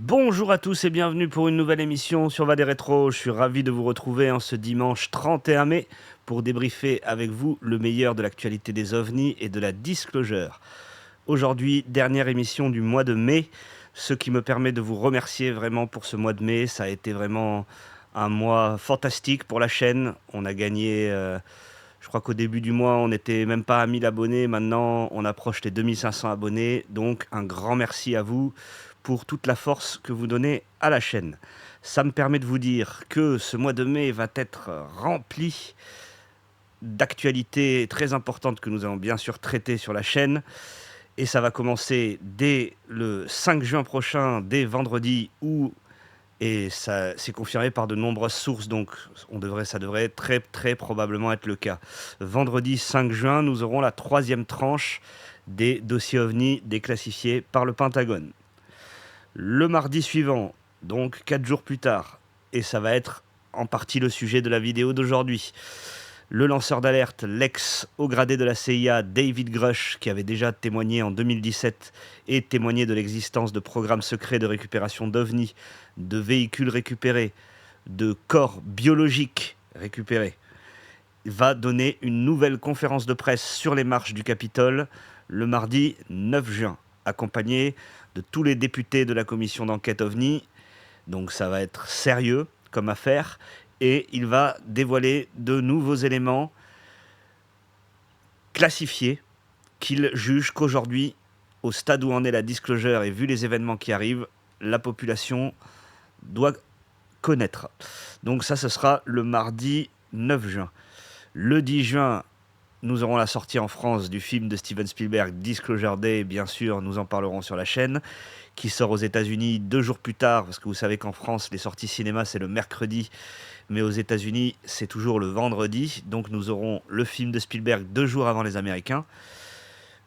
Bonjour à tous et bienvenue pour une nouvelle émission sur Va des Rétros. Je suis ravi de vous retrouver en ce dimanche 31 mai pour débriefer avec vous le meilleur de l'actualité des ovnis et de la disclosure. Aujourd'hui, dernière émission du mois de mai, ce qui me permet de vous remercier vraiment pour ce mois de mai. Ça a été vraiment un mois fantastique pour la chaîne. On a gagné, je crois qu'au début du mois, on n'était même pas à 1000 abonnés. Maintenant, on approche les 2500 abonnés. Donc, un grand merci à vous pour toute la force que vous donnez à la chaîne. Ça me permet de vous dire que ce mois de mai va être rempli d'actualités très importantes que nous allons bien sûr traiter sur la chaîne. Et ça va commencer dès le 5 juin prochain, dès vendredi, et ça c'est confirmé par de nombreuses sources, donc ça devrait très très probablement être le cas. Vendredi 5 juin, nous aurons la troisième tranche des dossiers OVNI déclassifiés par le Pentagone. Le mardi suivant, donc 4 jours plus tard, et ça va être en partie le sujet de la vidéo d'aujourd'hui, le lanceur d'alerte, l'ex-haut gradé de la CIA, David Grush, qui avait déjà témoigné en 2017 et témoigné de l'existence de programmes secrets de récupération d'OVNI, de véhicules récupérés, de corps biologiques récupérés, va donner une nouvelle conférence de presse sur les marches du Capitole le mardi 9 juin, accompagné de tous les députés de la commission d'enquête OVNI. Donc ça va être sérieux comme affaire. Et il va dévoiler de nouveaux éléments classifiés qu'il juge qu'aujourd'hui, au stade où en est la disclosure et vu les événements qui arrivent, la population doit connaître. Donc ça, ce sera le mardi 9 juin. Le 10 juin, nous aurons la sortie en France du film de Steven Spielberg, Disclosure Day, bien sûr, nous en parlerons sur la chaîne, qui sort aux États-Unis 2 jours plus tard, parce que vous savez qu'en France, les sorties cinéma, c'est le mercredi, mais aux États-Unis, c'est toujours le vendredi. Donc nous aurons le film de Spielberg 2 jours avant les Américains,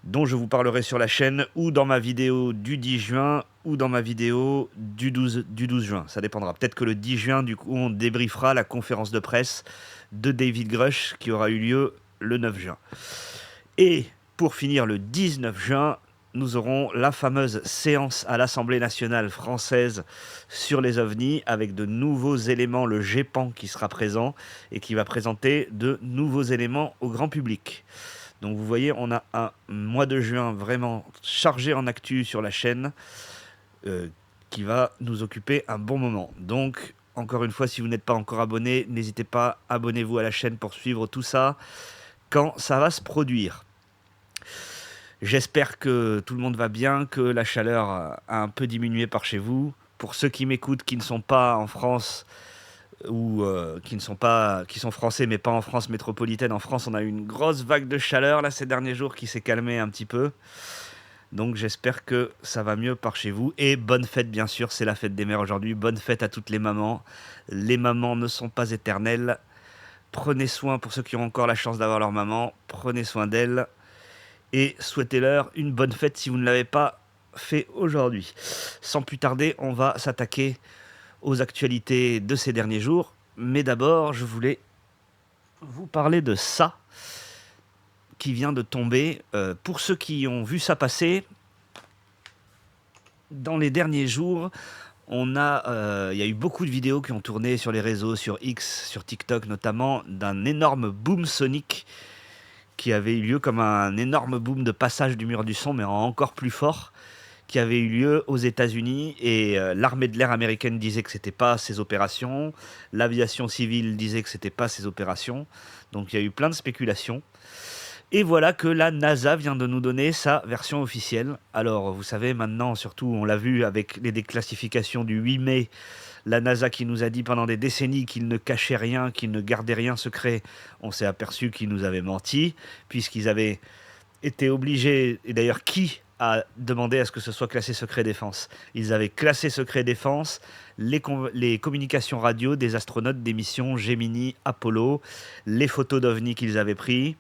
dont je vous parlerai sur la chaîne, ou dans ma vidéo du 10 juin, ou dans ma vidéo du 12 juin. Ça dépendra. Peut-être que le 10 juin, du coup, on débriefera la conférence de presse de David Grush, qui aura eu lieu le 9 juin. Et pour finir, le 19 juin, nous aurons la fameuse séance à l'Assemblée nationale française sur les ovnis, avec de nouveaux éléments, le GEPAN qui sera présent et qui va présenter de nouveaux éléments au grand public. Donc vous voyez, on a un mois de juin vraiment chargé en actu sur la chaîne, qui va nous occuper un bon moment. Donc, encore une fois, si vous n'êtes pas encore abonné, n'hésitez pas, abonnez-vous à la chaîne pour suivre tout ça quand ça va se produire. J'espère que tout le monde va bien, que la chaleur a un peu diminué par chez vous. Pour ceux qui m'écoutent, qui ne sont pas en France, ou qui sont français mais pas en France métropolitaine. En France, on a eu une grosse vague de chaleur là ces derniers jours qui s'est calmée un petit peu. Donc j'espère que ça va mieux par chez vous. Et bonne fête, bien sûr, c'est la fête des mères aujourd'hui. Bonne fête à toutes les mamans. Les mamans ne sont pas éternelles. Prenez soin, pour ceux qui ont encore la chance d'avoir leur maman, prenez soin d'elles. Et souhaitez-leur une bonne fête si vous ne l'avez pas fait aujourd'hui. Sans plus tarder, on va s'attaquer aux actualités de ces derniers jours. Mais d'abord, je voulais vous parler de ça qui vient de tomber. Pour ceux qui ont vu ça passer, dans les derniers jours, il y a eu beaucoup de vidéos qui ont tourné sur les réseaux, sur X, sur TikTok notamment, d'un énorme boom sonique qui avait eu lieu comme un énorme boom de passage du mur du son, mais encore plus fort, qui avait eu lieu aux États-Unis. Et l'armée de l'air américaine disait que c'était pas ses opérations, l'aviation civile disait que c'était pas ses opérations. Donc il y a eu plein de spéculations. Et voilà que la NASA vient de nous donner sa version officielle. Alors, vous savez, maintenant, surtout, on l'a vu avec les déclassifications du 8 mai, la NASA qui nous a dit pendant des décennies qu'il ne cachait rien, qu'il ne gardait rien secret. On s'est aperçu qu'ils nous avaient menti, puisqu'ils avaient été obligés, et d'ailleurs qui a demandé à ce que ce soit classé secret défense? Ils avaient classé secret défense les communications radio des astronautes des missions Gemini, Apollo, les photos d'OVNI qu'ils avaient pris,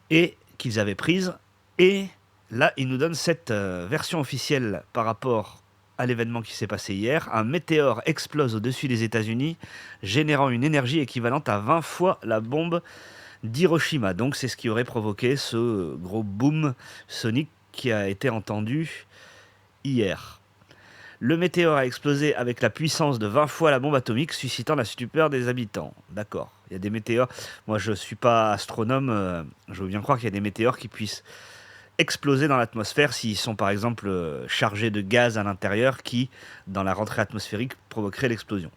et qu'ils avaient prises. Et là, ils nous donnent cette version officielle par rapport à l'événement qui s'est passé hier. Un météore explose au-dessus des États-Unis, générant une énergie équivalente à 20 fois la bombe d'Hiroshima. Donc c'est ce qui aurait provoqué ce gros boom sonique qui a été entendu hier. Le météore a explosé avec la puissance de 20 fois la bombe atomique, suscitant la stupeur des habitants. D'accord. Il y a des météores. Moi, je ne suis pas astronome. Je veux bien croire qu'il y a des météores qui puissent exploser dans l'atmosphère s'ils sont, par exemple, chargés de gaz à l'intérieur qui, dans la rentrée atmosphérique, provoquerait l'explosion.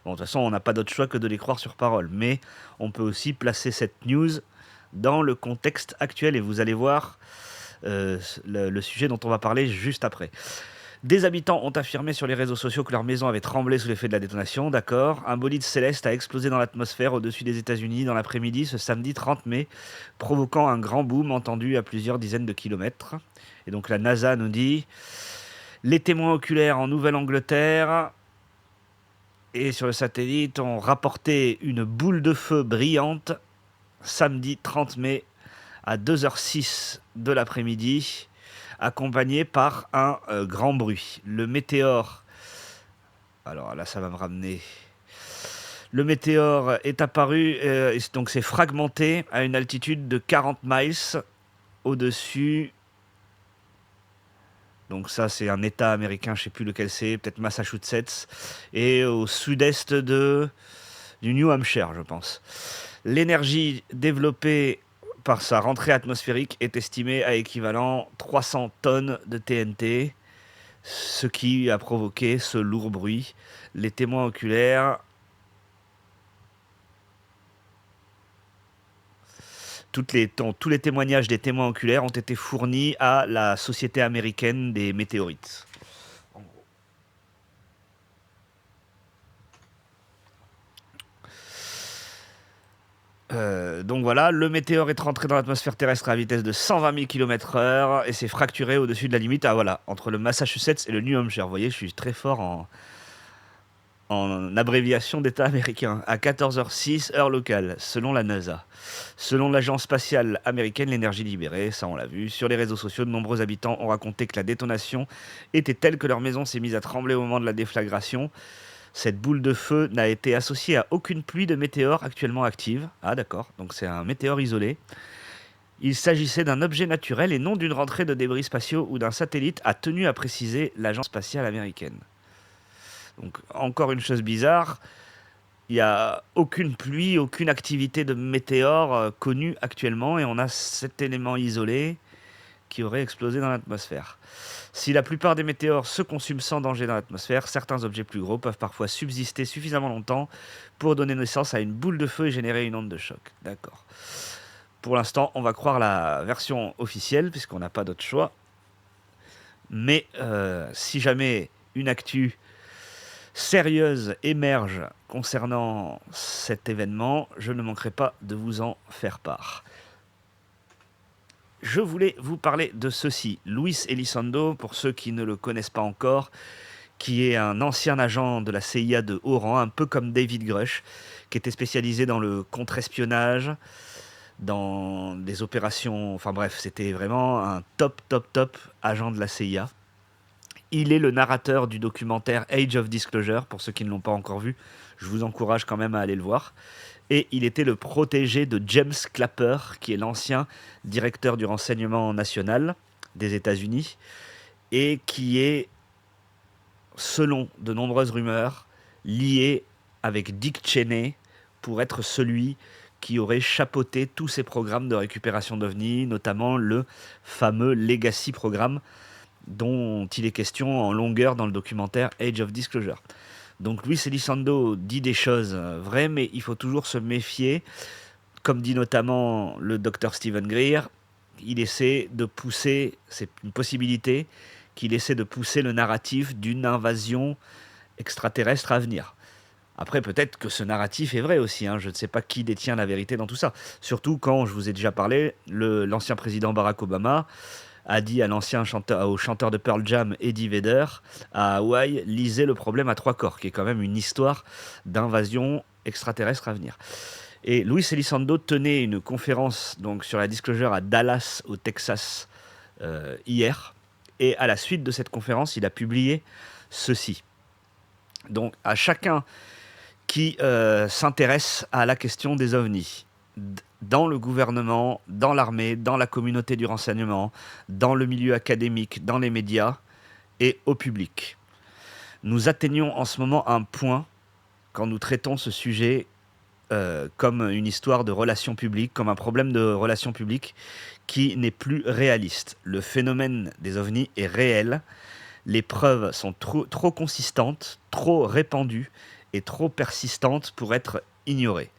Bon, de toute façon, on n'a pas d'autre choix que de les croire sur parole. Mais on peut aussi placer cette news dans le contexte actuel. Et vous allez voir le sujet dont on va parler juste après. Des habitants ont affirmé sur les réseaux sociaux que leur maison avait tremblé sous l'effet de la détonation, d'accord. Un bolide céleste a explosé dans l'atmosphère au-dessus des États-Unis dans l'après-midi ce samedi 30 mai, provoquant un grand boom entendu à plusieurs dizaines de kilomètres. Et donc la NASA nous dit les témoins oculaires en Nouvelle-Angleterre et sur le satellite ont rapporté une boule de feu brillante samedi 30 mai à 2h06 de l'après-midi, accompagné par un grand bruit. Le météore, alors là ça va me ramener, le météore est apparu, donc c'est fragmenté à une altitude de 40 miles au-dessus, donc ça c'est un état américain, je ne sais plus lequel c'est, peut-être Massachusetts, et au sud-est du New Hampshire je pense. L'énergie développée par sa rentrée atmosphérique est estimée à équivalent 300 tonnes de TNT, ce qui a provoqué ce lourd bruit. Les témoins oculaires tous les témoignages des témoins oculaires ont été fournis à la Société américaine des météorites. Donc voilà, le météore est rentré dans l'atmosphère terrestre à vitesse de 120 000 km/h et s'est fracturé au-dessus de la limite, entre le Massachusetts et le New Hampshire. Vous voyez, je suis très fort en abréviation d'État américain. À 14h06, heure locale, selon la NASA. Selon l'agence spatiale américaine, l'énergie libérée, ça on l'a vu. Sur les réseaux sociaux, de nombreux habitants ont raconté que la détonation était telle que leur maison s'est mise à trembler au moment de la déflagration. Cette boule de feu n'a été associée à aucune pluie de météores actuellement active. Ah d'accord, donc c'est un météore isolé. Il s'agissait d'un objet naturel et non d'une rentrée de débris spatiaux ou d'un satellite, a tenu à préciser l'agence spatiale américaine. Donc encore une chose bizarre, il n'y a aucune pluie, aucune activité de météore connue actuellement et on a cet élément isolé qui aurait explosé dans l'atmosphère. Si la plupart des météores se consument sans danger dans l'atmosphère, certains objets plus gros peuvent parfois subsister suffisamment longtemps pour donner naissance à une boule de feu et générer une onde de choc. D'accord. Pour l'instant, on va croire la version officielle, puisqu'on n'a pas d'autre choix. Mais si jamais une actu sérieuse émerge concernant cet événement, je ne manquerai pas de vous en faire part. Je voulais vous parler de ceci. Luis Elizondo, pour ceux qui ne le connaissent pas encore, qui est un ancien agent de la CIA de haut rang, un peu comme David Grush, qui était spécialisé dans le contre-espionnage, dans des opérations... Enfin bref, c'était vraiment un top agent de la CIA. Il est le narrateur du documentaire Age of Disclosure, pour ceux qui ne l'ont pas encore vu. Je vous encourage quand même à aller le voir. Et il était le protégé de James Clapper, qui est l'ancien directeur du renseignement national des États-Unis, et qui est, selon de nombreuses rumeurs, lié avec Dick Cheney pour être celui qui aurait chapeauté tous ces programmes de récupération d'OVNI, notamment le fameux Legacy Programme, dont il est question en longueur dans le documentaire Age of Disclosure. Donc Luis Elizondo dit des choses vraies, mais il faut toujours se méfier. Comme dit notamment le docteur Stephen Greer, il essaie de pousser, c'est une possibilité, qu'il essaie de pousser le narratif d'une invasion extraterrestre à venir. Après, peut-être que ce narratif est vrai aussi, je ne sais pas qui détient la vérité dans tout ça. Surtout quand, je vous ai déjà parlé, l'ancien président Barack Obama a dit au chanteur de Pearl Jam, Eddie Vedder, à Hawaï, lisez Le problème à trois corps, qui est quand même une histoire d'invasion extraterrestre à venir. Et Luis Elizondo tenait une conférence donc, sur la disclosure à Dallas, au Texas, hier. Et à la suite de cette conférence, il a publié ceci. Donc, à chacun qui s'intéresse à la question des ovnis, dans le gouvernement, dans l'armée, dans la communauté du renseignement, dans le milieu académique, dans les médias, et au public. Nous atteignons en ce moment un point quand nous traitons ce sujet comme une histoire de relations publiques, comme un problème de relations publiques qui n'est plus réaliste. Le phénomène des ovnis est réel, les preuves sont trop consistantes, trop répandues et trop persistantes pour être ignorées.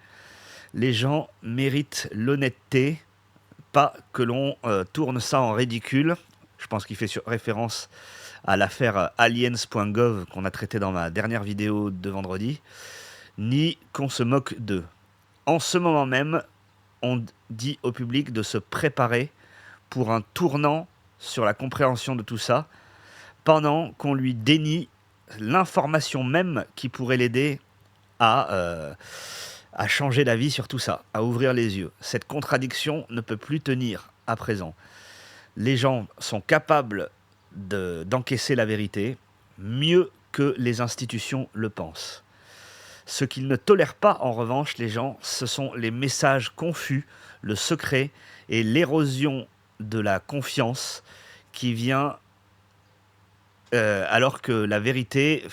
Les gens méritent l'honnêteté, pas que l'on tourne ça en ridicule. Je pense qu'il fait référence à l'affaire aliens.gov qu'on a traité dans ma dernière vidéo de vendredi, ni qu'on se moque d'eux. En ce moment même, on dit au public de se préparer pour un tournant sur la compréhension de tout ça, pendant qu'on lui dénie l'information même qui pourrait l'aider à changer d'avis sur tout ça, à ouvrir les yeux. Cette contradiction ne peut plus tenir à présent. Les gens sont capables d'encaisser la vérité mieux que les institutions le pensent. Ce qu'ils ne tolèrent pas, en revanche, les gens, ce sont les messages confus, le secret et l'érosion de la confiance qui vient alors que la vérité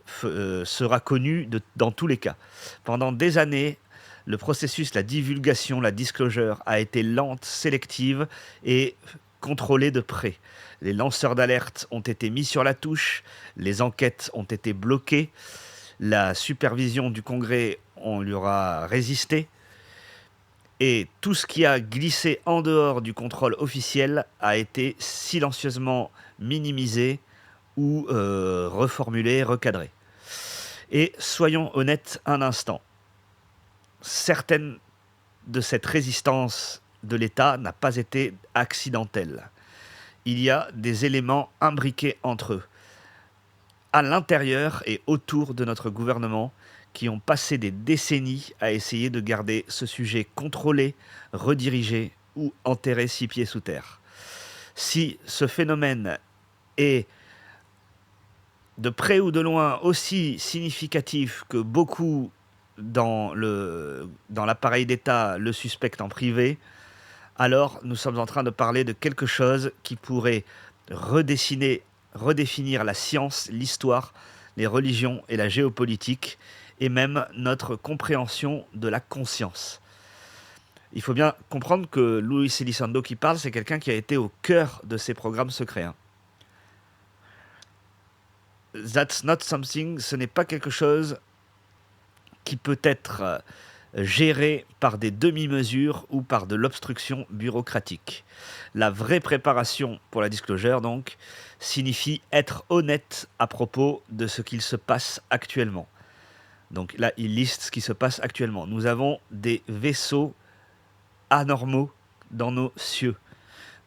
sera connue dans tous les cas. Pendant des années, le processus, la divulgation, la disclosure a été lente, sélective et contrôlée de près. Les lanceurs d'alerte ont été mis sur la touche, les enquêtes ont été bloquées, la supervision du Congrès, on lui aura résisté, et tout ce qui a glissé en dehors du contrôle officiel a été silencieusement minimisé ou reformulé, recadré. Et soyons honnêtes un instant, certaines de cette résistance de l'État n'a pas été accidentelle. Il y a des éléments imbriqués entre eux, à l'intérieur et autour de notre gouvernement, qui ont passé des décennies à essayer de garder ce sujet contrôlé, redirigé ou enterré 6 pieds sous terre. Si ce phénomène est de près ou de loin aussi significatif que beaucoup dans l'appareil d'État le suspectent en privé, alors nous sommes en train de parler de quelque chose qui pourrait redéfinir la science, l'histoire, les religions et la géopolitique, et même notre compréhension de la conscience. Il faut bien comprendre que Luis Elizondo qui parle, c'est quelqu'un qui a été au cœur de ces programmes secrets. That's not something, ce n'est pas quelque chose qui peut être géré par des demi-mesures ou par de l'obstruction bureaucratique. La vraie préparation pour la disclosure, donc, signifie être honnête à propos de ce qu'il se passe actuellement. Donc là, il liste ce qui se passe actuellement. Nous avons des vaisseaux anormaux dans nos cieux.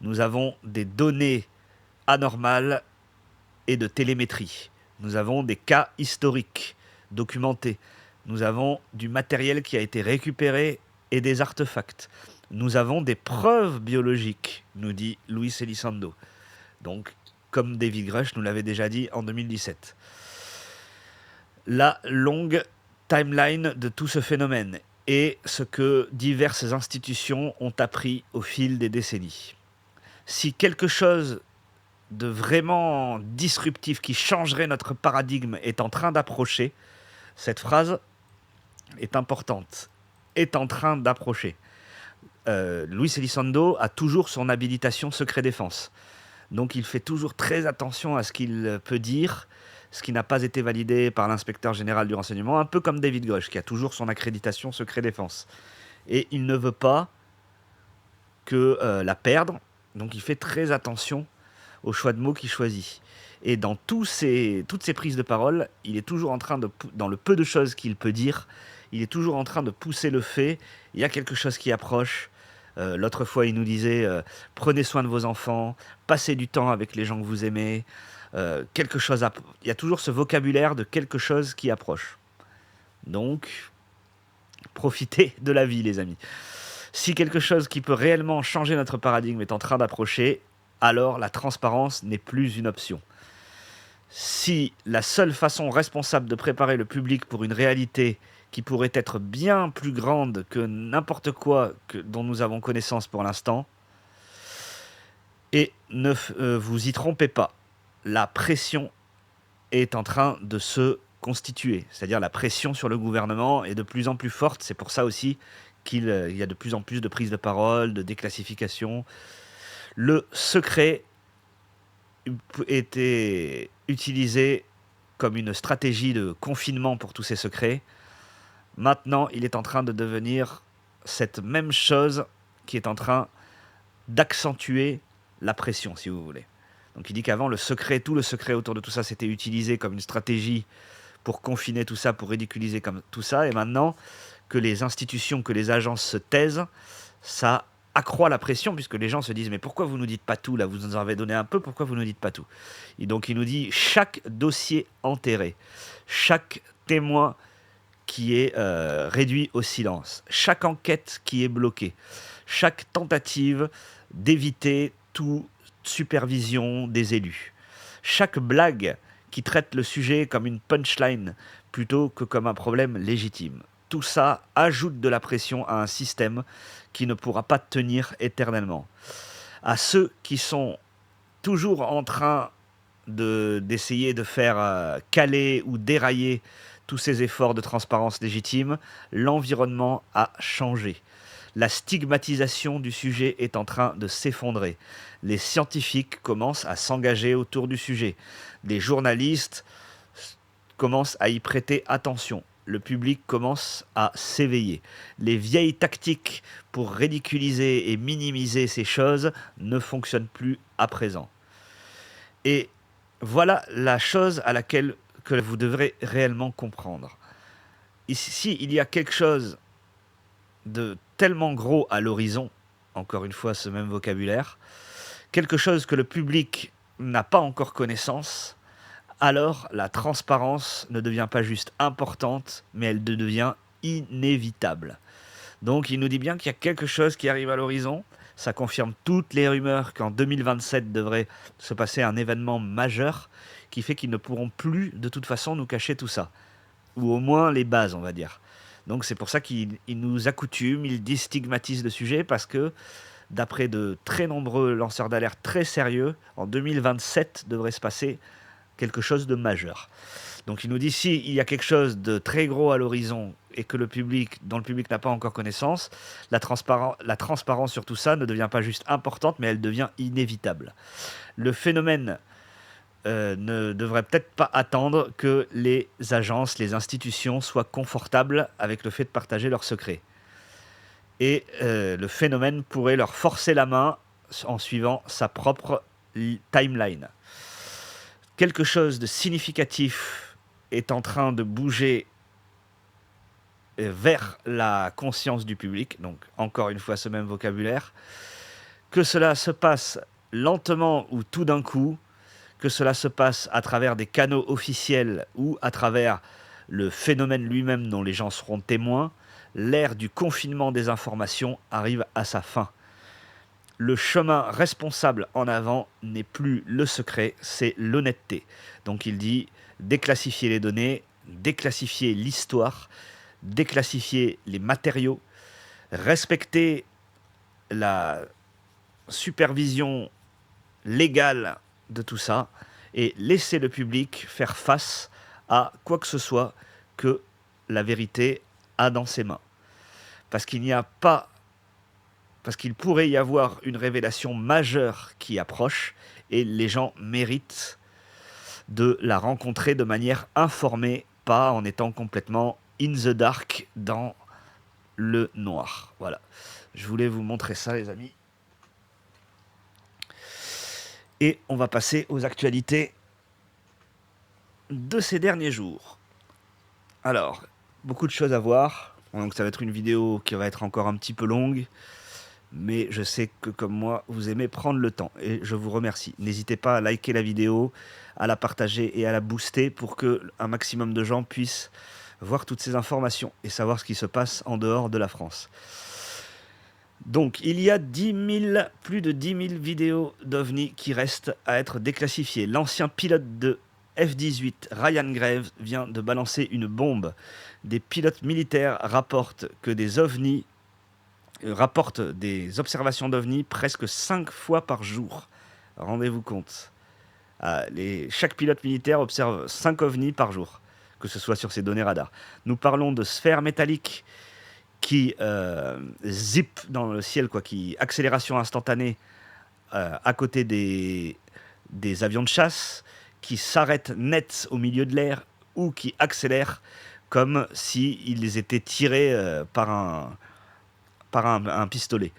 Nous avons des données anormales et de télémétrie. Nous avons des cas historiques documentés. Nous avons du matériel qui a été récupéré et des artefacts. Nous avons des preuves biologiques, nous dit Luis Elizondo. Donc, comme David Grush nous l'avait déjà dit en 2017. La longue timeline de tout ce phénomène et ce que diverses institutions ont appris au fil des décennies. Si quelque chose de vraiment disruptif qui changerait notre paradigme est en train d'approcher, cette phrase est importante, est en train d'approcher. Luis Elizondo a toujours son habilitation secret défense. Donc il fait toujours très attention à ce qu'il peut dire, ce qui n'a pas été validé par l'inspecteur général du renseignement, un peu comme David Grush, qui a toujours son accréditation secret défense. Et il ne veut pas que la perdre, donc il fait très attention au choix de mots qu'il choisit. Et dans toutes ces prises de parole, il est toujours en train dans le peu de choses qu'il peut dire, il est toujours en train de pousser le fait, il y a quelque chose qui approche. L'autre fois, il nous disait prenez soin de vos enfants, passez du temps avec les gens que vous aimez. Il y a toujours ce vocabulaire de quelque chose qui approche. Donc, profitez de la vie, les amis. Si quelque chose qui peut réellement changer notre paradigme est en train d'approcher, alors la transparence n'est plus une option. Si la seule façon responsable de préparer le public pour une réalité qui pourrait être bien plus grande que n'importe quoi dont nous avons connaissance pour l'instant, et ne vous y trompez pas, la pression est en train de se constituer. C'est-à-dire la pression sur le gouvernement est de plus en plus forte. C'est pour ça aussi qu'il y a de plus en plus de prises de parole, de déclassification. Le secret était utilisé comme une stratégie de confinement pour tous ces secrets. Maintenant, il est en train de devenir cette même chose qui est en train d'accentuer la pression, si vous voulez. Donc il dit qu'avant, tout le secret autour de tout ça, c'était utilisé comme une stratégie pour confiner tout ça, pour ridiculiser comme tout ça. Et maintenant que les institutions, que les agences se taisent, ça accroît la pression, puisque les gens se disent « Mais pourquoi vous ne nous dites pas tout, là? Vous nous en avez donné un peu, pourquoi vous ne nous dites pas tout ?» Et donc il nous dit « Chaque dossier enterré, chaque témoin qui est réduit au silence, chaque enquête qui est bloquée, chaque tentative d'éviter toute supervision des élus, chaque blague qui traite le sujet comme une punchline plutôt que comme un problème légitime. Tout ça ajoute de la pression à un système qui ne pourra pas tenir éternellement. À ceux qui sont toujours en train d'essayer de faire caler ou dérailler tous ces efforts de transparence légitime, l'environnement a changé. La stigmatisation du sujet est en train de s'effondrer. Les scientifiques commencent à s'engager autour du sujet. Les journalistes commencent à y prêter attention. Le public commence à s'éveiller. Les vieilles tactiques pour ridiculiser et minimiser ces choses ne fonctionnent plus à présent. Et voilà la chose à laquelle que vous devrez réellement comprendre. Ici, il y a quelque chose de tellement gros à l'horizon, encore une fois ce même vocabulaire, quelque chose que le public n'a pas encore connaissance, alors la transparence ne devient pas juste importante, mais elle devient inévitable. Donc il nous dit bien qu'il y a quelque chose qui arrive à l'horizon. Ça confirme toutes les rumeurs qu'en 2027 devrait se passer un événement majeur qui fait qu'ils ne pourront plus de toute façon nous cacher tout ça. Ou au moins les bases, on va dire. Donc c'est pour ça qu'il nous accoutume, il déstigmatise le sujet parce que d'après de très nombreux lanceurs d'alerte très sérieux, en 2027 devrait se passer quelque chose de majeur. Donc il nous dit si il y a quelque chose de très gros à l'horizon et que dont le public n'a pas encore connaissance, la transparence sur tout ça ne devient pas juste importante, mais elle devient inévitable. Le phénomène ne devrait peut-être pas attendre que les agences, les institutions soient confortables avec le fait de partager leurs secrets. Et le phénomène pourrait leur forcer la main en suivant sa propre timeline. Quelque chose de significatif est en train de bouger vers la conscience du public, donc encore une fois ce même vocabulaire, que cela se passe lentement ou tout d'un coup, que cela se passe à travers des canaux officiels ou à travers le phénomène lui-même dont les gens seront témoins, l'ère du confinement des informations arrive à sa fin. Le chemin responsable en avant n'est plus le secret, c'est l'honnêteté. Donc il dit déclassifier les données, déclassifier l'histoire, déclassifier les matériaux, respecter la supervision légale de tout ça et laisser le public faire face à quoi que ce soit que la vérité a dans ses mains. Parce qu'il pourrait y avoir une révélation majeure qui approche et les gens méritent de la rencontrer de manière informée, pas en étant complètement in the dark dans le noir. Voilà. Je voulais vous montrer ça, les amis. Et on va passer aux actualités de ces derniers jours. Alors, beaucoup de choses à voir. Donc ça va être une vidéo qui va être encore un petit peu longue. Mais je sais que comme moi, vous aimez prendre le temps. Et je vous remercie. N'hésitez pas à liker la vidéo, à la partager et à la booster pour qu'un maximum de gens puissent voir toutes ces informations et savoir ce qui se passe en dehors de la France. Donc, il y a plus de 10 000 vidéos d'OVNI qui restent à être déclassifiées. L'ancien pilote de F-18, Ryan Graves, vient de balancer une bombe. Des pilotes militaires rapportent que des ovnis rapportent des observations d'OVNI presque 5 fois par jour. Rendez-vous compte. Chaque pilote militaire observe 5 ovnis par jour, que ce soit sur ses données radars. Nous parlons de sphères métalliques qui zip dans le ciel, qui accélération instantanée à côté des avions de chasse, qui s'arrêtent net au milieu de l'air ou qui accélèrent comme s'ils étaient tirés par un pistolet.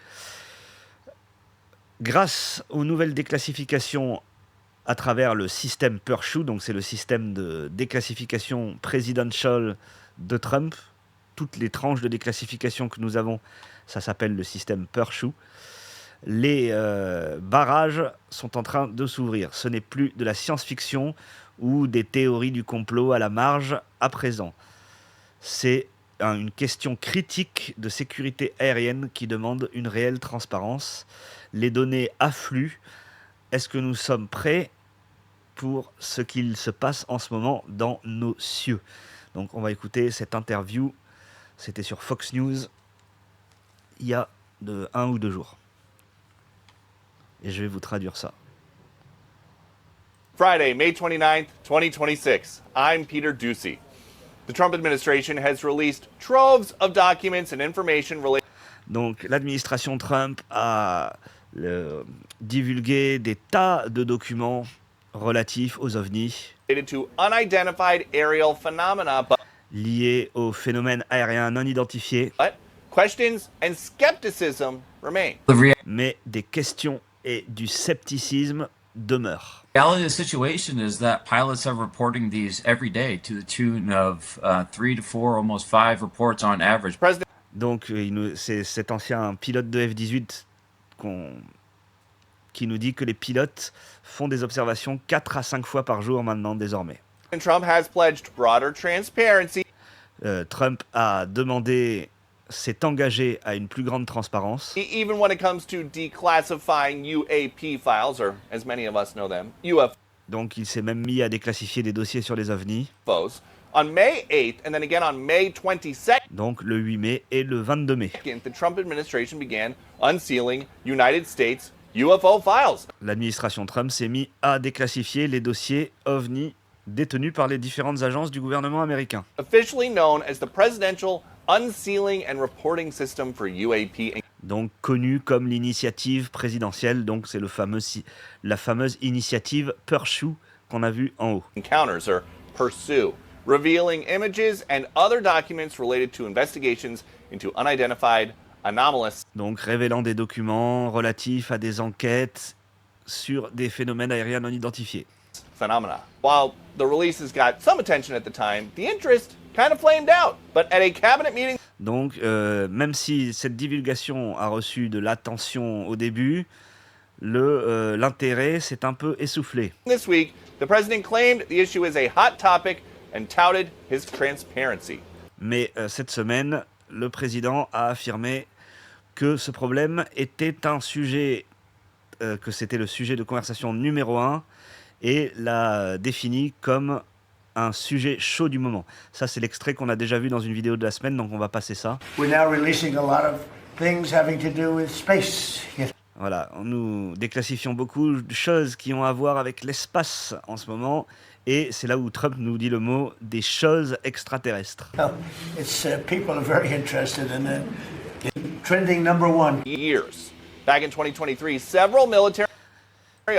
Grâce aux nouvelles déclassifications à travers le système Pursuit, donc c'est le système de déclassification presidential de Trump, toutes les tranches de déclassification que nous avons, ça s'appelle le système Pursuit. Les barrages sont en train de s'ouvrir. Ce n'est plus de la science-fiction ou des théories du complot à la marge à présent. C'est une question critique de sécurité aérienne qui demande une réelle transparence. Les données affluent. Est-ce que nous sommes prêts pour ce qu'il se passe en ce moment dans nos cieux? Donc on va écouter cette interview. C'était sur Fox News il y a 1 ou 2 jours. Et je vais vous traduire ça. Friday, May 29th, 2026. I'm Peter Doocy. The Trump administration has released troves of documents and information related. Donc l'administration Trump a divulgué des tas de documents relatifs aux ovnis To unidentified aerial phenomena, liés aux phénomènes aériens non identifiés. But questions and skepticism remain. Mais des questions et du scepticisme demeurent. The reality of the situation is that pilots are reporting these every day to the tune of 3 to 4, almost 5 reports on average. Donc c'est cet ancien pilote de F-18 qui nous dit que les pilotes font des observations 4 à 5 fois par jour maintenant désormais. Trump has pledged broader transparency. Trump s'est engagé à une plus grande transparence. Even when it comes to declassifying UAP files, or as many of us know them, UFOs. Donc il s'est même mis à déclassifier des dossiers sur les ovnis. On May 8th and then again on May 22nd. Donc le 8 mai et le 22 mai. The Trump administration began unsealing United States UFO files. L'administration Trump s'est mis à déclassifier les dossiers ovnis détenus par les différentes agences du gouvernement américain. Officially known as the Presidential Unsealing and Reporting System for UAP. Donc connu comme l'initiative présidentielle, donc c'est la fameuse initiative Pursuit qu'on a vue en haut. Encounters or Pursue, revealing images and other documents related to investigations into unidentified anomalous. Donc révélant des documents relatifs à des enquêtes sur des phénomènes aériens non identifiés. Phenomena. While the releases got some attention at the time, the interest kind of flamed out. But at a cabinet meeting. Donc même si cette divulgation a reçu de l'attention au début, l'intérêt s'est un peu essoufflé. This week, the president claimed the issue is a hot topic and touted his transparency. Mais cette semaine, le président a affirmé que ce problème était un sujet, que c'était le sujet de conversation numéro 1 et l'a défini comme un sujet chaud du moment. Ça, c'est l'extrait qu'on a déjà vu dans une vidéo de la semaine, donc on va passer ça. We're now releasing a lot of things having to do with space. Voilà, nous déclassifions beaucoup de choses qui ont à voir avec l'espace en ce moment, et c'est là où Trump nous dit le mot des choses extraterrestres. Well, people are very interested in it. Trending number 1. Years. Back in 2023, several military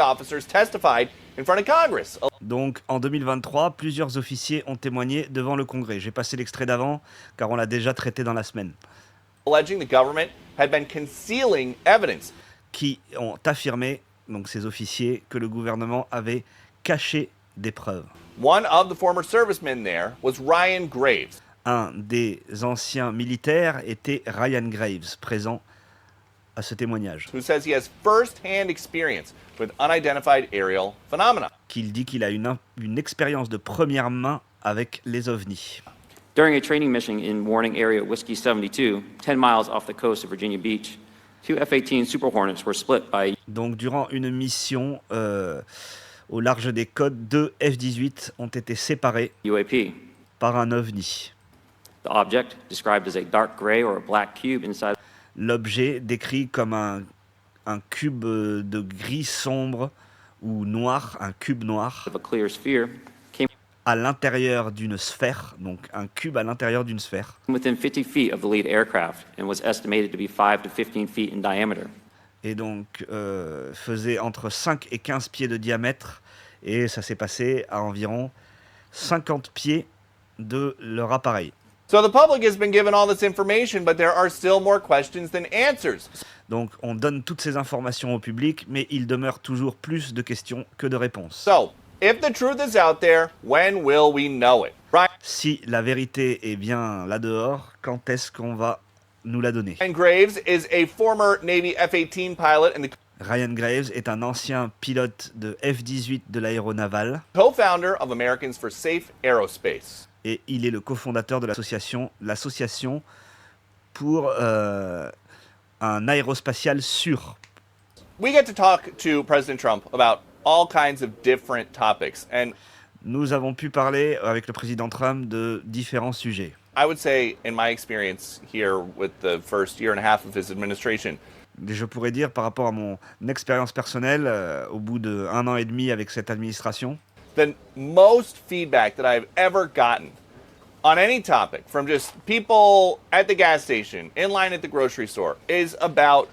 officers testified in front of Congress. Donc en 2023, plusieurs officiers ont témoigné devant le Congrès. J'ai passé l'extrait d'avant car on l'a déjà traité dans la semaine. Alleging the government had been concealing evidence. Qui ont affirmé, donc ces officiers, que le gouvernement avait caché des preuves. One of the former servicemen there was Ryan Graves. Un des anciens militaires était Ryan Graves, présent à ce témoignage. Who says he has first-hand experience with unidentified aerial phenomena. Qu'il dit qu'il a une expérience de première main avec les ovnis. During a training mission in Warning Area Whiskey 72, 10 miles off the coast of Virginia Beach, 2 F-18 Super Hornets were split by. Donc durant une mission au large des côtes, 2 F-18 ont été séparés UAP. par un ovni. The object, described as a dark gray or a black cube inside. L'objet décrit comme un cube de gris sombre ou noir, un cube noir, of a clear sphere came à l'intérieur d'une sphère, donc un cube à l'intérieur d'une sphère. within 50 feet of the lead aircraft and was estimated to be 5 to 15 feet in diameter. Et donc faisait entre 5 et 15 pieds de diamètre, et ça s'est passé à environ 50 pieds de leur appareil. So the public has been given all this information, but there are still more questions than answers. Donc on donne toutes ces informations au public, mais il demeure toujours plus de questions que de réponses. So, if the truth is out there, when will we know it? Si la vérité est bien là dehors, quand est-ce qu'on va nous la donner? Ryan Graves is a former Navy F-18 pilot and the Ryan Graves est un ancien pilote de F-18 de l'aéronavale co-founder of Americans for Safe Aerospace. et il est le cofondateur de l'association pour un aérospatial sûr. We get to talk to President Trump about all kinds of different topics, and Nous avons pu parler avec le président Trump de différents sujets. I would say, in my experience here with the first year and a half of his administration, Je pourrais dire par rapport à mon expérience personnelle, au bout d'1 an et demi avec cette administration, the most feedback that I've ever gotten on any topic from just people at the gas station, in line at the grocery store, is about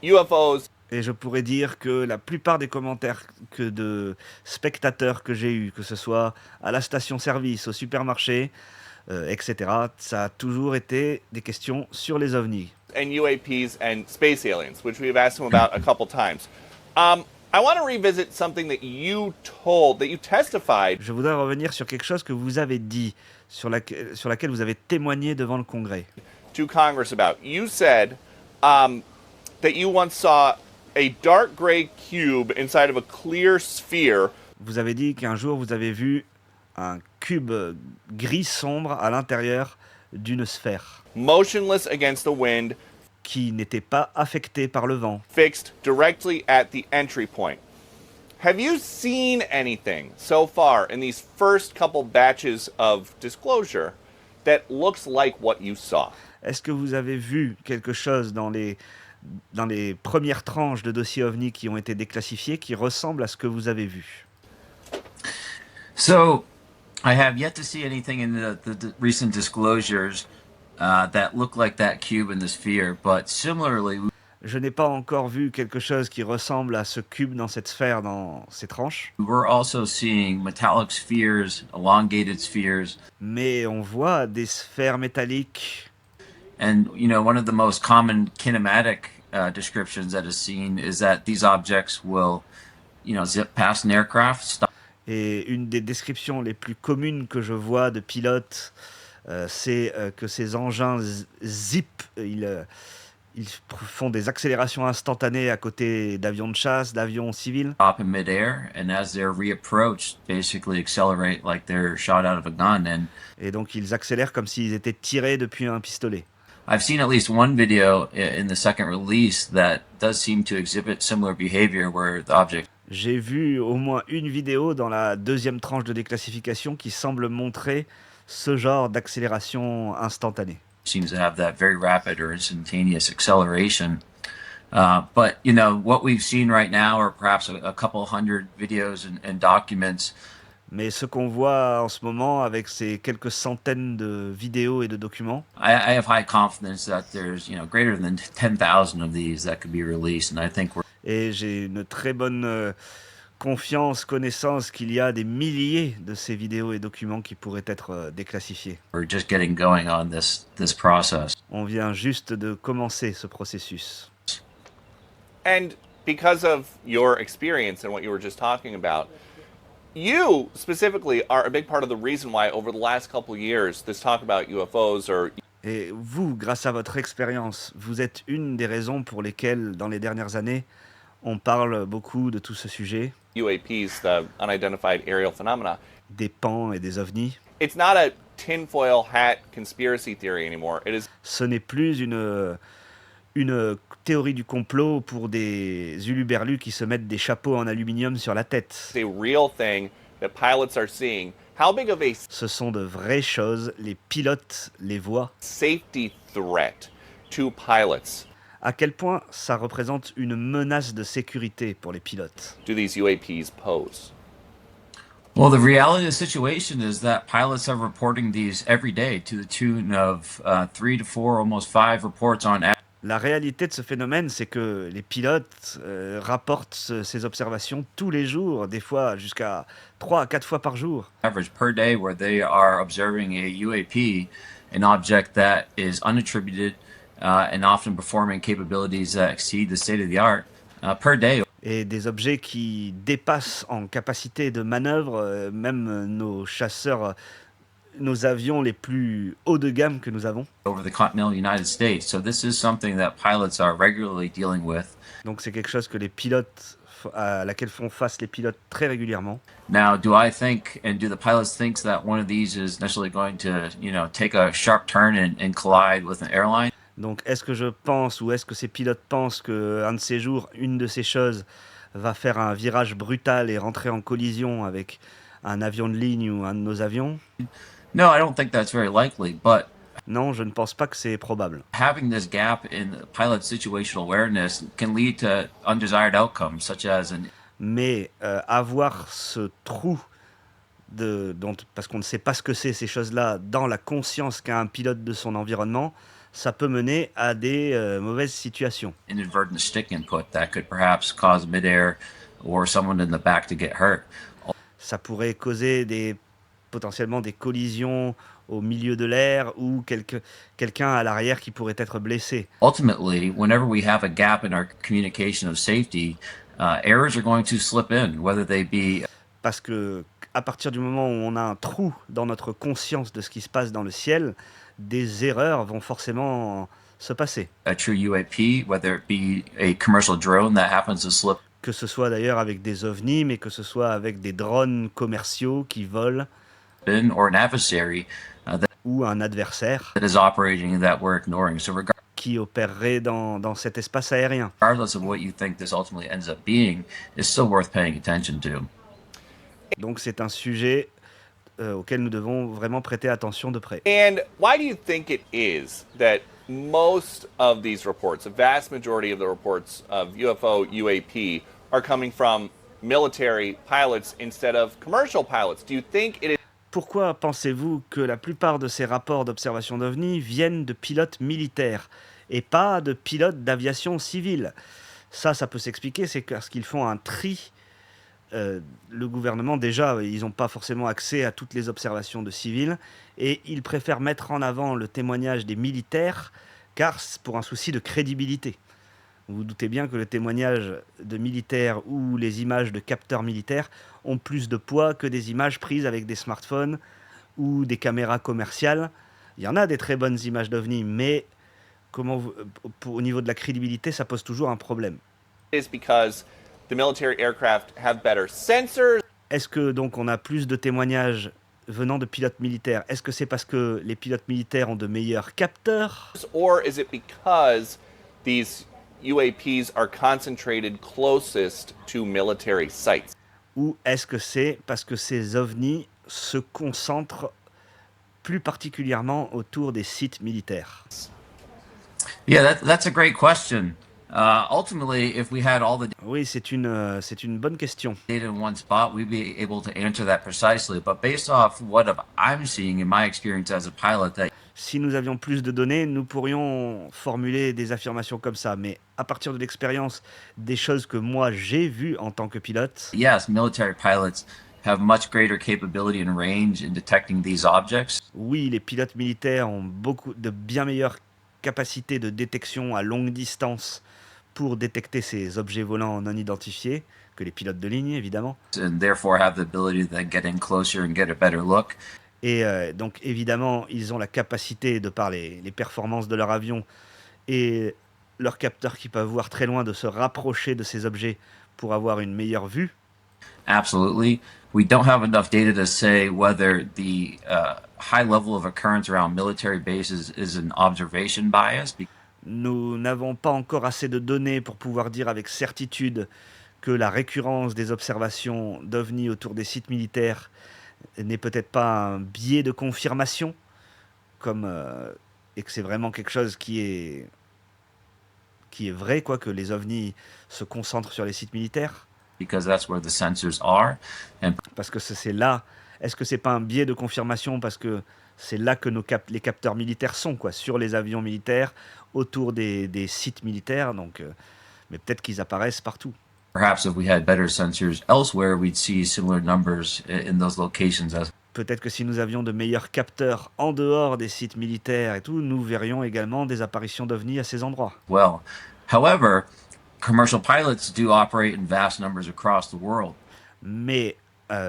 UFOs. et je pourrais dire que la plupart des commentaires de spectateurs que j'ai eus, que ce soit à la station-service, au supermarché, etc., ça a toujours été des questions sur les ovnis. And UAPs and space aliens, which we've asked him about a couple times. I want to revisit something that you testified Je voudrais revenir sur quelque chose que vous avez dit, sur laquelle vous avez témoigné devant le Congrès. to Congress about. You said that you once saw a dark gray cube inside of a clear sphere Vous avez dit qu'un jour vous avez vu un cube gris sombre à l'intérieur d'une sphère motionless against the wind, qui n'était pas affecté par le vent. fixed directly at the entry point. Have you seen anything so far in these first couple batches of disclosure that looks like what you saw? Est-ce que vous avez vu quelque chose dans les premières tranches de dossiers OVNI qui ont été déclassifiés qui ressemble à ce que vous avez vu? So, I have yet to see anything in the recent disclosures that look like that cube in the sphere, but similarly, Je n'ai pas encore vu quelque chose qui ressemble à ce cube dans cette sphère, dans ces tranches, we're also seeing metallic spheres, elongated spheres, mais on voit des sphères métalliques. and one of the most common kinematic descriptions that is seen is that these objects will, zip past an aircraft, stop. Et une des descriptions les plus communes que je vois de pilotes, c'est que ces engins zip, ils font des accélérations instantanées à côté d'avions de chasse, d'avions civils. Stop in midair, and as they're reapproached, basically accelerate like they're shot out of a gun. And Et donc ils accélèrent comme s'ils étaient tirés depuis un pistolet. I've seen at least one video in the second release that does seem to exhibit similar behavior where the object J'ai vu au moins une vidéo dans la deuxième tranche de déclassification qui semble montrer ce genre d'accélération instantanée. seems to have that very rapid or instantaneous acceleration. But, what we've seen right now are perhaps a couple hundred videos and documents. Mais ce qu'on voit en ce moment avec ces quelques centaines de vidéos et de documents, I have high confidence that there's, greater than 10,000 of these that could be released. And I think et j'ai une très bonne connaissance qu'il y a des milliers de ces vidéos et documents qui pourraient être déclassifiés. we're just getting going on this process. On vient juste de commencer ce processus. And because of your experience and what you were just talking about, you specifically are a big part of the reason why over the last couple of years this talk about UFOs or Et vous, grâce à votre expérience, vous êtes une des raisons pour lesquelles, dans les dernières années, on parle beaucoup de tout ce sujet, UAPs, the unidentified aerial phenomena. des PAN et des ovnis. It's not a tinfoil hat conspiracy theory anymore. It is Ce n'est plus une théorie du complot pour des uluberlus qui se mettent des chapeaux en aluminium sur la tête. a real thing that pilots are seeing. How big of a Ce sont de vraies choses, les pilotes les voient. safety threat to pilots À quel point ça représente une menace de sécurité pour les pilotes? do these UAPs pose? Well, the reality of the situation is that pilots are reporting these every day to the tune of 3 to 4, almost 5 reports on La réalité de ce phénomène, c'est que les pilotes rapportent ces observations tous les jours, des fois jusqu'à 3 à 4 fois par jour. average per day where they are observing a UAP, an object that is unattributed and often performing capabilities that exceed the state of the art per day Et des objets qui dépassent en capacité de manœuvre même nos chasseurs, nos avions les plus haut de gamme que nous avons. over the continental United States. So this is something that pilots are regularly dealing with. Donc c'est quelque chose que les pilotes, à laquelle font face les pilotes très régulièrement. Now, do I think, and do the pilots think that one of these is necessarily going to, take a sharp turn and collide with an airline? Donc est-ce que je pense ou est-ce que ces pilotes pensent qu'un de ces jours, une de ces choses va faire un virage brutal et rentrer en collision avec un avion de ligne ou un de nos avions? No, I don't think that's very likely, but Non, je ne pense pas que c'est probable. having this gap in the pilot's situational awareness can lead to undesired outcomes, such as Mais avoir ce trou, parce qu'on ne sait pas ce que c'est ces choses-là, dans la conscience qu'a un pilote de son environnement, ça peut mener à des mauvaises situations. inadvertent stick input that could perhaps cause midair or someone in the back to get hurt. Ça pourrait causer potentiellement des collisions au milieu de l'air ou quelqu'un à l'arrière qui pourrait être blessé. Ultimately, whenever we have a gap in our communication of safety, errors are going to slip in, whether they be Parce que à partir du moment où on a un trou dans notre conscience de ce qui se passe dans le ciel, des erreurs vont forcément se passer. a true UAP, whether it be a commercial drone that happens to slip Que ce soit d'ailleurs avec des ovnis, mais que ce soit avec des drones commerciaux qui volent in, or an adversary ou un adversaire that is operating that we're ignoring. So qui opérerait dans cet espace aérien. regardless of what you think this ultimately ends up being, it's still worth paying attention to. Donc c'est un sujet auquel nous devons vraiment prêter attention de près. And why do you think it is that most of these reports, a vast majority of the reports of UFO, UAP, are coming from military pilots instead of commercial pilots? Do you think it is Pourquoi pensez-vous que la plupart de ces rapports d'observation d'OVNI viennent de pilotes militaires et pas de pilotes d'aviation civile? Ça peut s'expliquer, c'est parce qu'ils font un tri. Le gouvernement, déjà, ils n'ont pas forcément accès à toutes les observations de civils et ils préfèrent mettre en avant le témoignage des militaires car c'est pour un souci de crédibilité. Vous vous doutez bien que le témoignage de militaires ou les images de capteurs militaires ont plus de poids que des images prises avec des smartphones ou des caméras commerciales. Il y en a des très bonnes images d'OVNI, mais au niveau de la crédibilité, ça pose toujours un problème. because the military aircraft have better sensors? Est-ce que donc on a plus de témoignages venant de pilotes militaires? Est-ce que c'est parce que les pilotes militaires ont de meilleurs capteurs? Or is it because these UAPs are concentrated closest to military sites? Ou est-ce que c'est parce que ces ovnis se concentrent plus particulièrement autour des sites militaires? Yeah, that's a great question. Ultimately, if we had all the Oui, c'est une bonne question. data in one spot, we'd be able to answer that precisely. But based off I'm seeing in my experience as a pilot, that Si nous avions plus de données, nous pourrions formuler des affirmations comme ça. Mais à partir de l'expérience, des choses que moi j'ai vues en tant que pilote, yes, military pilots have much greater capability and range in detecting these objects. oui, les pilotes militaires ont beaucoup de bien meilleures capacités de détection à longue distance pour détecter ces objets volants non identifiés que les pilotes de ligne, évidemment. And therefore have the ability to then get in closer and get a better look. Et donc, évidemment, ils ont la capacité, de par les performances de leur avion et leurs capteurs qui peuvent voir très loin, de se rapprocher de ces objets pour avoir une meilleure vue. Absolutely. We don't have enough data to say whether the high level of occurrence around military bases is an observation bias. Nous n'avons pas encore assez de données pour pouvoir dire avec certitude que la récurrence des observations d'OVNI autour des sites militaires n'est peut-être pas un biais de confirmation, et que c'est vraiment quelque chose qui qui est vrai, quoi, que les ovnis se concentrent sur les sites militaires, because that's where the sensors are. And parce que c'est là. Est-ce que c'est pas un biais de confirmation parce que c'est là que les capteurs militaires sont, quoi, sur les avions militaires, autour des sites militaires, donc, mais peut-être qu'ils apparaissent partout. perhaps if we had better sensors elsewhere, we'd see similar numbers in those locations as Peut-être que si nous avions de meilleurs capteurs en dehors des sites militaires et tout, nous verrions également des apparitions d'ovnis à ces endroits. well. However, commercial pilots do operate in vast numbers across the world. Mais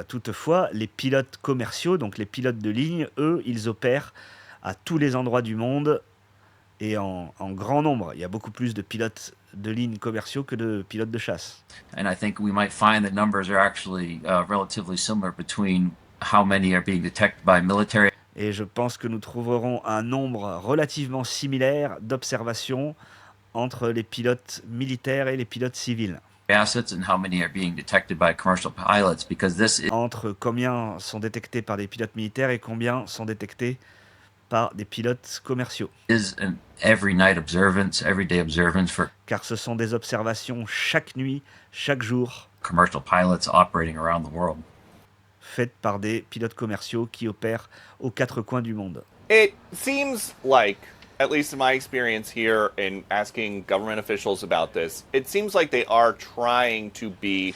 toutefois, les pilotes commerciaux, donc les pilotes de ligne, eux, ils opèrent à tous les endroits du monde et en grand nombre. Il y a beaucoup plus de pilotes de ligne commerciaux que de pilotes de chasse. And I think we might find that numbers are actually relatively similar between how many are being detected by military Et je pense que nous trouverons un nombre relativement similaire d'observations entre les pilotes militaires et les pilotes civils. assets and how many are being detected by commercial pilots, because this Entre combien sont détectés par des pilotes militaires et combien sont détectés par des pilotes commerciaux. is an every night observance, everyday observance for Car ce sont des observations chaque nuit, chaque jour, commercial pilots operating around the world. faites par des pilotes commerciaux qui opèrent aux quatre coins du monde. It seems like, at least in my experience here in asking government officials about this, it seems like they are trying to be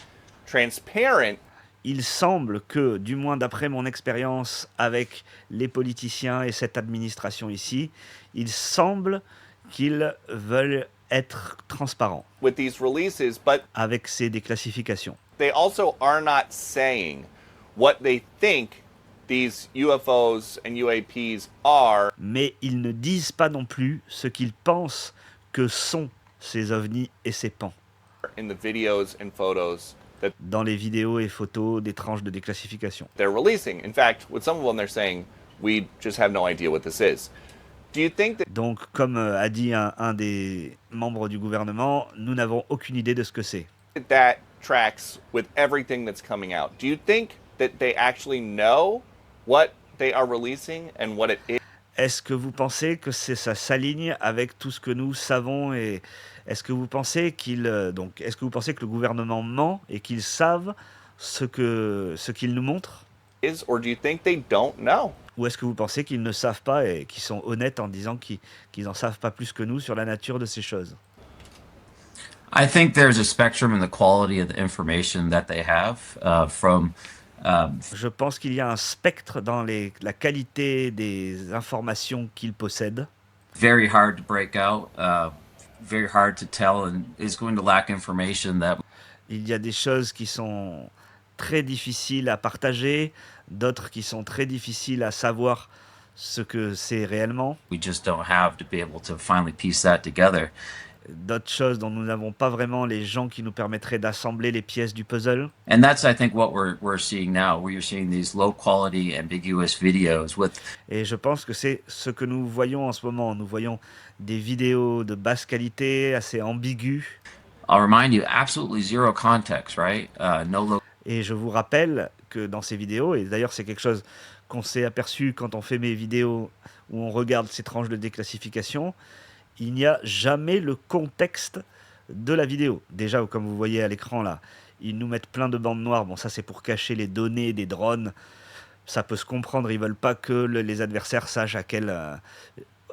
transparent. Il semble que, du moins d'après mon expérience avec les politiciens et cette administration ici, il semble qu'ils veulent être transparents With these releases, but avec ces déclassifications. they also are not saying what they think these UFOs and UAPs are. Mais ils ne disent pas non plus ce qu'ils pensent que sont ces ovnis et ces pans In the videos and photos that dans les vidéos et photos des tranches de déclassification. they're releasing. In fact, with some of them, they're saying, we just have no idea what this is. Do you think that Donc, comme a dit un des membres du gouvernement, nous n'avons aucune idée de ce que c'est. that tracks with everything that's coming out? Do you think that they actually know what they are releasing and what it is? Est-ce que vous pensez que ça s'aligne avec tout ce que nous savons et est-ce que vous pensez est-ce que vous pensez que le gouvernement ment et qu'ils savent ce qu'il nous montre? Or do you think they don't know? Ou est-ce que vous pensez qu'ils ne savent pas et qu'ils sont honnêtes en disant qu'ils n'en savent pas plus que nous sur la nature de ces choses? I think there's a spectrum in the quality of the information that they have from Je pense qu'il y a un spectre dans la qualité des informations qu'ils possèdent. very hard to break out, very hard to tell, and is going to lack information that Il y a des choses qui sont très difficiles à partager, d'autres qui sont très difficiles à savoir ce que c'est réellement, we just don't have to be able to finally piece that together. d'autres choses dont nous n'avons pas vraiment les gens qui nous permettraient d'assembler les pièces du puzzle. And that's, I think, what we're seeing now, where you're seeing these low quality, ambiguous videos with Et je pense que c'est ce que nous voyons en ce moment. Nous voyons des vidéos de basse qualité, assez ambiguës. I'll remind you, absolutely zero context, right? No Et je vous rappelle que dans ces vidéos, et d'ailleurs c'est quelque chose qu'on s'est aperçu quand on fait mes vidéos où on regarde ces tranches de déclassification, il n'y a jamais le contexte de la vidéo. Déjà, comme vous voyez à l'écran là, ils nous mettent plein de bandes noires. Bon, ça c'est pour cacher les données des drones. Ça peut se comprendre, ils veulent pas que les adversaires sachent à quelle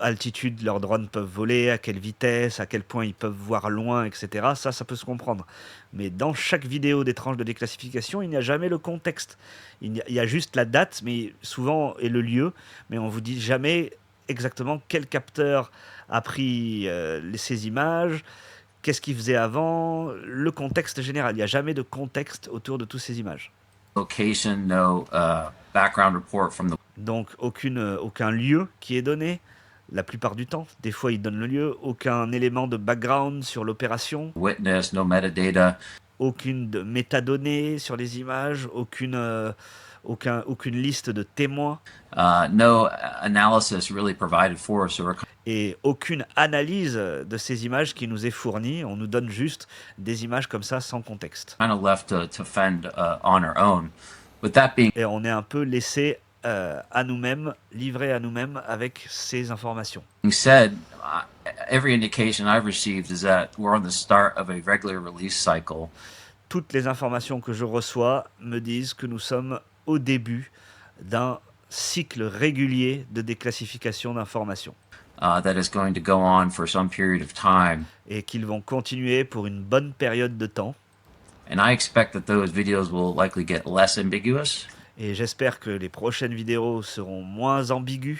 altitude leurs drones peuvent voler, à quelle vitesse, à quel point ils peuvent voir loin, etc. Ça peut se comprendre. Mais dans chaque vidéo des tranches de déclassification, il n'y a jamais le contexte. Il y a juste la date, mais souvent, et le lieu, mais on vous dit jamais exactement quel capteur a pris ces images, qu'est-ce qu'il faisait avant, le contexte général. Il n'y a jamais de contexte autour de toutes ces images. location, no background report from the Donc aucun lieu qui est donné, la plupart du temps. Des fois, ils donnent le lieu. Aucun élément de background sur l'opération. witness, no metadata. Aucune métadonnée sur les images. Aucune liste de témoins. No analysis really provided for us. So Et aucune analyse de ces images qui nous est fournie. On nous donne juste des images comme ça, sans contexte. kind of left to fend on our own. With that being Et on est un peu laissé à nous-mêmes, livré à nous-mêmes avec ces informations. Being said, every indication I've received is that we're on the start of a regular release cycle. Toutes les informations que je reçois me disent que nous sommes au début d'un cycle régulier de déclassification d'informations That is going to go on for some period of time. et qu'ils vont continuer pour une bonne période de temps. And I expect that those videos will likely get less ambiguous. Et j'espère que les prochaines vidéos seront moins ambiguës.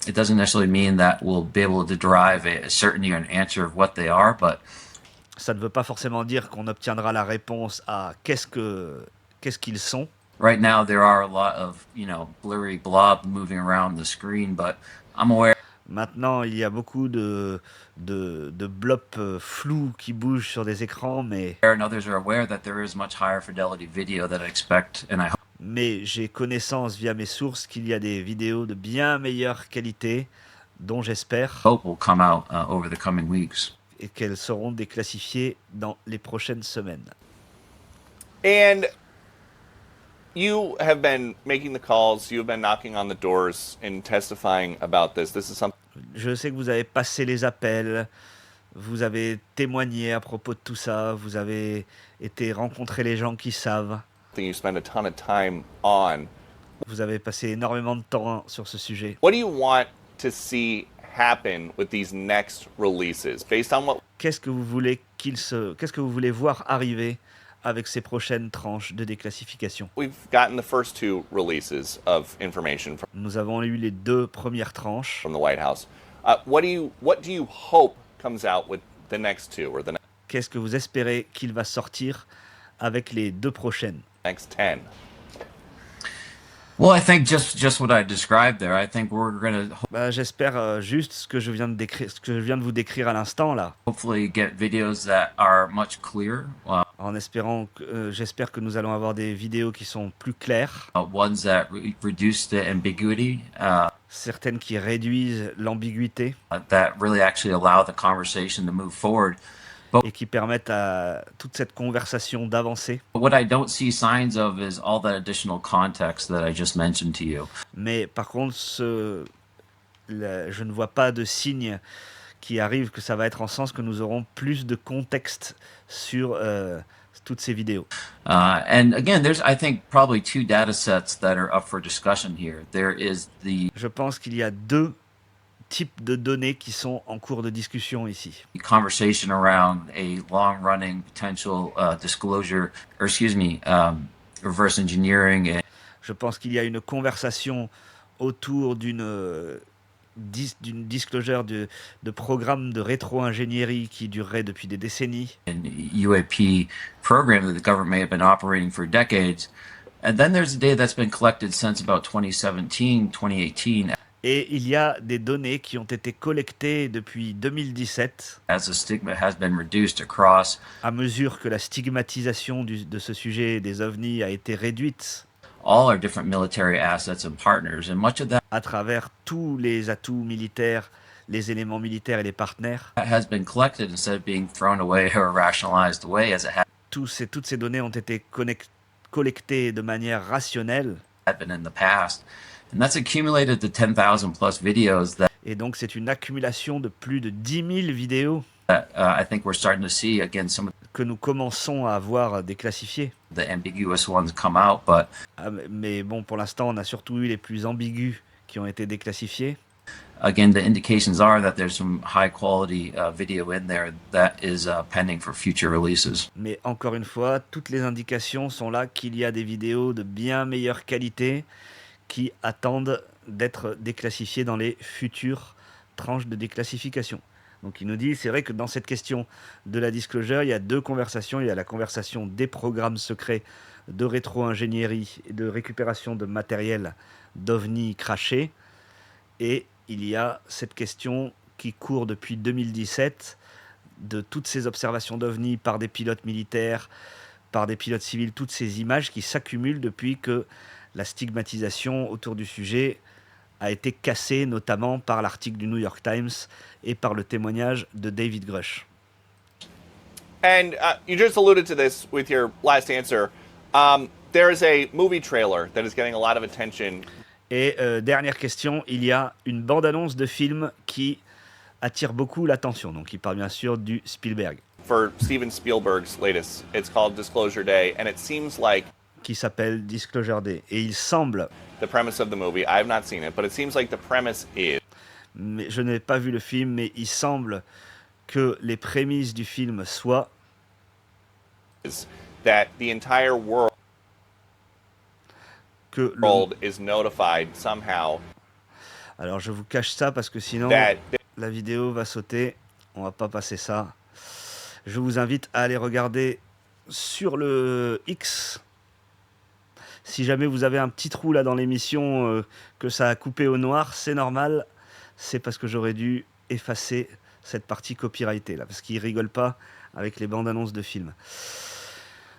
It doesn't necessarily mean that we'll be able to derive a certainty or an answer of what they are, but Ça ne veut pas forcément dire qu'on obtiendra la réponse à qu'est-ce qu'ils sont. right now there are a lot of, blurry blobs moving around the screen, but I'm aware Maintenant, il y a beaucoup de blobs flous qui bougent sur des écrans, and others are aware that there is much higher fidelity video that I expect and I mais j'ai connaissance via mes sources qu'il y a des vidéos de bien meilleure qualité dont j'espère hope will come out over the coming weeks. et qu'elles seront déclassifiées dans les prochaines semaines. And you have been making the calls, you've been knocking on the doors and testifying about this. This is something Je sais que vous avez passé les appels, vous avez témoigné à propos de tout ça, vous avez été rencontrer les gens qui savent, you spend a ton of time on. vous avez passé énormément de temps sur ce sujet. What do you want to see happen with these next releases based on what Qu'est-ce que vous voulez qu'est-ce que vous voulez voir arriver avec ces prochaines tranches de déclassification? we've gotten the first two releases of information Nous avons eu les 2 premières tranches. from the White House. What do you hope comes out with the next two or the Qu'est-ce que vous espérez qu'il va sortir avec les 2 prochaines? next 10? Well, I think just what I described there. I think we're going to J'espère juste ce que je viens de vous décrire à l'instant là, hopefully get videos that are much clearer, en espérant j'espère que nous allons avoir des vidéos qui sont plus claires, ones that reduce the ambiguity, certaines qui réduisent l'ambiguïté that really actually allow the conversation to move forward. et qui permettent à toute cette conversation d'avancer. But what I don't see signs of is all that additional context that I just mentioned to you. Mais par contre, je ne vois pas de signe qui arrive que ça va être en sens que nous aurons plus de contexte sur toutes ces vidéos. And again, there's, I think, probably 2 data sets that are up for discussion here. There is the Je pense qu'il y a 2 types de données qui sont en cours de discussion ici. conversation around a long-running potential disclosure, or reverse engineering. And Je pense qu'il y a une conversation autour d'une disclosure de programme de rétro-ingénierie qui durerait depuis des décennies. an UAP program that the government may have been operating for decades. And then there's the data that's been collected since about 2017, 2018, Et il y a des données qui ont été collectées depuis 2017 as the stigma has been reduced across à mesure que la stigmatisation de ce sujet des ovnis a été réduite all our different military assets and partners. And much of that à travers tous les atouts militaires, les éléments militaires et les partenaires. has been collected instead of being thrown away or rationalized away as it Toutes ces données ont été collectées de manière rationnelle. had been in the past. And that's accumulated to 10,000 plus videos Et donc c'est une accumulation de plus de 10 000 vidéos that I think we're starting to see, again, some of que nous commençons à voir déclassifiées. the ambiguous ones come out, but Mais bon, pour l'instant, on a surtout eu les plus ambigus qui ont été déclassifiés. again, the indications are that there's some high quality video in there that is pending for future releases. Mais encore une fois, toutes les indications sont là qu'il y a des vidéos de bien meilleure qualité qui attendent d'être déclassifiées dans les futures tranches de déclassification. Donc il nous dit, c'est vrai que dans cette question de la disclosure, il y a 2 conversations. Il y a la conversation des programmes secrets de rétro-ingénierie et de récupération de matériel d'OVNI crashés. Et il y a cette question qui court depuis 2017 de toutes ces observations d'OVNI par des pilotes militaires, par des pilotes civils, toutes ces images qui s'accumulent depuis que la stigmatisation autour du sujet a été cassée, notamment par l'article du New York Times et par le témoignage de David Grush. And you just alluded to this with your last answer. There is a movie trailer that is getting a lot of attention. Et dernière question, il y a une bande-annonce de film qui attire beaucoup l'attention. Donc il parle bien sûr du Spielberg, For Steven Spielberg's latest. It's called Disclosure Day, and it seems like qui s'appelle Disclosure Day. Et il semble, the premise of the movie, I have not seen it, but it seems like the premise mais je n'ai pas vu le film, mais il semble que les prémices du film soient is that the entire world que le... is notified somehow Alors je vous cache ça parce que sinon that la vidéo va sauter. On va pas passer ça. Je vous invite à aller regarder sur le X. Si jamais vous avez un petit trou là dans l'émission, que ça a coupé au noir, c'est normal. C'est parce que j'aurais dû effacer cette partie copyrightée là, parce qu'ils rigolent pas avec les bandes annonces de films.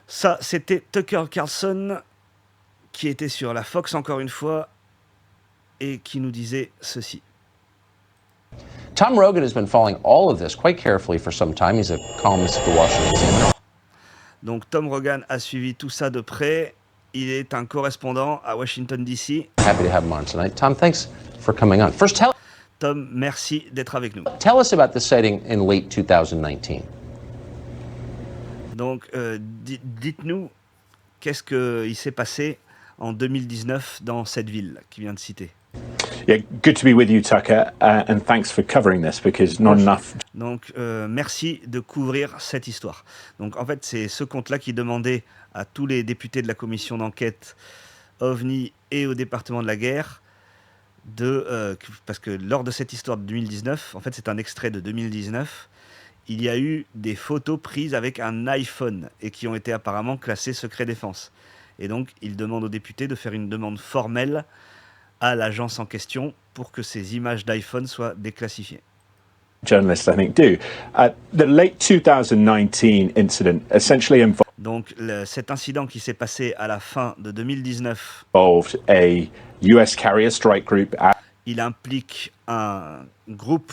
Ça, c'était Tucker Carlson qui était sur la Fox encore une fois et qui nous disait ceci. Tom Rogan has been following all of this quite carefully for some time. He's a columnist at the Washington Examiner. Donc Tom Rogan a suivi tout ça de près. Il est un correspondant à Washington DC. Happy to have him on tonight. Tom, thanks for coming on. First, Tom, merci d'être avec nous. tell us about this sighting in late 2019. Donc dites-nous qu'est-ce qu'il s'est passé en 2019 dans cette ville qui vient de citer. Yeah, good to be with you, Tucker, and thanks for covering this because not enough. Donc merci de couvrir cette histoire. Donc en fait c'est ce compte-là qui demandait à tous les députés de la commission d'enquête OVNI et au département de la guerre parce que lors de cette histoire de 2019, en fait c'est un extrait de 2019, il y a eu des photos prises avec un iPhone et qui ont été apparemment classées secret défense. Et donc il demande aux députés de faire une demande formelle à l'agence en question pour que ces images d'iPhone soient déclassifiées. Journalists, I think, do. The late 2019 incident essentially Donc cet incident qui s'est passé à la fin de 2019, involved a US carrier strike group il implique un groupe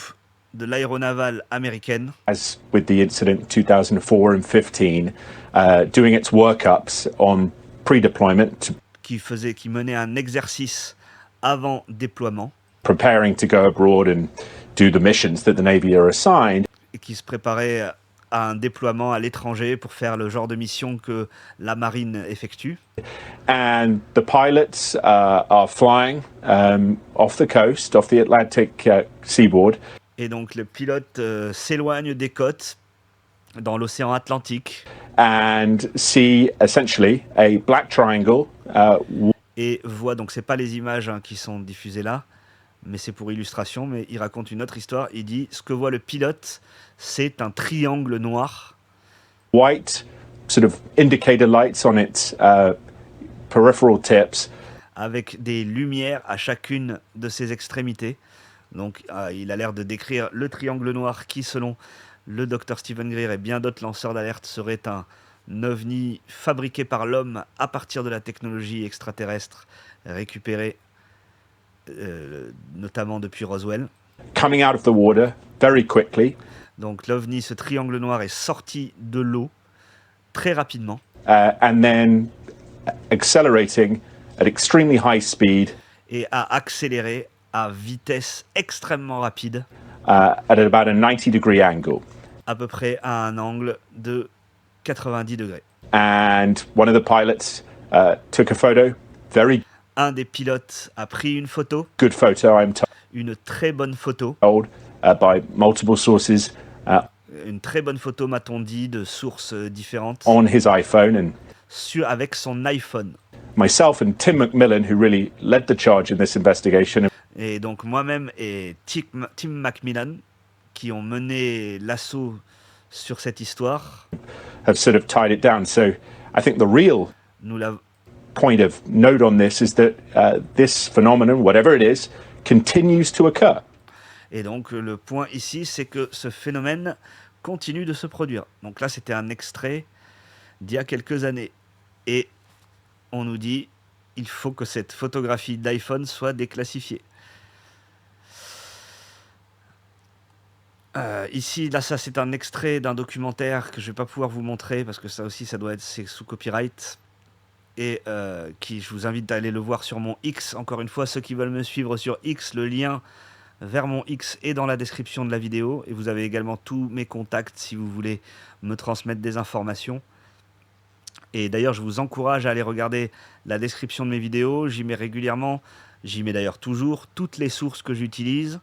de l'aéronavale américaine as with the incident 2004 and 15, doing its workups on pre-deployment, qui menait un exercice avant déploiement preparing to go abroad and do the missions that the Navy are assigned. et qui se préparait à un déploiement à l'étranger pour faire le genre de mission que la marine effectue. And the pilots are flying off the coast, off the Atlantic seaboard. Et donc le pilote s'éloigne des côtes dans l'océan Atlantique And see essentially a black triangle et voit, donc c'est pas les images qui sont diffusées là, mais c'est pour illustration, mais il raconte une autre histoire. Il dit, ce que voit le pilote, c'est un triangle noir white sort of indicator lights on its peripheral tips, avec des lumières à chacune de ses extrémités. Donc il a l'air de décrire le triangle noir qui, selon le docteur Stephen Greer et bien d'autres lanceurs d'alerte, serait un ovni fabriqué par l'homme à partir de la technologie extraterrestre récupérée notamment depuis Roswell. coming out of the water very quickly, Donc l'ovni, ce triangle noir, est sorti de l'eau très rapidement and then accelerating at extremely high speed et a accéléré à vitesse extrêmement rapide, at about a 90-degree angle. à peu près à un angle de 90 degrés. And one of the pilots took a photo, very Un des pilotes a pris une photo, good photo, I'm une très bonne photo, told, by multiple sources une très bonne photo, m'a-t-on dit, de sources différentes, on his iPhone. And avec son iPhone. myself and Tim McMillan, who really led the charge in this investigation, Et donc moi-même et Tim Macmillan, qui ont mené l'assaut sur cette histoire, have sort of tied it down. So I think the real nous l'avons... point of note on this is that this phenomenon, whatever it is, continues to occur. Et donc le point ici, c'est que ce phénomène continue de se produire. Donc là, c'était un extrait d'il y a quelques années. Et on nous dit, il faut que cette photographie d'iPhone soit déclassifiée. Ici, là, ça, c'est un extrait d'un documentaire que je ne vais pas pouvoir vous montrer parce que ça aussi, c'est sous copyright. et je vous invite à aller le voir sur mon X. Encore une fois, ceux qui veulent me suivre sur X, le lien vers mon X est dans la description de la vidéo. Et vous avez également tous mes contacts si vous voulez me transmettre des informations. Et d'ailleurs, je vous encourage à aller regarder la description de mes vidéos. J'y mets régulièrement, j'y mets d'ailleurs toujours toutes les sources que j'utilise.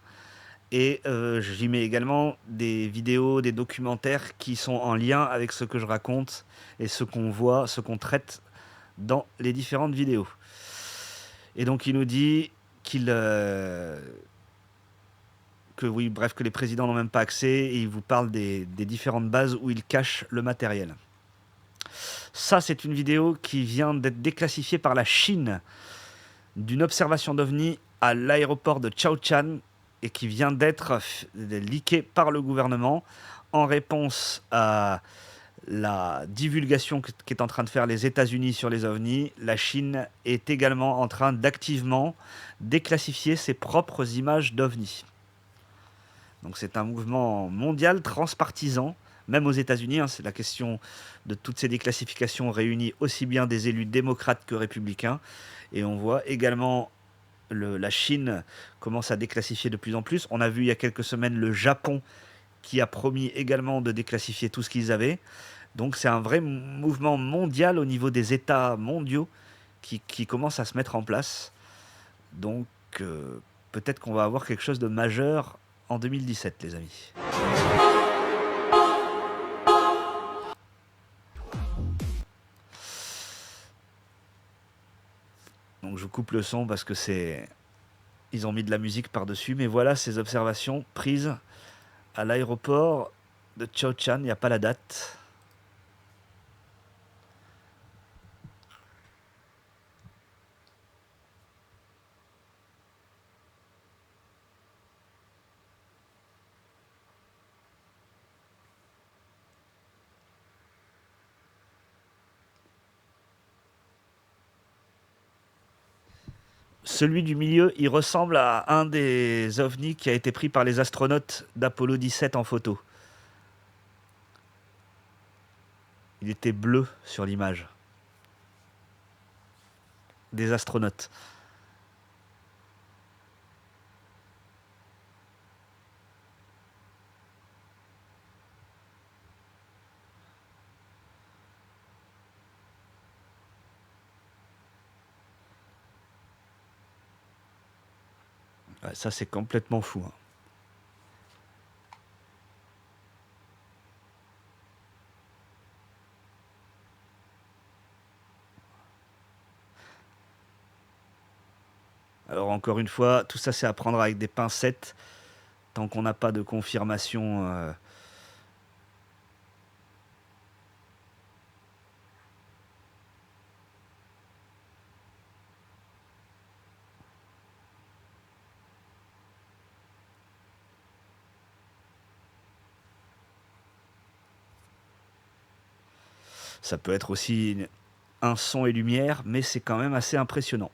Et j'y mets également des vidéos, des documentaires qui sont en lien avec ce que je raconte et ce qu'on voit, ce qu'on traite dans les différentes vidéos. Et donc il nous dit que les présidents n'ont même pas accès, et il vous parle des différentes bases où ils cachent le matériel. Ça, c'est une vidéo qui vient d'être déclassifiée par la Chine d'une observation d'OVNI à l'aéroport de Chaochan et qui vient d'être leakée par le gouvernement en réponse à la divulgation qu'est en train de faire les États-Unis sur les OVNI. La Chine est également en train d'activement déclassifier ses propres images d'OVNI. Donc c'est un mouvement mondial transpartisan, même aux États-Unis. C'est la question de toutes ces déclassifications réunit aussi bien des élus démocrates que républicains. Et on voit également la Chine commence à déclassifier de plus en plus. On a vu il y a quelques semaines le Japon qui a promis également de déclassifier tout ce qu'ils avaient. Donc c'est un vrai mouvement mondial au niveau des États mondiaux qui commence à se mettre en place. Donc peut-être qu'on va avoir quelque chose de majeur en 2017, les amis. Donc je vous coupe le son parce que ils ont mis de la musique par-dessus. Mais voilà ces observations prises à l'aéroport de Chaochan. Il n'y a pas la date. Celui du milieu, il ressemble à un des ovnis qui a été pris par les astronautes d'Apollo 17 en photo. Il était bleu sur l'image. Des astronautes. Ouais, ça, c'est complètement fou. Hein. Alors, encore une fois, tout ça, c'est à prendre avec des pincettes. Tant qu'on n'a pas de confirmation... Ça peut être aussi un son et lumière, mais c'est quand même assez impressionnant.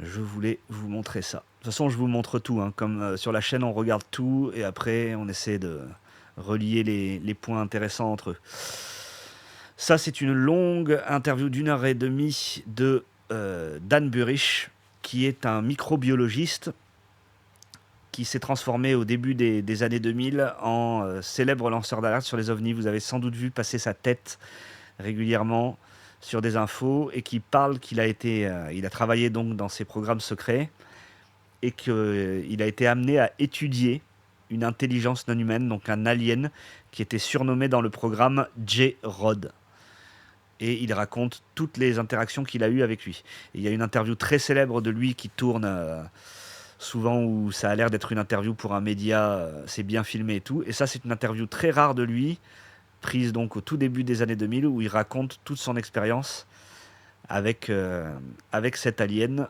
Je voulais vous montrer ça. De toute façon, je vous montre tout. Hein. Comme sur la chaîne, on regarde tout et après, on essaie de relier les points intéressants entre eux. Ça, c'est une longue interview d'1h30 de Dan Burich, qui est un microbiologiste qui s'est transformé au début des années 2000 en célèbre lanceur d'alerte sur les ovnis. Vous avez sans doute vu passer sa tête régulièrement sur des infos et qui parle qu'il a travaillé donc dans ces programmes secrets et qu'il a été amené à étudier une intelligence non humaine, donc un alien qui était surnommé dans le programme J-Rod. Et il raconte toutes les interactions qu'il a eues avec lui. Et il y a une interview très célèbre de lui qui tourne souvent où ça a l'air d'être une interview pour un média, c'est bien filmé et tout. Et ça, c'est une interview très rare de lui, prise donc au tout début des années 2000, où il raconte toute son expérience avec cet alien.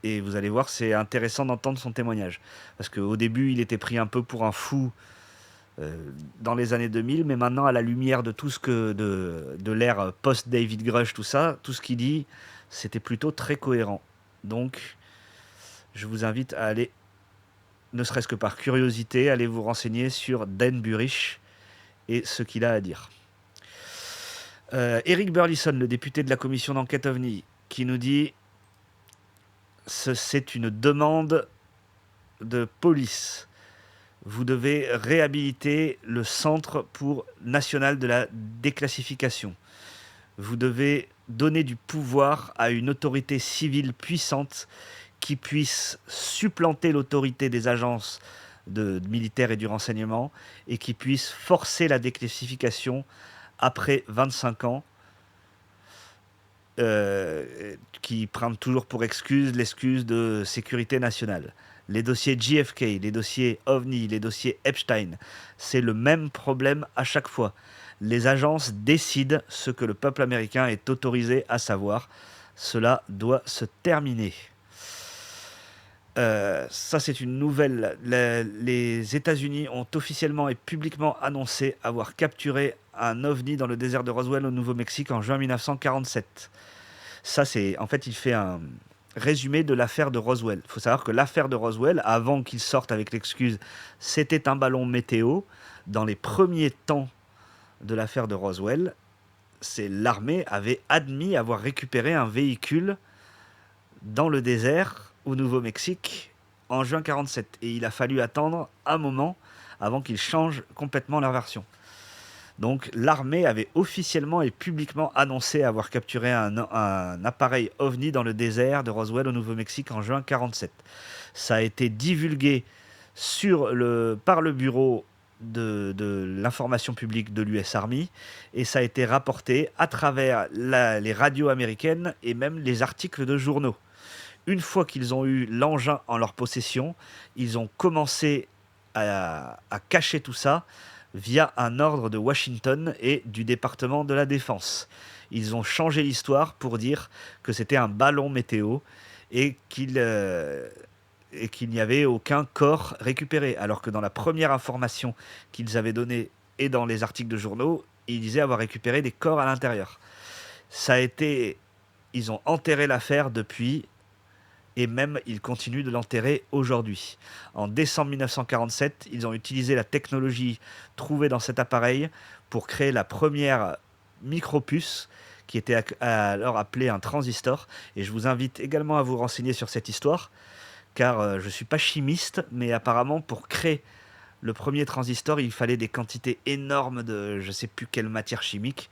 Et vous allez voir, c'est intéressant d'entendre son témoignage. Parce qu'au début, il était pris un peu pour un fou dans les années 2000, mais maintenant, à la lumière de tout ce que de l'ère post-David Grush, tout ça, tout ce qu'il dit, c'était plutôt très cohérent. Donc, je vous invite à aller, ne serait-ce que par curiosité, aller vous renseigner sur Dan Burich et ce qu'il a à dire. Eric Burleson, le député de la commission d'enquête OVNI, qui nous dit c'est une demande de police. Vous devez réhabiliter le Centre national de la déclassification. Vous devez donner du pouvoir à une autorité civile puissante qui puisse supplanter l'autorité des agences militaires et du renseignement et qui puisse forcer la déclassification après 25 ans, qui prennent toujours pour l'excuse de sécurité nationale. Les dossiers JFK, les dossiers OVNI, les dossiers Epstein, c'est le même problème à chaque fois. Les agences décident ce que le peuple américain est autorisé à savoir. Cela doit se terminer. Ça, c'est une nouvelle. Les États-Unis ont officiellement et publiquement annoncé avoir capturé un OVNI dans le désert de Roswell au Nouveau-Mexique en juin 1947. Ça, en fait, il fait un résumé de l'affaire de Roswell. Il faut savoir que l'affaire de Roswell, avant qu'il sorte avec l'excuse « c'était un ballon météo », dans les premiers temps de l'affaire de Roswell, l'armée avait admis avoir récupéré un véhicule dans le désert au Nouveau-Mexique en juin 1947. Et il a fallu attendre un moment avant qu'ils changent complètement leur version. Donc l'armée avait officiellement et publiquement annoncé avoir capturé un appareil OVNI dans le désert de Roswell au Nouveau-Mexique en juin 1947. Ça a été divulgué par le bureau de l'information publique de l'US Army et ça a été rapporté à travers les radios américaines et même les articles de journaux. Une fois qu'ils ont eu l'engin en leur possession, ils ont commencé à cacher tout ça via un ordre de Washington et du département de la Défense. Ils ont changé l'histoire pour dire que c'était un ballon météo et qu'il n'y avait aucun corps récupéré. Alors que dans la première information qu'ils avaient donnée et dans les articles de journaux, ils disaient avoir récupéré des corps à l'intérieur. Ils ont enterré l'affaire depuis et même ils continuent de l'enterrer aujourd'hui. En décembre 1947, ils ont utilisé la technologie trouvée dans cet appareil pour créer la première micropuce qui était alors appelée un transistor. Et je vous invite également à vous renseigner sur cette histoire, car je ne suis pas chimiste, mais apparemment pour créer le premier transistor, il fallait des quantités énormes de je ne sais plus quelle matière chimique.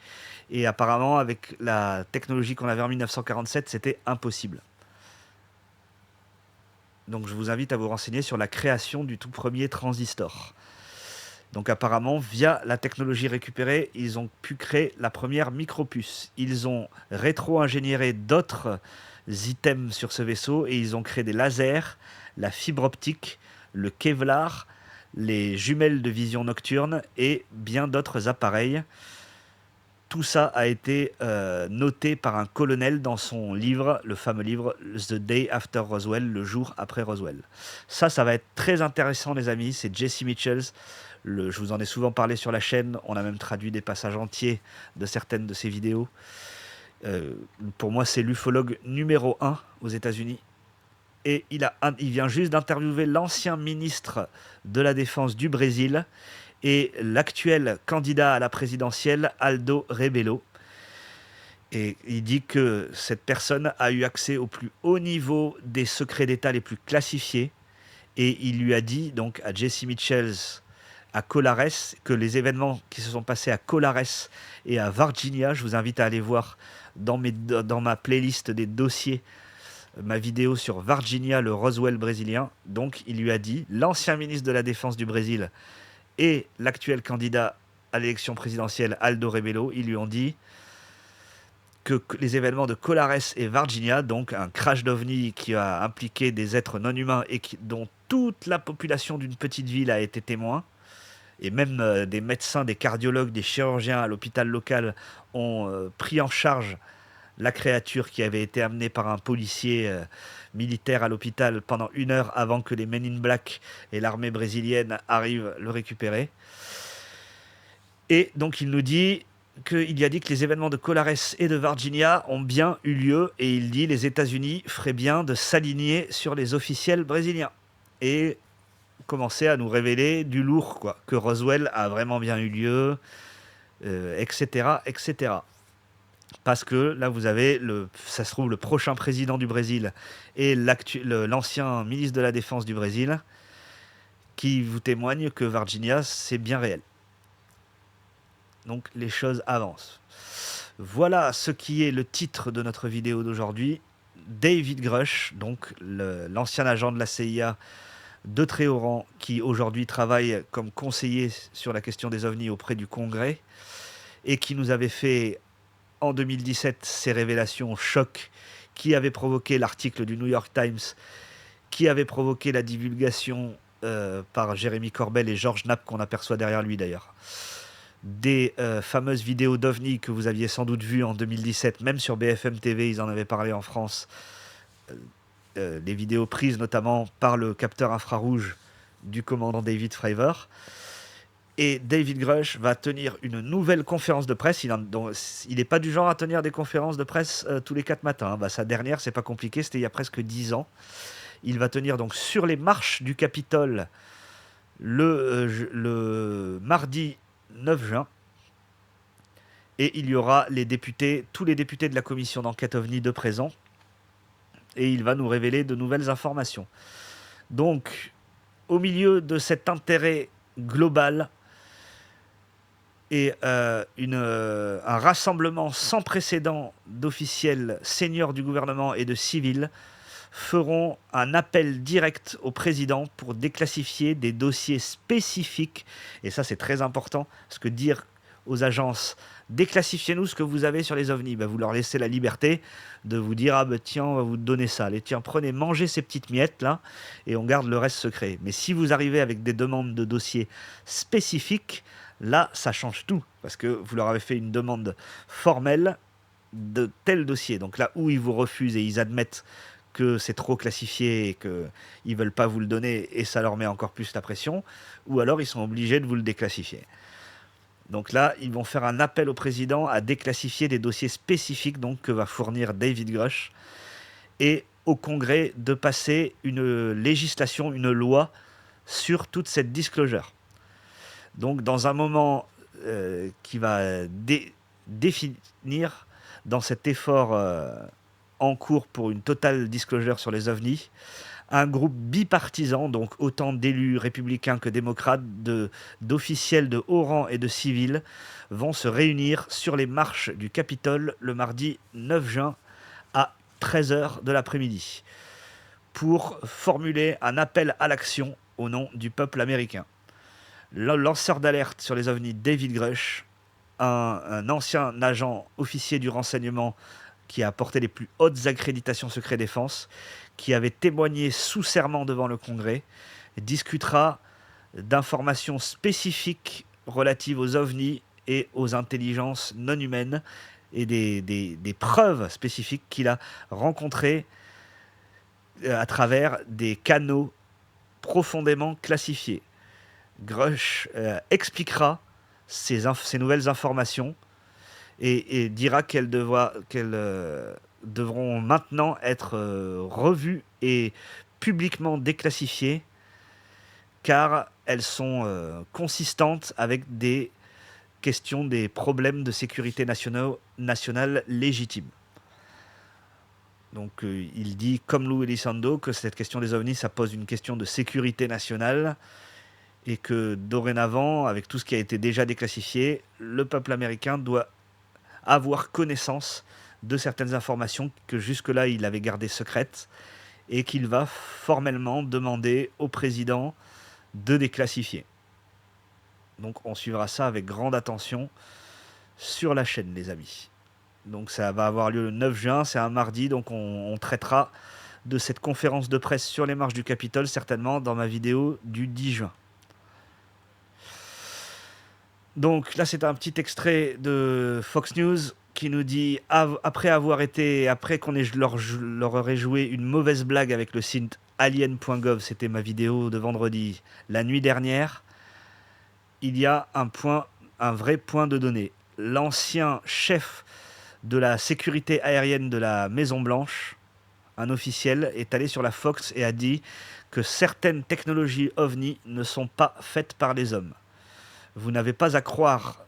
Et apparemment, avec la technologie qu'on avait en 1947, c'était impossible. Donc je vous invite à vous renseigner sur la création du tout premier transistor. Donc apparemment, via la technologie récupérée, ils ont pu créer la première micropuce. Ils ont rétro-ingénieré d'autres items sur ce vaisseau et ils ont créé des lasers, la fibre optique, le Kevlar, les jumelles de vision nocturne et bien d'autres appareils. Tout ça a été noté par un colonel dans son livre, le fameux livre The Day After Roswell, le jour après Roswell. Ça va être très intéressant, les amis. C'est Jesse Mitchell. Je vous en ai souvent parlé sur la chaîne. On a même traduit des passages entiers de certaines de ses vidéos. Pour moi, c'est l'ufologue numéro 1 aux États-Unis. Et il vient juste d'interviewer l'ancien ministre de la Défense du Brésil et l'actuel candidat à la présidentielle, Aldo Rebelo. Et il dit que cette personne a eu accès au plus haut niveau des secrets d'État les plus classifiés. Et il lui a dit, donc à Jesse Mitchell, à Colares, que les événements qui se sont passés à Colares et à Virginia, je vous invite à aller voir dans ma playlist des dossiers, ma vidéo sur Virginia, le Roswell brésilien. Donc il lui a dit, l'ancien ministre de la Défense du Brésil et l'actuel candidat à l'élection présidentielle, Aldo Rebelo, ils lui ont dit que les événements de Colares et Virginia, donc un crash d'OVNI qui a impliqué des êtres non humains et dont toute la population d'une petite ville a été témoin, et même des médecins, des cardiologues, des chirurgiens à l'hôpital local ont pris en charge la créature qui avait été amenée par un policier militaire à l'hôpital pendant 1 heure avant que les Men in Black et l'armée brésilienne arrivent le récupérer. Et donc il nous dit qu'il a dit que les événements de Colares et de Virginia ont bien eu lieu et il dit les États-Unis feraient bien de s'aligner sur les officiels brésiliens et commencer à nous révéler du lourd, quoi, que Roswell a vraiment bien eu lieu, etc., etc. Parce que là, vous avez, ça se trouve, le prochain président du Brésil et l'ancien ministre de la Défense du Brésil qui vous témoignent que Varginha, c'est bien réel. Donc les choses avancent. Voilà ce qui est le titre de notre vidéo d'aujourd'hui. David Grush, donc l'ancien agent de la CIA de très haut rang, qui aujourd'hui travaille comme conseiller sur la question des ovnis auprès du Congrès, et qui nous avait fait en 2017 ces révélations choc qui avaient provoqué l'article du New York Times, qui avait provoqué la divulgation par Jérémy Corbel et George Knapp, qu'on aperçoit derrière lui d'ailleurs, des fameuses vidéos d'OVNI que vous aviez sans doute vues en 2017, même sur BFM TV, ils en avaient parlé en France, les vidéos prises notamment par le capteur infrarouge du commandant David Fravor. Et David Grush va tenir une nouvelle conférence de presse. Il n'est pas du genre à tenir des conférences de presse tous les 4 matins. Sa dernière, c'est pas compliqué, c'était il y a presque 10 ans. Il va tenir donc sur les marches du Capitole le mardi 9 juin. Et il y aura tous les députés de la commission d'enquête OVNI de présents. Et il va nous révéler de nouvelles informations. Donc, au milieu de cet intérêt global et un rassemblement sans précédent d'officiels seniors du gouvernement et de civils feront un appel direct au président pour déclassifier des dossiers spécifiques. Et ça, c'est très important, parce que dire aux agences « déclassifiez-nous ce que vous avez sur les ovnis », vous leur laissez la liberté de vous dire « ah tiens, on va vous donner ça, allez tiens, prenez, mangez ces petites miettes là, et on garde le reste secret ». Mais si vous arrivez avec des demandes de dossiers spécifiques, là, ça change tout, parce que vous leur avez fait une demande formelle de tel dossier. Donc là où ils vous refusent et ils admettent que c'est trop classifié et qu'ils ne veulent pas vous le donner, et ça leur met encore plus la pression, ou alors ils sont obligés de vous le déclassifier. Donc là, ils vont faire un appel au président à déclassifier des dossiers spécifiques donc, que va fournir David Grush, et au Congrès de passer une législation, une loi sur toute cette disclosure. Donc dans un moment qui va définir dans cet effort en cours pour une totale disclosure sur les ovnis, un groupe bipartisan, donc autant d'élus républicains que démocrates, d'officiels de haut rang et de civils, vont se réunir sur les marches du Capitole le mardi 9 juin à 13h de l'après-midi pour formuler un appel à l'action au nom du peuple américain. Le lanceur d'alerte sur les ovnis David Grush, un ancien agent officier du renseignement qui a porté les plus hautes accréditations secret défense, qui avait témoigné sous serment devant le Congrès, discutera d'informations spécifiques relatives aux ovnis et aux intelligences non humaines et des preuves spécifiques qu'il a rencontrées à travers des canaux profondément classifiés. Grush expliquera ces nouvelles informations et dira qu'elles devront maintenant être revues et publiquement déclassifiées, car elles sont consistantes avec des questions, des problèmes de sécurité nationale légitimes. Donc il dit, comme Lou Elizondo, que cette question des ovnis, ça pose une question de sécurité nationale, et que dorénavant, avec tout ce qui a été déjà déclassifié, le peuple américain doit avoir connaissance de certaines informations que jusque-là il avait gardées secrètes, et qu'il va formellement demander au président de déclassifier. Donc on suivra ça avec grande attention sur la chaîne, les amis. Donc ça va avoir lieu le 9 juin, c'est un mardi, donc on traitera de cette conférence de presse sur les marches du Capitole, certainement dans ma vidéo du 10 juin. Donc là, c'est un petit extrait de Fox News qui nous dit après qu'on leur aurait joué une mauvaise blague avec le site alien.gov, c'était ma vidéo de vendredi, la nuit dernière, il y a un vrai point de données. L'ancien chef de la sécurité aérienne de la Maison Blanche, un officiel, est allé sur la Fox et a dit que certaines technologies OVNI ne sont pas faites par les hommes. Vous n'avez pas à croire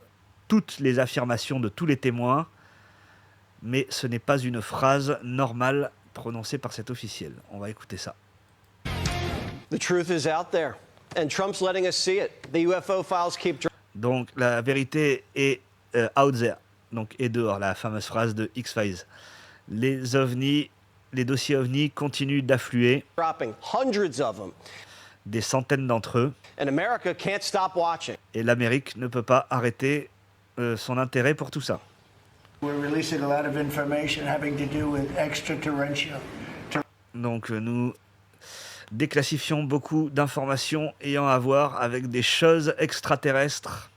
toutes les affirmations de tous les témoins. Mais ce n'est pas une phrase normale prononcée par cet officiel. On va écouter ça. The truth is out there, and Trump's letting us see it. The UFO files keep. Donc la vérité est out there, donc est dehors, la fameuse phrase de X-Files. Les ovnis, les dossiers ovnis continuent d'affluer, Dropping hundreds of them, des centaines d'entre eux, and America can't stop watching. et l'Amérique ne peut pas arrêter son intérêt pour tout ça. We're releasing a lot of information having to do with extraterrestrial. Donc nous déclassifions beaucoup d'informations ayant à voir avec des choses extraterrestres.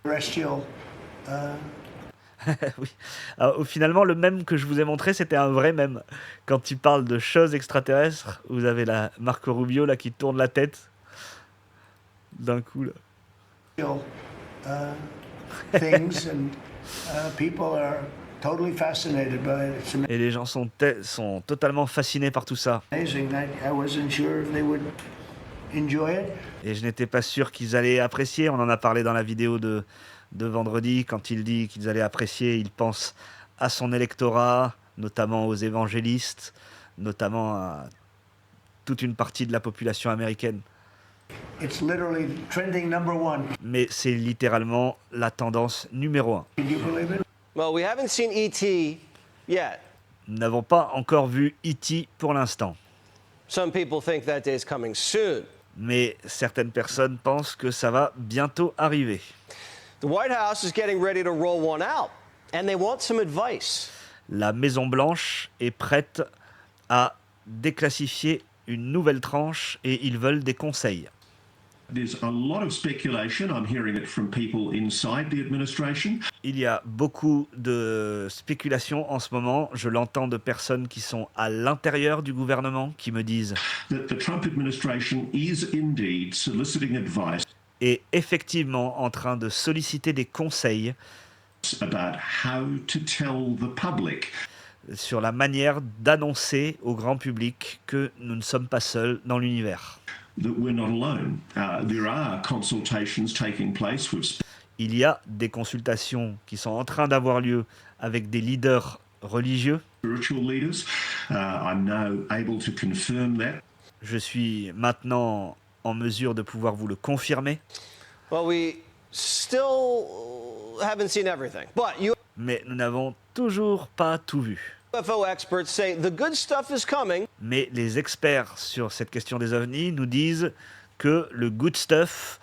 Oui. Alors, finalement, le mème que je vous ai montré, c'était un vrai mème. Quand il parle de choses extraterrestres, vous avez la Marco Rubio là qui tourne la tête d'un coup là. Things and people are totally fascinated by it. It's Et les gens sont totalement fascinés par tout ça. amazing. I wasn't sure if they would enjoy it. Et je n'étais pas sûr qu'ils allaient apprécier. On en a parlé dans la vidéo de vendredi. Quand il dit qu'ils allaient apprécier, il pense à son électorat, notamment aux évangélistes, notamment à toute une partie de la population américaine. It's literally trending number one. Mais c'est littéralement la tendance numéro 1. Can you believe it? Well, we haven't seen ET yet. Nous n'avons pas encore vu E.T. pour l'instant. Some people think that day is coming soon. Mais certaines personnes pensent que ça va bientôt arriver. The White House is getting ready to roll one out, and they want some advice. La Maison-Blanche est prête à déclassifier une nouvelle tranche et ils veulent des conseils. There's a lot of speculation. I'm hearing it from people inside the administration. Il y a beaucoup de spéculations en ce moment. Je l'entends de personnes qui sont à l'intérieur du gouvernement qui me disent That the Trump administration is indeed soliciting advice et effectivement en train de solliciter des conseils about how to tell the public sur la manière d'annoncer au grand public que nous ne sommes pas seuls dans l'univers. that we're not alone. There are consultations taking place with Il y a des consultations qui sont en train d'avoir lieu avec des leaders religieux. spiritual leaders. I'm now able to confirm that. Je suis maintenant en mesure de pouvoir vous le confirmer, Well, we still haven't seen everything, but mais nous n'avons toujours pas tout vu. UFO experts say the good stuff is coming. Mais les experts sur cette question des ovnis nous disent que le good stuff,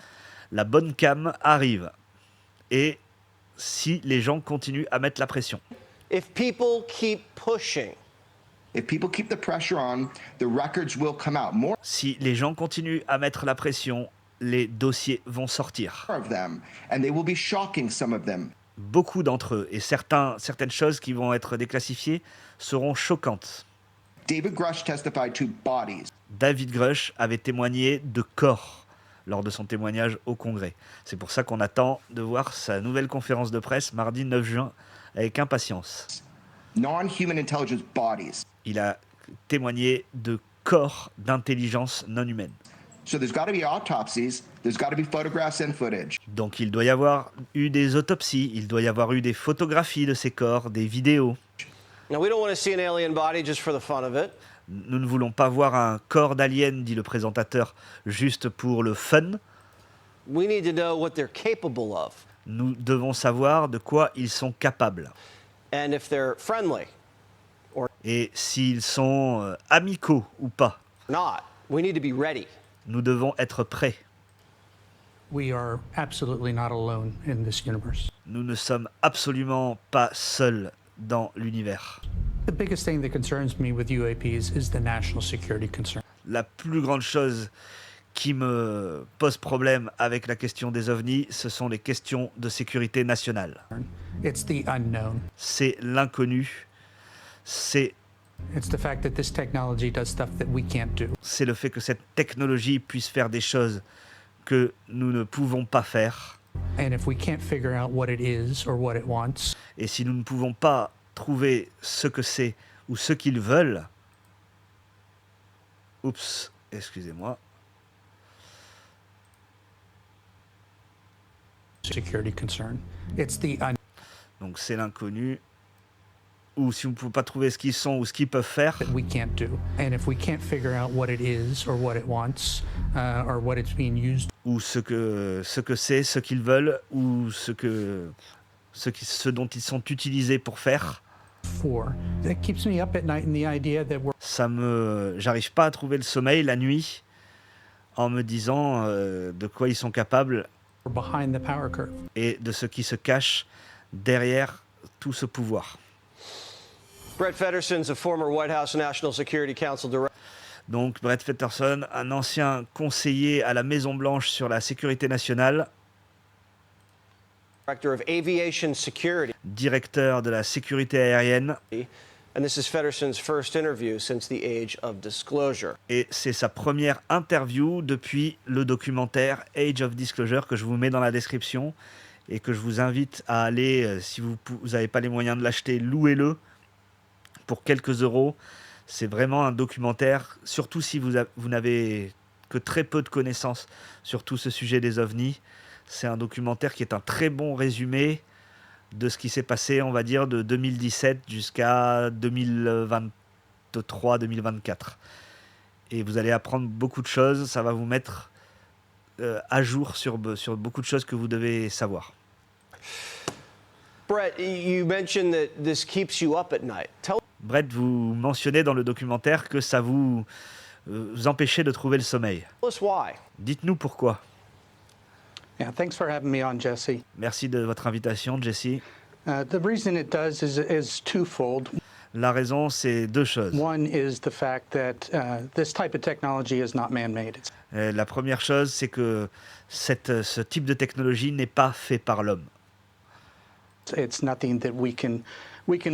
la bonne cam, arrive. Et si les gens continuent à mettre la pression. If people keep pushing. If people keep the pressure on, the records will come out. More Si les gens continuent à mettre la pression, les dossiers vont sortir. of them, and they will be shocking some of them. Beaucoup d'entre eux, et certaines choses qui vont être déclassifiées seront choquantes. David Grush testified to bodies. David Grush avait témoigné de corps lors de son témoignage au Congrès. C'est pour ça qu'on attend de voir sa nouvelle conférence de presse mardi 9 juin avec impatience. Non-human intelligence bodies. Il a témoigné de corps d'intelligence non humaine. So there's got to be autopsies, there's got to be photographs and footage. Donc il doit y avoir eu des autopsies, il doit y avoir eu des photographies de ces corps, des vidéos. Now, we don't want to see an alien body just for the fun of it. Nous ne voulons pas voir un corps d'alien, dit le présentateur, juste pour le fun. We need to know what they're capable of, Nous devons savoir de quoi ils sont capables. and if they're friendly Et s'ils sont amicaux ou pas. or not. We need to be ready. Nous devons être prêts. We are absolutely not alone in this universe. Nous ne sommes absolument pas seuls dans l'univers. The biggest thing that concerns me with UAPs is the national security concern. La plus grande chose qui me pose problème avec la question des ovnis, ce sont les questions de sécurité nationale. It's the unknown. C'est l'inconnu, It's the fact that this technology does stuff that we can't do. c'est le fait que cette technologie puisse faire des choses que nous ne pouvons pas faire. And if we can't figure out what it is or what it wants, Et si nous ne pouvons pas trouver ce que c'est ou ce qu'ils veulent, oups, excusez-moi, security concern. It's the donc c'est l'inconnu. ou si vous ne pouvez pas trouver ce qu'ils sont ou ce qu'ils peuvent faire, that we can't do. And if we can't figure out what it is or what it wants or what it's being used ou ce que c'est, ce qu'ils veulent, ou ce dont ils sont utilisés pour faire, for, that keeps me up at night in the idea that j'arrive pas à trouver le sommeil la nuit en me disant de quoi ils sont capables we're behind the power curve. et de ce qui se cache derrière tout ce pouvoir. Brett Fetterson's a former White House National Security Council director. Donc Brett Fetterson, un ancien conseiller à la Maison-Blanche sur la sécurité nationale, Director of Aviation Security. directeur de la sécurité aérienne, And this is Fetterson's first interview since the age of disclosure. et c'est sa première interview depuis le documentaire Age of Disclosure que je vous mets dans la description et que je vous invite à aller, si vous n'avez pas les moyens de l'acheter, louez-le pour quelques euros. C'est vraiment un documentaire, surtout si vous n'avez que très peu de connaissances sur tout ce sujet des ovnis. C'est un documentaire qui est un très bon résumé de ce qui s'est passé, on va dire, de 2017 jusqu'à 2023-2024. Et vous allez apprendre beaucoup de choses, ça va vous mettre à jour sur beaucoup de choses que vous devez savoir. Brett, you mentioned that this keeps you up at night. Brett, vous mentionnez dans le documentaire que ça vous empêchait de trouver le sommeil. Tell us why. Dites-nous pourquoi. Yeah, thanks for having me on, Jesse. Merci de votre invitation, Jesse. The reason it does is twofold. La raison, c'est deux choses. One is the fact that this type of technology is not man-made. La première chose, c'est que ce type de technologie n'est pas fait par l'homme. It's nothing that we can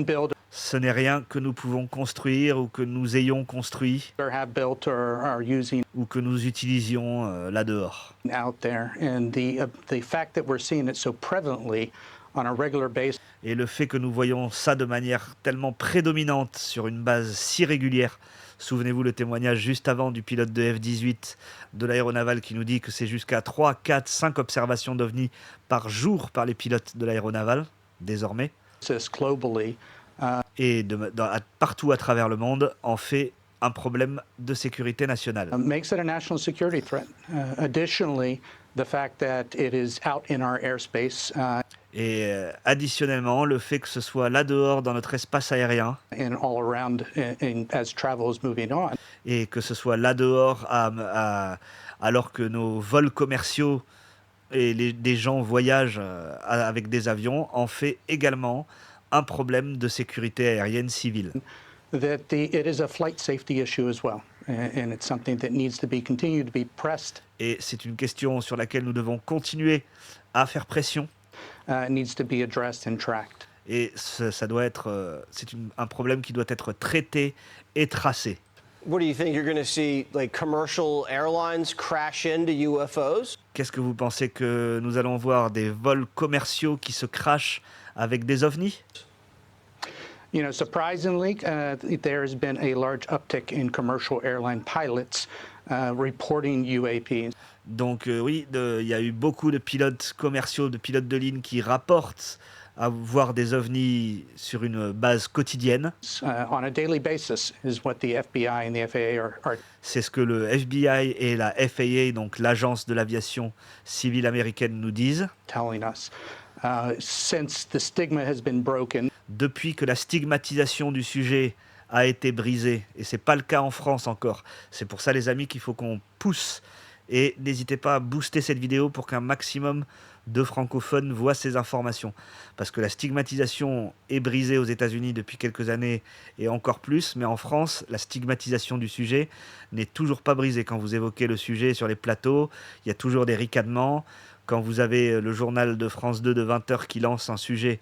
build Ce n'est rien que nous pouvons construire ou que nous ayons construit or have built or are using ou que nous utilisions là dehors. out there. And the fact that we're seeing it so prevalently on a regular basis Et le fait que nous voyons ça de manière tellement prédominante sur une base si régulière. Souvenez-vous le témoignage juste avant du pilote de F-18 de l'aéronaval qui nous dit que c'est jusqu'à 3, 4, 5 observations d'OVNI par jour par les pilotes de l'aéronaval, désormais. globally. Et partout à travers le monde en fait un problème de sécurité nationale. Makes it a national security threat. Additionally, the fact that it is out in our airspace Et additionnellement, le fait que ce soit là dehors dans notre espace aérien and all around as travel is moving on. Et que ce soit là dehors alors que nos vols commerciaux et des gens voyagent avec des avions en fait également un problème de sécurité aérienne civile. That it is a flight safety issue as well, and it's something that needs to be continued to be pressed. Et c'est une question sur laquelle nous devons continuer à faire pression. It needs to be addressed and tracked. Et ça doit être, un problème qui doit être traité et tracé. What do you think? You're going to see like commercial airlines crash into UFOs? Qu'est-ce que vous pensez que nous allons voir des vols commerciaux qui se crashent avec des ovnis? You know, surprisingly, there has been a large uptick in commercial airline pilots reporting UAPs. Donc oui, il y a eu beaucoup de pilotes commerciaux, de pilotes de ligne qui rapportent à voir des ovnis sur une base quotidienne. On a daily basis is what the FBI and the FAA are. C'est ce que le FBI et la FAA, donc l'agence de l'aviation civile américaine, nous disent. Telling us. Since the stigma has been broken. Depuis que la stigmatisation du sujet a été brisée, et c'est pas le cas en France encore. C'est pour ça, les amis, qu'il faut qu'on pousse. Et n'hésitez pas à booster cette vidéo pour qu'un maximum de francophones voient ces informations. Parce que la stigmatisation est brisée aux États-Unis depuis quelques années et encore plus, mais en France, la stigmatisation du sujet n'est toujours pas brisée. Quand vous évoquez le sujet sur les plateaux, il y a toujours des ricanements. Quand vous avez le journal de France 2 de 20h qui lance un sujet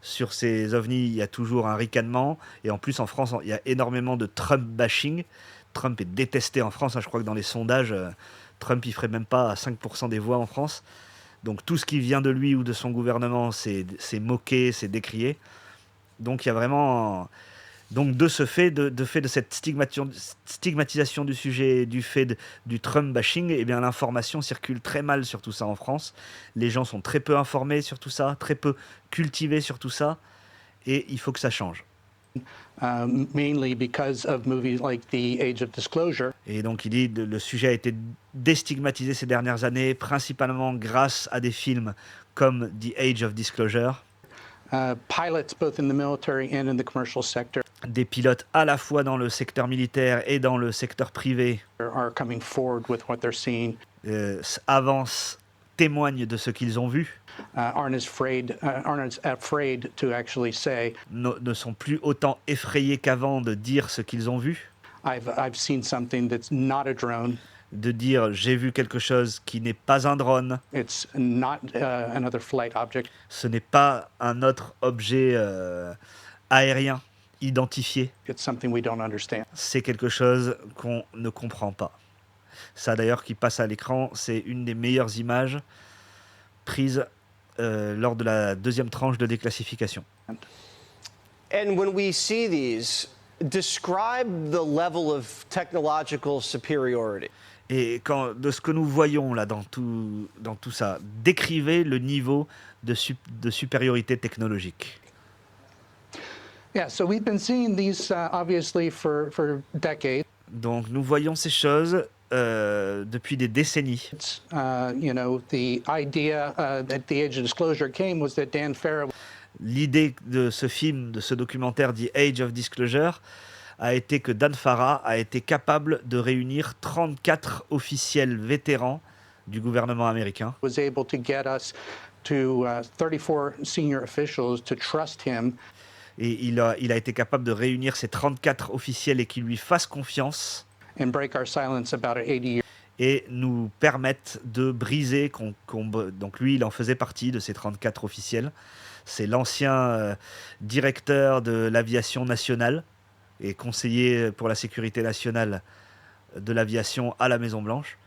sur ces ovnis, il y a toujours un ricanement. Et en plus, en France, il y a énormément de Trump bashing. Trump est détesté en France. Je crois que dans les sondages, Trump, il ferait même pas 5% des voix en France. Donc tout ce qui vient de lui ou de son gouvernement, c'est moqué, c'est décrié. Donc il y a vraiment... Donc de ce fait, de cette stigmatisation du sujet, du fait du Trump bashing, eh bien l'information circule très mal sur tout ça en France. Les gens sont très peu informés sur tout ça, très peu cultivés sur tout ça. Et il faut que ça change. mainly because of movies like The Age of Disclosure. Et donc il dit le sujet a été déstigmatisé ces dernières années, principalement grâce à des films comme The Age of Disclosure. Pilots, both in the military and in the commercial sector, Des pilotes à la fois dans le secteur militaire et dans le secteur privé are coming forward with what they're seeing. Avancent, témoignent de ce qu'ils ont vu. Aren't as afraid to actually say. Ne sont plus autant effrayés qu'avant de dire ce qu'ils ont vu. I've seen something that's not a drone. De dire j'ai vu quelque chose qui n'est pas un drone. It's not another flight object. Ce n'est pas un autre objet aérien identifié. It's something we don't understand. C'est quelque chose qu'on ne comprend pas. Ça d'ailleurs qui passe à l'écran, c'est une des meilleures images prises lors de la deuxième tranche de déclassification. And when we see these, describe the level of technological superiority. Et de ce que nous voyons là dans tout ça, décrivez le niveau de supériorité technologique. Yeah, so we've been seeing these obviously for decades. Donc nous voyons ces choses depuis des décennies. You know, the idea that The Age of Disclosure came was that Dan Farah. L'idée de ce film, de ce documentaire The Age of Disclosure, a été que Dan Farah a été capable de réunir 34 officiels vétérans du gouvernement américain. Was able to get us to 34 senior officials to trust him. Et il a été capable de réunir ces 34 officiels et qui lui fassent confiance. And break our silence about 80 years. Et nous permettent de briser. Donc lui, il en faisait partie de ces 34 officiels. C'est l'ancien directeur de l'aviation nationale et conseiller pour la sécurité nationale de l'aviation à la Maison-Blanche.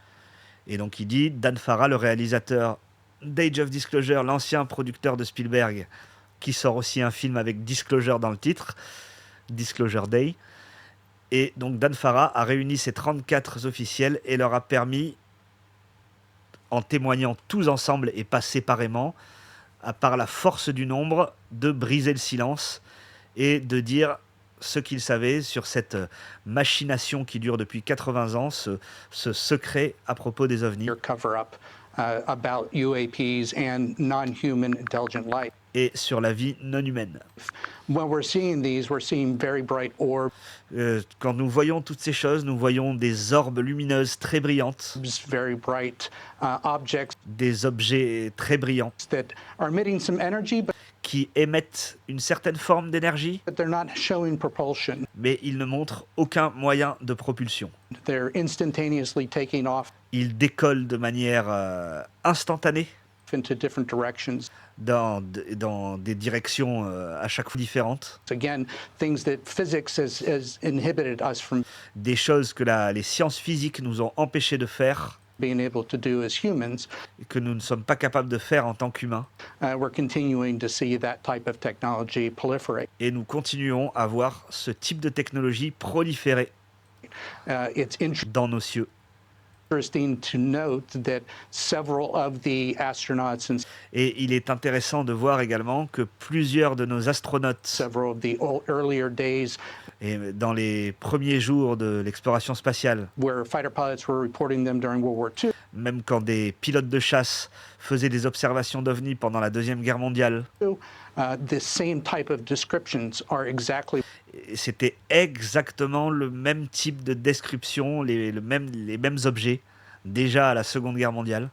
Et donc il dit, Dan Farah, le réalisateur d'Age of Disclosure, l'ancien producteur de Spielberg, qui sort aussi un film avec Disclosure dans le titre, Disclosure Day. Et donc Dan Farah a réuni ces 34 officiels et leur a permis, en témoignant tous ensemble et pas séparément, par la force du nombre, de briser le silence et de dire ce qu'ils savaient sur cette machination qui dure depuis 80 ans, ce secret à propos des ovnis. About UAPs and non-human intelligent life. Et sur la vie non humaine. When we're seeing these, we're seeing very bright orbs. Quand nous voyons toutes ces choses, nous voyons des orbes lumineuses très brillantes. Very bright objects. Des objets très brillants. That are emitting some energy, but qui émettent une certaine forme d'énergie, but they're not showing propulsion. Mais ils ne montrent aucun moyen de propulsion. They're instantaneously taking off. Ils décollent de manière instantanée into different directions. Dans des directions à chaque fois différentes. Again, things that physics has inhibited us from. Des choses que les sciences physiques nous ont empêchés de faire. Being able to do as humans. Que nous ne sommes pas capables de faire en tant qu'humains. We're continuing to see that type of technology proliferate. Et nous continuons à voir ce type de technologie proliférer dans nos cieux. Interesting to note that several of the astronauts et il est intéressant de voir également que plusieurs de nos astronautes, several of the earlier days, et dans les premiers jours de l'exploration spatiale, where fighter pilots were reporting them during World War II, même quand des pilotes de chasse faisaient des observations d'ovnis pendant la Deuxième Guerre mondiale, the same type of descriptions are exactly. C'était exactement le même type de description, les mêmes objets, déjà à la Seconde Guerre mondiale,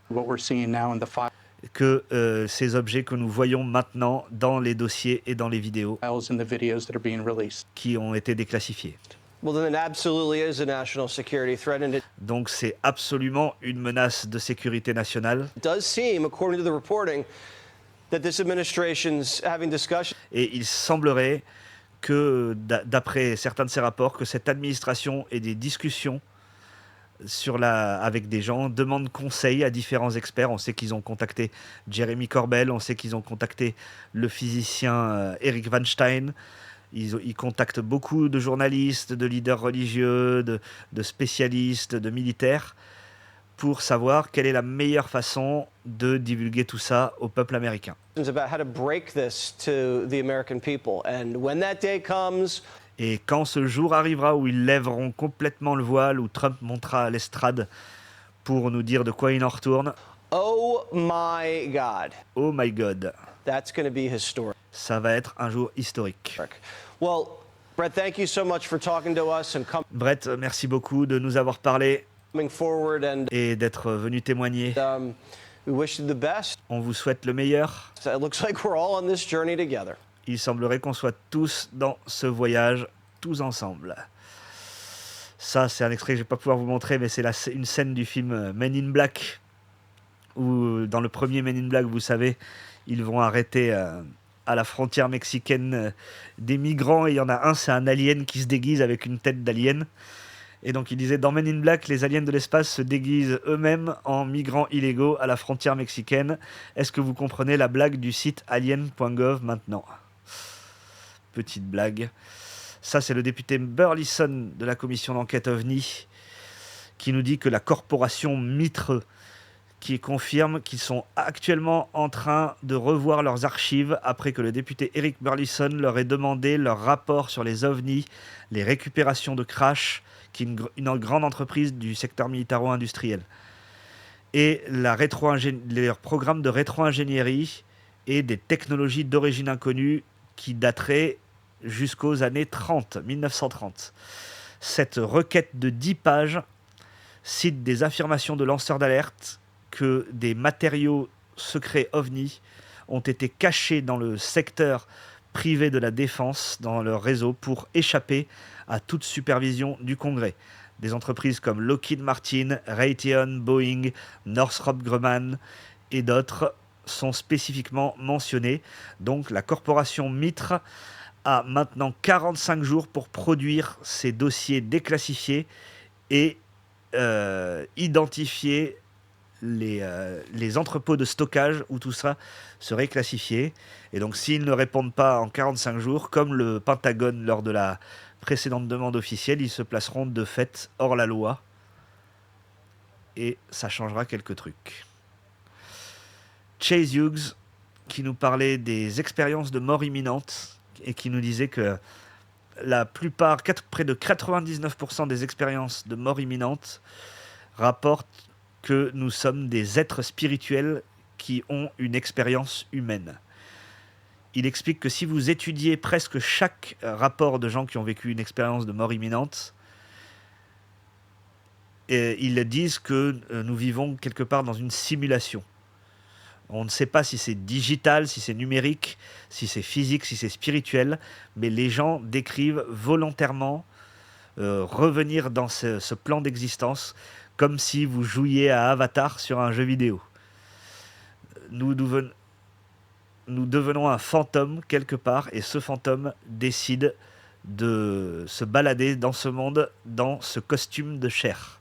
que ces objets que nous voyons maintenant dans les dossiers et dans les vidéos qui ont été déclassifiés. Donc c'est absolument une menace de sécurité nationale. Et il semblerait que, d'après certains de ces rapports, que cette administration ait des discussions avec des gens, demandent conseil à différents experts. On sait qu'ils ont contacté Jeremy Corbell, on sait qu'ils ont contacté le physicien Eric Weinstein. Ils contactent beaucoup de journalistes, de leaders religieux, de spécialistes, de militaires, pour savoir quelle est la meilleure façon de divulguer tout ça au peuple américain. About how to break this to the American people. And when that day comes, et quand ce jour arrivera où ils lèveront complètement le voile, où Trump montera à l'estrade pour nous dire de quoi il en retourne, oh my God. Oh my God. That's going to be historic. Ça va être un jour historique. Well, Brett, thank you so much for talking to us and Brett, merci beaucoup de nous avoir parlé coming forward and et d'être venu témoigner. We wish you the best. On vous souhaite le meilleur. So it looks like we're all on this journey together. Il semblerait qu'on soit tous dans ce voyage, tous ensemble. Ça, c'est un extrait que je ne vais pas pouvoir vous montrer, mais c'est une scène du film Men in Black, où dans le premier Men in Black, vous savez, ils vont arrêter à la frontière mexicaine des migrants, et il y en a un, c'est un alien qui se déguise avec une tête d'alien. Et donc il disait, dans Men in Black, les aliens de l'espace se déguisent eux-mêmes en migrants illégaux à la frontière mexicaine. Est-ce que vous comprenez la blague du site alien.gov maintenant ? Petite blague. Ça, c'est le député Burleson de la commission d'enquête OVNI qui nous dit que la corporation Mitre, qui confirme qu'ils sont actuellement en train de revoir leurs archives après que le député Eric Burleson leur ait demandé leur rapport sur les OVNI, les récupérations de crash, qui est une grande entreprise du secteur militaro-industriel, et leur programme de rétro-ingénierie et des technologies d'origine inconnue qui dateraient jusqu'aux années 1930. Cette requête de 10 pages cite des affirmations de lanceurs d'alerte que des matériaux secrets OVNI ont été cachés dans le secteur privé de la défense, dans leur réseau, pour échapper à toute supervision du Congrès. Des entreprises comme Lockheed Martin, Raytheon, Boeing, Northrop Grumman et d'autres sont spécifiquement mentionnées. Donc la corporation Mitre a maintenant 45 jours pour produire ces dossiers déclassifiés et identifier les entrepôts de stockage où tout ça serait classifié. Et donc s'ils ne répondent pas en 45 jours, comme le Pentagone lors de la précédente demande officielle, ils se placeront de fait hors la loi. Et ça changera quelques trucs. Chase Hughes, qui nous parlait des expériences de mort imminente et qui nous disait que la plupart, près de 99% des expériences de mort imminente rapportent que nous sommes des êtres spirituels qui ont une expérience humaine. Il explique que si vous étudiez presque chaque rapport de gens qui ont vécu une expérience de mort imminente, ils disent que nous vivons quelque part dans une simulation. On ne sait pas si c'est digital, si c'est numérique, si c'est physique, si c'est spirituel, mais les gens décrivent volontairement revenir dans ce plan d'existence comme si vous jouiez à Avatar sur un jeu vidéo. Nous devenons un fantôme quelque part, et ce fantôme décide de se balader dans ce monde, dans ce costume de chair.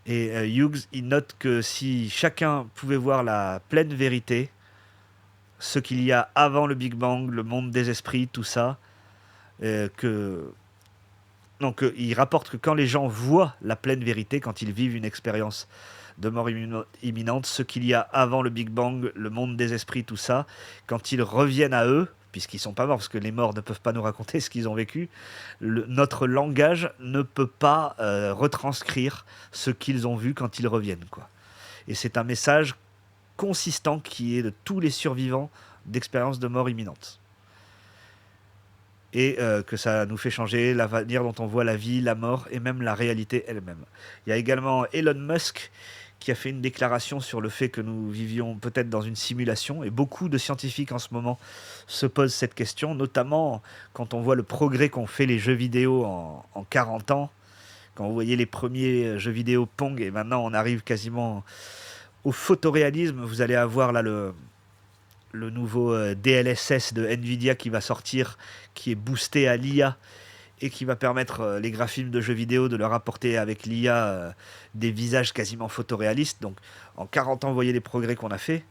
Et Hughes, il note que si chacun pouvait voir la pleine vérité, ce qu'il y a avant le Big Bang, le monde des esprits, tout ça, donc il rapporte que quand les gens voient la pleine vérité, quand ils vivent une expérience de mort imminente, ce qu'il y a avant le Big Bang, le monde des esprits, tout ça, quand ils reviennent à eux, puisqu'ils ne sont pas morts, parce que les morts ne peuvent pas nous raconter ce qu'ils ont vécu, notre langage ne peut pas retranscrire ce qu'ils ont vu quand ils reviennent, quoi. Et c'est un message consistant qui est de tous les survivants d'expériences de mort imminente. Et que ça nous fait changer la manière dont on voit la vie, la mort et même la réalité elle-même. Il y a également Elon Musk qui a fait une déclaration sur le fait que nous vivions peut-être dans une simulation, et beaucoup de scientifiques en ce moment se posent cette question, notamment quand on voit le progrès qu'ont fait les jeux vidéo en 40 ans, quand vous voyez les premiers jeux vidéo Pong, et maintenant on arrive quasiment au photoréalisme. Vous allez avoir là le nouveau DLSS de Nvidia qui va sortir, qui est boosté à l'IA, et qui va permettre les graphismes de jeux vidéo de leur apporter avec l'IA des visages quasiment photoréalistes. Donc en 40 ans, vous voyez les progrès qu'on a fait.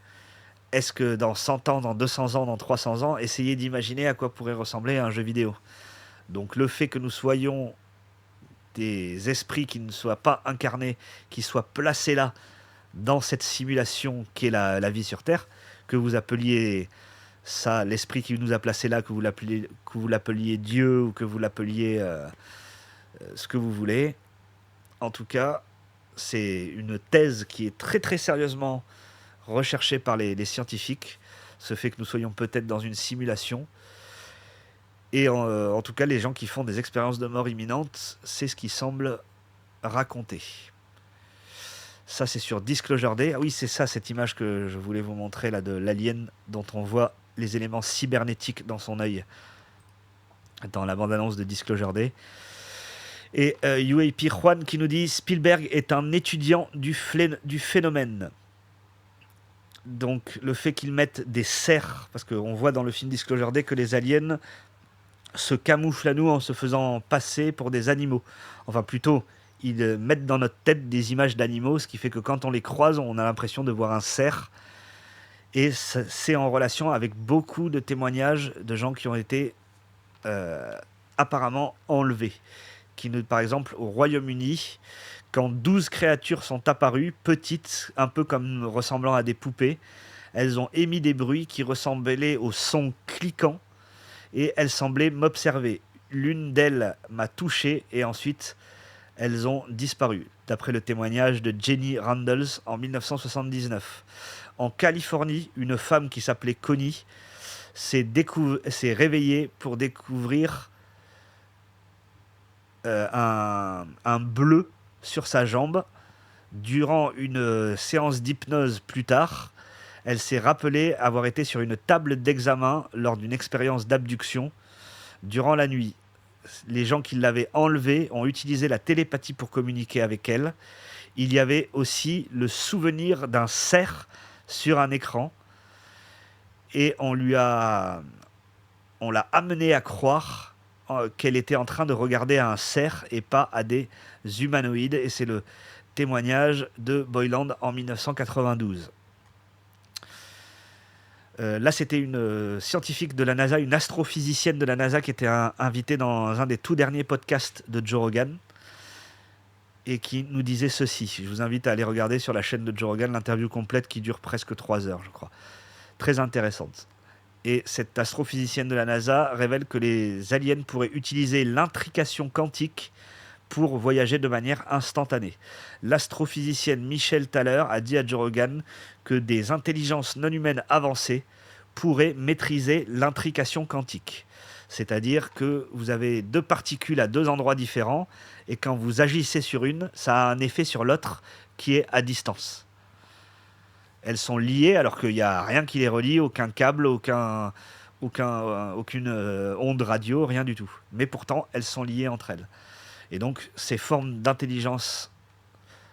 Est-ce que dans 100 ans, dans 200 ans, dans 300 ans, essayez d'imaginer à quoi pourrait ressembler un jeu vidéo. Donc le fait que nous soyons des esprits qui ne soient pas incarnés, qui soient placés là, dans cette simulation qui est la vie sur Terre, que vous appeliez ça l'esprit qui nous a placés là, que vous l'appeliez Dieu ou que vous l'appeliez ce que vous voulez. En tout cas, c'est une thèse qui est très très sérieusement recherchée par les scientifiques, ce fait que nous soyons peut-être dans une simulation. Et en tout cas, les gens qui font des expériences de mort imminente, c'est ce qui semble raconter. Ça, c'est sur Disclosure Day. Ah oui, c'est ça, cette image que je voulais vous montrer, là, de l'alien dont on voit les éléments cybernétiques dans son œil, dans la bande-annonce de Disclosure Day. Et UAP Juan qui nous dit « Spielberg est un étudiant du phénomène ». Donc, le fait qu'ils mettent des cerfs, parce qu'on voit dans le film Disclosure Day que les aliens se camouflent à nous en se faisant passer pour des animaux. Enfin, plutôt, ils mettent dans notre tête des images d'animaux, ce qui fait que quand on les croise, on a l'impression de voir un cerf. Et c'est en relation avec beaucoup de témoignages de gens qui ont été apparemment enlevés. Par exemple, au Royaume-Uni, quand 12 créatures sont apparues, petites, un peu comme ressemblant à des poupées, elles ont émis des bruits qui ressemblaient au son cliquant et elles semblaient m'observer. L'une d'elles m'a touché et ensuite elles ont disparu, d'après le témoignage de Jenny Randles en 1979. En Californie, une femme qui s'appelait Connie s'est réveillée pour découvrir un bleu sur sa jambe. Durant une séance d'hypnose plus tard, elle s'est rappelée avoir été sur une table d'examen lors d'une expérience d'abduction durant la nuit. Les gens qui l'avaient enlevée ont utilisé la télépathie pour communiquer avec elle. Il y avait aussi le souvenir d'un cerf sur un écran et on l'a amenée à croire qu'elle était en train de regarder à un cerf et pas à des humanoïdes. Et c'est le témoignage de Boyland en 1992. Là, c'était une scientifique de la NASA, une astrophysicienne de la NASA qui était invitée dans un des tout derniers podcasts de Joe Rogan et qui nous disait ceci. Je vous invite à aller regarder sur la chaîne de Joe Rogan l'interview complète qui dure presque 3 heures, je crois. Très intéressante. Et cette astrophysicienne de la NASA révèle que les aliens pourraient utiliser l'intrication quantique pour voyager de manière instantanée. L'astrophysicienne Michelle Thaler a dit à Joe Rogan que des intelligences non humaines avancées pourraient maîtriser l'intrication quantique. C'est-à-dire que vous avez 2 particules à 2 endroits différents et quand vous agissez sur une, ça a un effet sur l'autre qui est à distance. Elles sont liées alors qu'il n'y a rien qui les relie, aucun câble, aucune onde radio, rien du tout. Mais pourtant, elles sont liées entre elles. Et donc, ces formes d'intelligence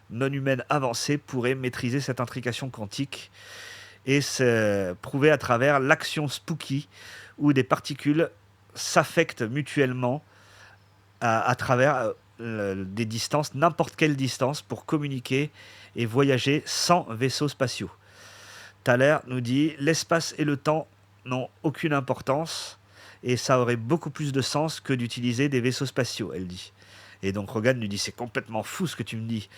non humaine avancée pourraient maîtriser cette intrication quantique et c'est prouvé à travers l'action spooky où des particules s'affectent mutuellement à travers des distances, n'importe quelle distance, pour communiquer et voyager sans vaisseaux spatiaux. Thaler nous dit « L'espace et le temps n'ont aucune importance et ça aurait beaucoup plus de sens que d'utiliser des vaisseaux spatiaux, elle dit. » Et donc Rogan lui dit « C'est complètement fou ce que tu me dis. »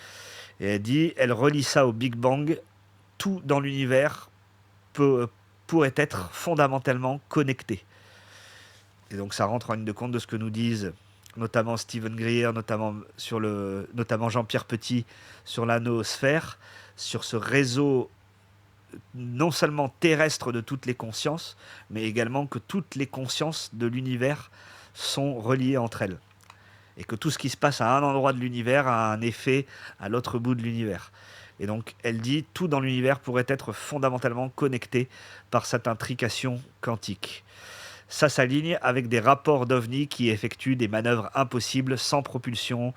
Et elle dit « Elle relie ça au Big Bang. Tout dans l'univers pourrait être fondamentalement connecté. » Et donc ça rentre en ligne de compte de ce que nous disent notamment Stephen Greer, notamment Jean-Pierre Petit sur la noosphère, sur ce réseau non seulement terrestre de toutes les consciences, mais également que toutes les consciences de l'univers sont reliées entre elles. Et que tout ce qui se passe à un endroit de l'univers a un effet à l'autre bout de l'univers. Et donc elle dit tout dans l'univers pourrait être fondamentalement connecté par cette intrication quantique. Ça s'aligne avec des rapports d'OVNI qui effectuent des manœuvres impossibles sans propulsion,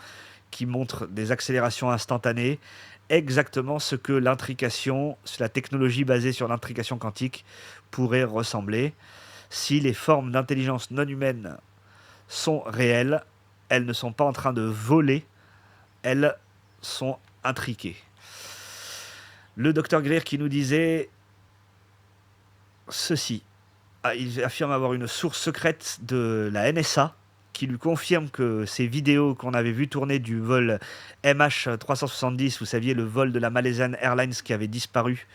qui montrent des accélérations instantanées, exactement ce que l'intrication, la technologie basée sur l'intrication quantique pourrait ressembler. Si les formes d'intelligence non humaine sont réelles, elles ne sont pas en train de voler, elles sont intriquées. Le docteur Greer qui nous disait ceci. Il affirme avoir une source secrète de la NSA, qui lui confirme que ces vidéos qu'on avait vu tourner du vol MH370, vous saviez, le vol de la Malaysian Airlines qui avait disparu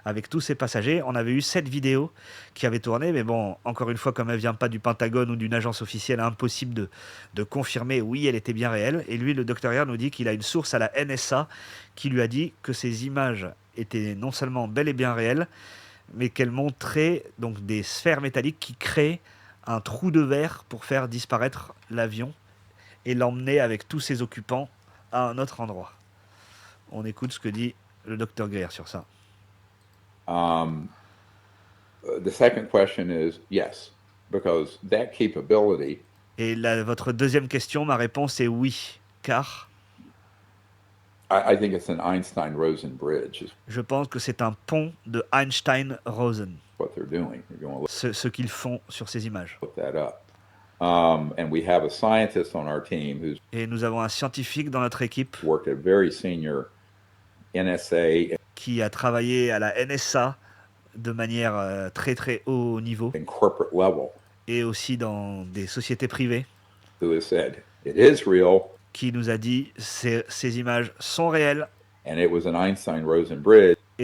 avec tous ses passagers, on avait eu cette vidéo qui avait tourné, mais bon, encore une fois, comme elle vient pas du Pentagone ou d'une agence officielle, impossible de confirmer, oui, elle était bien réelle. Et lui, le docteur Ayer nous dit qu'il a une source à la NSA qui lui a dit que ces images étaient non seulement bel et bien réelles, mais qu'elles montraient donc des sphères métalliques qui créent un trou de verre pour faire disparaître l'avion et l'emmener avec tous ses occupants à un autre endroit. On écoute ce que dit le docteur Greer sur ça. The second question is yes, because that capability. Et votre deuxième question, ma réponse est oui, car I think it's an Einstein-Rosen bridge. Je pense que c'est un pont de Einstein-Rosen. What they're doing. Ce qu'ils font sur ces images. Look that up. And we have a scientist on our team who's. Et nous avons un scientifique dans notre équipe. Worked at very senior NSA. Qui a travaillé à la NSA de manière très très haut niveau et aussi dans des sociétés privées qui nous a dit ces images sont réelles et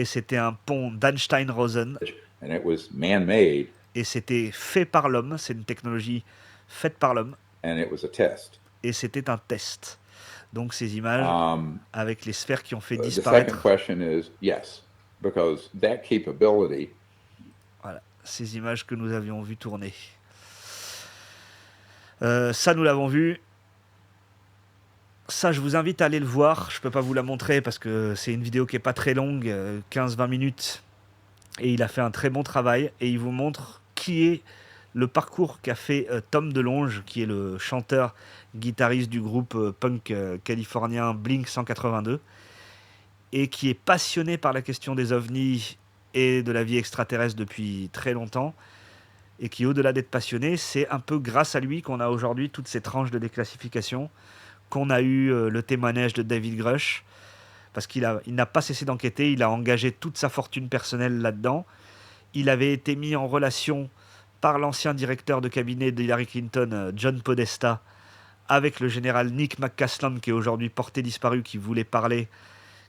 c'était un pont d'Einstein-Rosen et c'était fait par l'homme, c'est une technologie faite par l'homme et c'était un test. Donc ces images avec les sphères qui ont fait disparaître. Because that capability. Voilà, ces images que nous avions vues tourner. Ça, nous l'avons vu. Ça, je vous invite à aller le voir. Je ne peux pas vous la montrer parce que c'est une vidéo qui n'est pas très longue, 15-20 minutes. Et il a fait un très bon travail. Et il vous montre qui est le parcours qu'a fait Tom DeLonge, qui est le chanteur, guitariste du groupe punk californien Blink 182. Et qui est passionné par la question des ovnis et de la vie extraterrestre depuis très longtemps, et qui, au-delà d'être passionné, c'est un peu grâce à lui qu'on a aujourd'hui toutes ces tranches de déclassification, qu'on a eu le témoignage de David Grush, parce qu'il n'a pas cessé d'enquêter, il a engagé toute sa fortune personnelle là-dedans. Il avait été mis en relation par l'ancien directeur de cabinet d'Hillary Clinton, John Podesta, avec le général Nick McCaslin, qui est aujourd'hui porté disparu, qui voulait parler,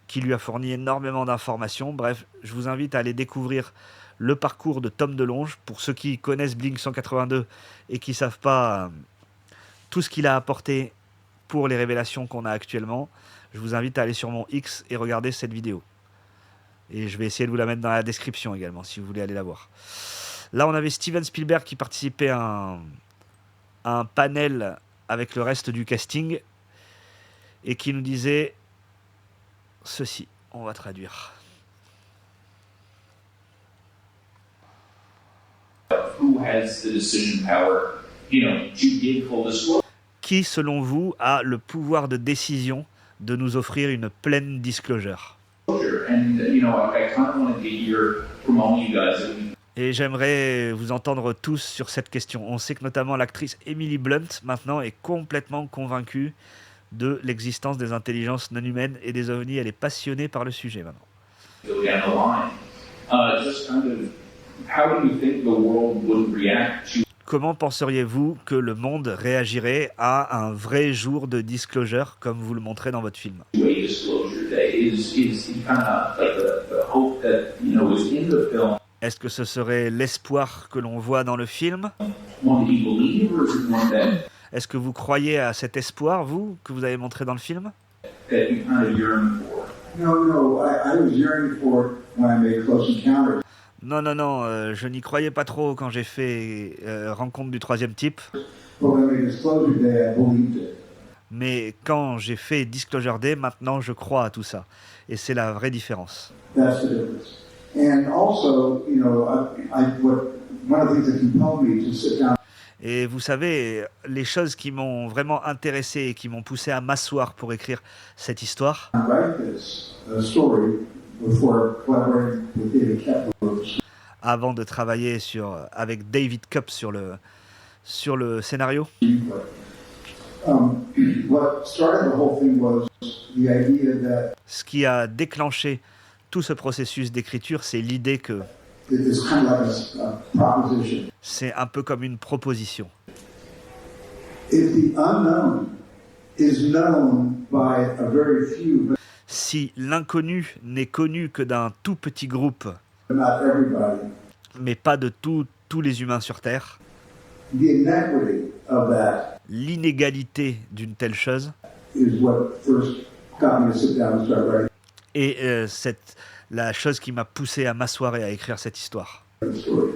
qui lui a fourni énormément d'informations. Bref, je vous invite à aller découvrir le parcours de Tom DeLonge. Pour ceux qui connaissent Blink 182 et qui ne savent pas tout ce qu'il a apporté pour les révélations qu'on a actuellement, je vous invite à aller sur mon X et regarder cette vidéo. Et je vais essayer de vous la mettre dans la description également, si vous voulez aller la voir. Là, on avait Steven Spielberg qui participait à un panel avec le reste du casting et qui nous disait ceci. On va traduire. Who has the decision power, to give full disclosure? Qui, selon vous, a le pouvoir de décision de nous offrir une pleine disclosure? Et j'aimerais vous entendre tous sur cette question. On sait que notamment l'actrice Emily Blunt, maintenant, est complètement convaincue de l'existence des intelligences non humaines et des ovnis. Elle est passionnée par le sujet maintenant. Comment penseriez-vous que le monde réagirait à un vrai jour de disclosure comme vous le montrez dans votre film? Est-ce que ce serait l'espoir que l'on voit dans le film? Est-ce que vous croyez à cet espoir, vous, que vous avez montré dans le film? Non, je n'y croyais pas trop quand j'ai fait Rencontre du troisième type. Mais quand j'ai fait Disclosure Day, maintenant je crois à tout ça. Et c'est la vraie différence. Et vous savez, les choses qui m'ont vraiment intéressé et qui m'ont poussé à m'asseoir pour écrire cette histoire, avant de travailler avec David Koepp sur le scénario, ce qui a déclenché tout ce processus d'écriture, c'est l'idée que c'est un peu comme une proposition. If the unknown is known by a very few, Si l'inconnu n'est connu que d'un tout petit groupe, but not everybody, mais pas de tous les humains sur Terre, the inequity of that l'inégalité d'une telle chose is what first got me to sit down and start writing est la chose qui m'a poussé à m'asseoir et à écrire cette histoire. the story.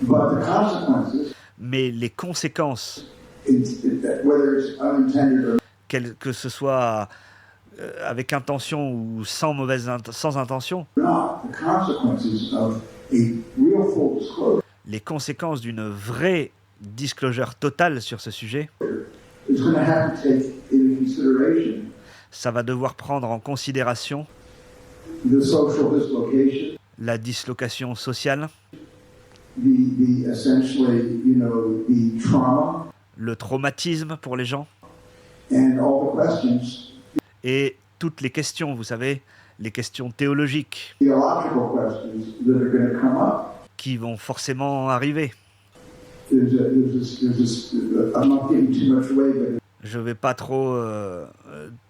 But the consequences, Mais les conséquences, whether it's unintended or que ce soit avec intention ou sans intention, not, the consequences of a real full disclosure les conséquences d'une vraie disclosure totale sur ce sujet, is going to have to take into consideration ça va devoir prendre en considération the social dislocation, la dislocation sociale, the essentially, the trauma, le traumatisme pour les gens and all the questions, et toutes les questions, vous savez, les questions théologiques theological questions that are going to come up. qui vont forcément arriver. I'm not giving too much away, but Je ne vais pas trop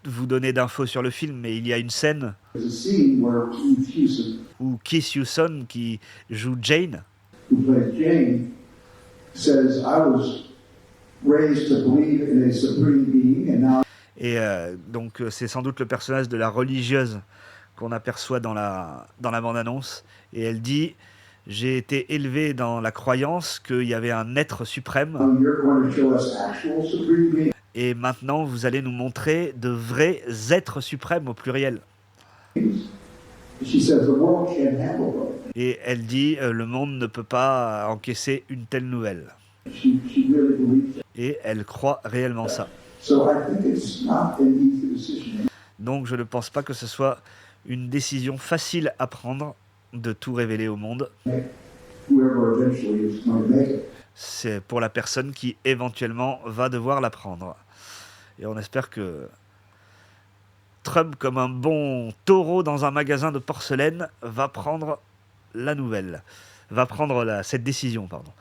vous donner d'infos sur le film, mais il y a une scène there's a scene where Keith Hewson, où Keith Hewson, qui joue Jane, who plays Jane, says, I was raised to believe in a supreme being, and now et donc c'est sans doute le personnage de la religieuse qu'on aperçoit dans la bande-annonce, et elle dit « J'ai été élevé dans la croyance qu'il y avait un être suprême, you're going to show us actual supreme beings. et maintenant vous allez nous montrer de vrais êtres suprêmes au pluriel. » She says, the world can't handle that. Et elle dit le monde ne peut pas encaisser une telle nouvelle. She really believes that. Et elle croit réellement ça. So I think it's not an easy decision. Donc je ne pense pas que ce soit une décision facile à prendre de tout révéler au monde. Whoever eventually is going to make it. C'est pour la personne qui éventuellement va devoir la prendre. Et on espère que Trump, comme un bon taureau dans un magasin de porcelaine, va prendre la nouvelle, va prendre cette décision. Pardon.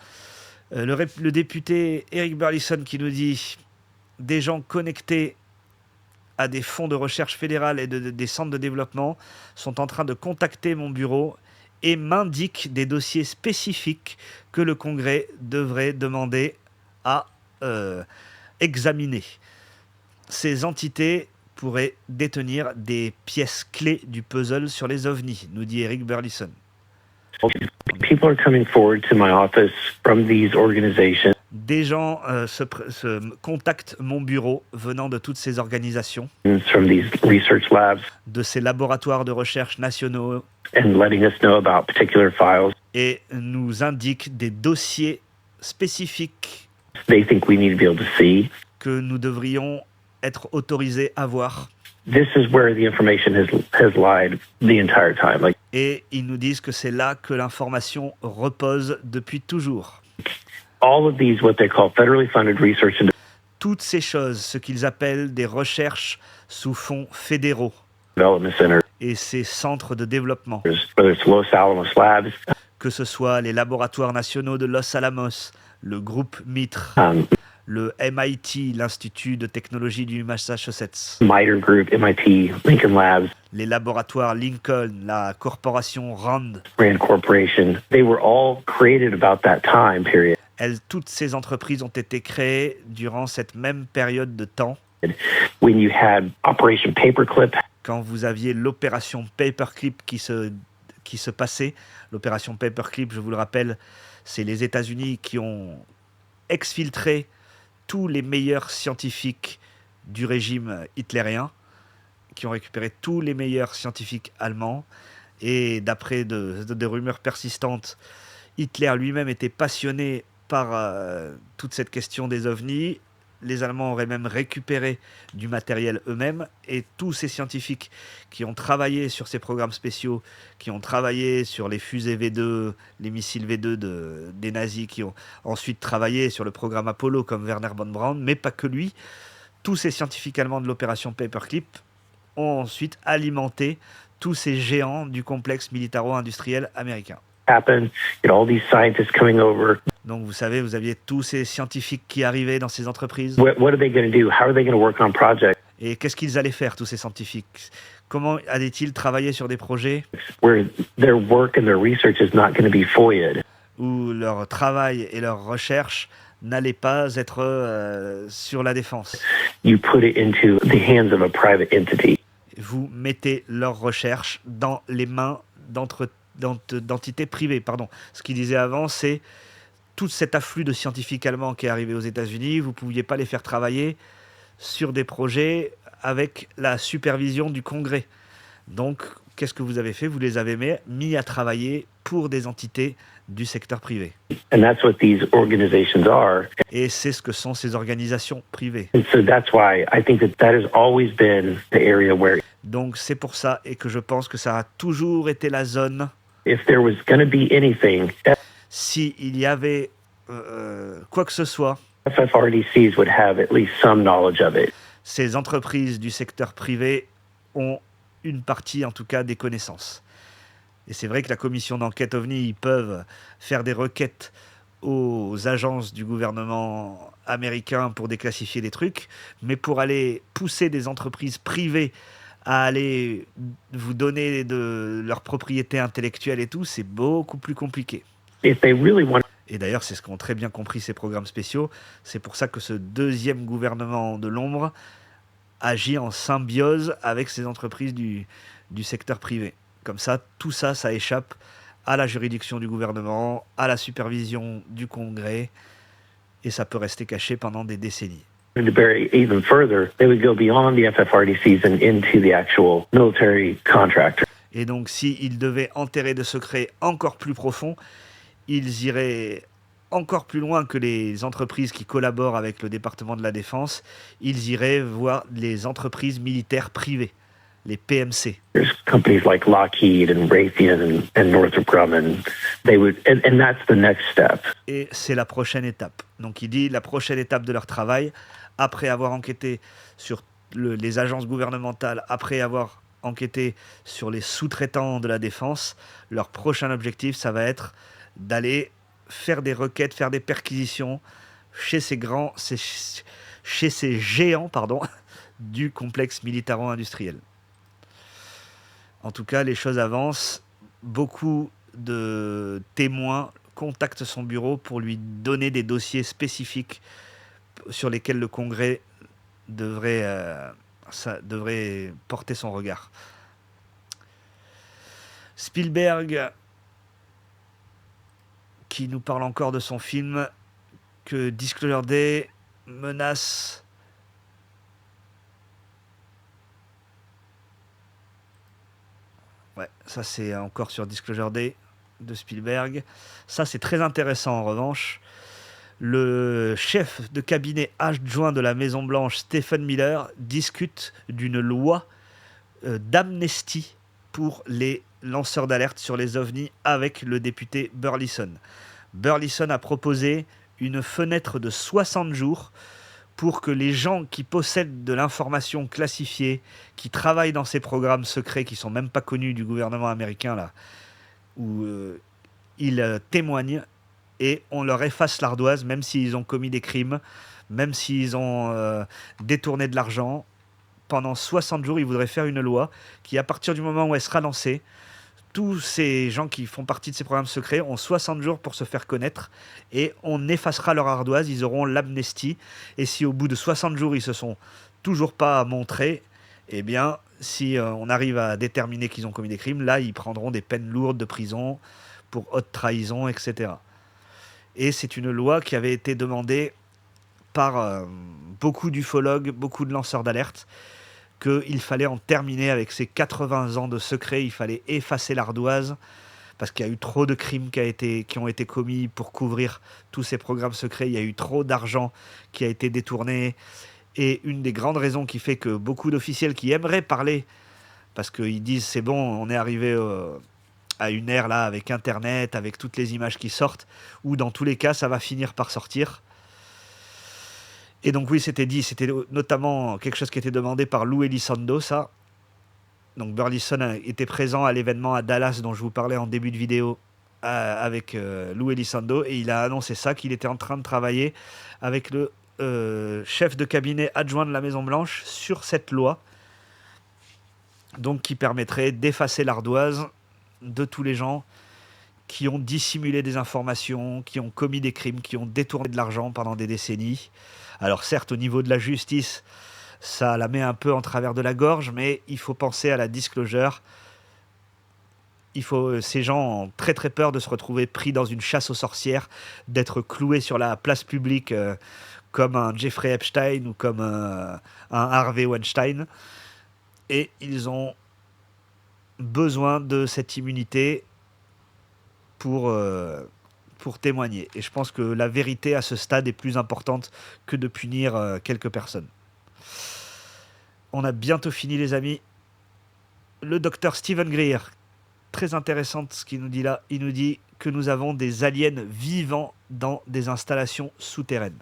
Le député Eric Burlison qui nous dit « Des gens connectés à des fonds de recherche fédérales et des centres de développement sont en train de contacter mon bureau et m'indiquent des dossiers spécifiques que le Congrès devrait demander à examiner. Ces entités pourraient détenir des pièces clés du puzzle sur les ovnis, nous dit Eric Burlison. People are coming forward to my office from these organizations. Des gens se contactent mon bureau venant de toutes ces organisations, From these research labs, de ces laboratoires de recherche nationaux, and letting us know about particular files et nous indiquent des dossiers spécifiques they think we need to be able to see. que nous devrions être autorisés à voir. This is where the information has lied the entire time. Like, Et ils nous disent que c'est là que l'information repose depuis toujours. all of these, what they call federally funded research and Toutes ces choses, ce qu'ils appellent des recherches sous fonds fédéraux development centers, et ces centres de développement, whether it's Los Alamos Labs, que ce soit les laboratoires nationaux de Los Alamos, le groupe MITRE, le MIT, l'Institut de technologie du Massachusetts, MITRE Group, MIT, Lincoln Labs, les laboratoires Lincoln, la corporation RAND, Rand Corporation, they were all created about that time period. Toutes ces entreprises ont été créées durant cette même période de temps, When you had Operation Paperclip, quand vous aviez l'opération Paperclip qui se passait. L'opération Paperclip, je vous le rappelle, c'est les États-Unis qui ont exfiltré tous les meilleurs scientifiques du régime hitlérien, qui ont récupéré tous les meilleurs scientifiques allemands, et d'après des rumeurs persistantes, Hitler lui-même était passionné par toute cette question des ovnis. Les Allemands auraient même récupéré du matériel eux-mêmes, et tous ces scientifiques qui ont travaillé sur ces programmes spéciaux, qui ont travaillé sur les fusées V2, les missiles V2 des nazis, qui ont ensuite travaillé sur le programme Apollo comme Werner von Braun, mais pas que lui, tous ces scientifiques allemands de l'opération Paperclip ont ensuite alimenté tous ces géants du complexe militaro-industriel américain. happened, you know, all these scientists coming over. Donc vous savez, vous aviez tous ces scientifiques qui arrivaient dans ces entreprises. What are they going to do? How are they going to work on projects Et qu'est-ce qu'ils allaient faire, tous ces scientifiques? Comment allaient-ils travailler sur des projets where their work and their research is not going to be FOIA'd? où leur travail et leur recherche n'allaient pas être sur la défense? You put it into the hands of a private entity. Vous mettez leurs recherches dans les mains d'entités privées. Ce qu'il disait avant, c'est tout cet afflux de scientifiques allemands qui est arrivé aux États-Unis, vous ne pouviez pas les faire travailler sur des projets avec la supervision du Congrès. Donc, qu'est-ce que vous avez fait? Vous les avez mis à travailler pour des entités du secteur privé. And that's what these organizations are. Et c'est ce que sont ces organisations privées. And so that's why I think that has always been the area where Donc c'est pour ça et que je pense que ça a toujours été la zone. If there was going to be anything, s'il y avait quoi que ce soit, FFRDCs would have at least some knowledge of it. Ces entreprises du secteur privé ont une partie, en tout cas, des connaissances. Et c'est vrai que la commission d'enquête OVNI, ils peuvent faire des requêtes aux agences du gouvernement américain pour déclassifier des trucs, mais pour aller pousser des entreprises privées à aller vous donner de leur propriété intellectuelle et tout, c'est beaucoup plus compliqué. If they really want... Et d'ailleurs, c'est ce qu'ont très bien compris ces programmes spéciaux. C'est pour ça que ce deuxième gouvernement de l'ombre agit en symbiose avec ces entreprises du secteur privé. Comme ça, tout ça, ça échappe à la juridiction du gouvernement, à la supervision du Congrès, et ça peut rester caché pendant des décennies. To bury even further, they would go beyond the FFRDCs and into the actual military contractor. Et donc, s'ils devaient enterrer de secrets encore plus profonds, ils iraient encore plus loin que les entreprises qui collaborent avec le département de la Défense. Ils iraient voir les entreprises militaires privées, les PMC. There's companies like Lockheed and Raytheon and Northrop Grumman. They would, and that's the next step. Et c'est la prochaine étape. Donc il dit la prochaine étape de leur travail, après avoir enquêté sur les agences gouvernementales, après avoir enquêté sur les sous-traitants de la défense, leur prochain objectif, ça va être d'aller faire des requêtes, faire des perquisitions chez ces géants du complexe militaro-industriel. En tout cas, les choses avancent. Beaucoup de témoins contactent son bureau pour lui donner des dossiers spécifiques sur lesquels le Congrès devrait porter son regard. Spielberg, qui nous parle encore de son film, que Disclosure Day menace ça c'est encore sur Disclosure Day de Spielberg. Ça c'est très intéressant en revanche. Le chef de cabinet adjoint de la Maison Blanche, Stephen Miller, discute d'une loi d'amnistie pour les lanceurs d'alerte sur les ovnis avec le député Burleson. Burleson a proposé une fenêtre de 60 jours pour que les gens qui possèdent de l'information classifiée, qui travaillent dans ces programmes secrets qui ne sont même pas connus du gouvernement américain, là, où ils témoignent et on leur efface l'ardoise, même s'ils ont commis des crimes, même s'ils ont détourné de l'argent. Pendant 60 jours, ils voudraient faire une loi qui, à partir du moment où elle sera lancée, tous ces gens qui font partie de ces programmes secrets ont 60 jours pour se faire connaître et on effacera leur ardoise, ils auront l'amnistie. Et si au bout de 60 jours, ils ne se sont toujours pas montrés, eh bien, si on arrive à déterminer qu'ils ont commis des crimes, là, ils prendront des peines lourdes de prison pour haute trahison, etc. Et c'est une loi qui avait été demandée par beaucoup d'ufologues, beaucoup de lanceurs d'alerte, qu'il fallait en terminer avec ces 80 ans de secret, il fallait effacer l'ardoise, parce qu'il y a eu trop de crimes qui ont été commis pour couvrir tous ces programmes secrets, il y a eu trop d'argent qui a été détourné, et une des grandes raisons qui fait que beaucoup d'officiels qui aimeraient parler, parce qu'ils disent c'est bon, on est arrivé à une ère là avec Internet, avec toutes les images qui sortent, ou dans tous les cas ça va finir par sortir. Et donc oui, c'était notamment quelque chose qui était demandé par Lou Elizondo, ça. Donc Burleson était présent à l'événement à Dallas dont je vous parlais en début de vidéo avec Lou Elizondo, et il a annoncé ça, qu'il était en train de travailler avec le chef de cabinet adjoint de la Maison-Blanche sur cette loi, donc qui permettrait d'effacer l'ardoise de tous les gens qui ont dissimulé des informations, qui ont commis des crimes, qui ont détourné de l'argent pendant des décennies. Alors certes, au niveau de la justice, ça la met un peu en travers de la gorge, mais il faut penser à la disclosure. Ces gens ont très très peur de se retrouver pris dans une chasse aux sorcières, d'être cloués sur la place publique comme un Jeffrey Epstein ou comme un Harvey Weinstein. Et ils ont besoin de cette immunité pour témoigner. Et je pense que la vérité à ce stade est plus importante que de punir quelques personnes. On a bientôt fini, les amis. Le docteur Stephen Greer, très intéressant ce qu'il nous dit là. Il nous dit que nous avons des aliens vivants dans des installations souterraines.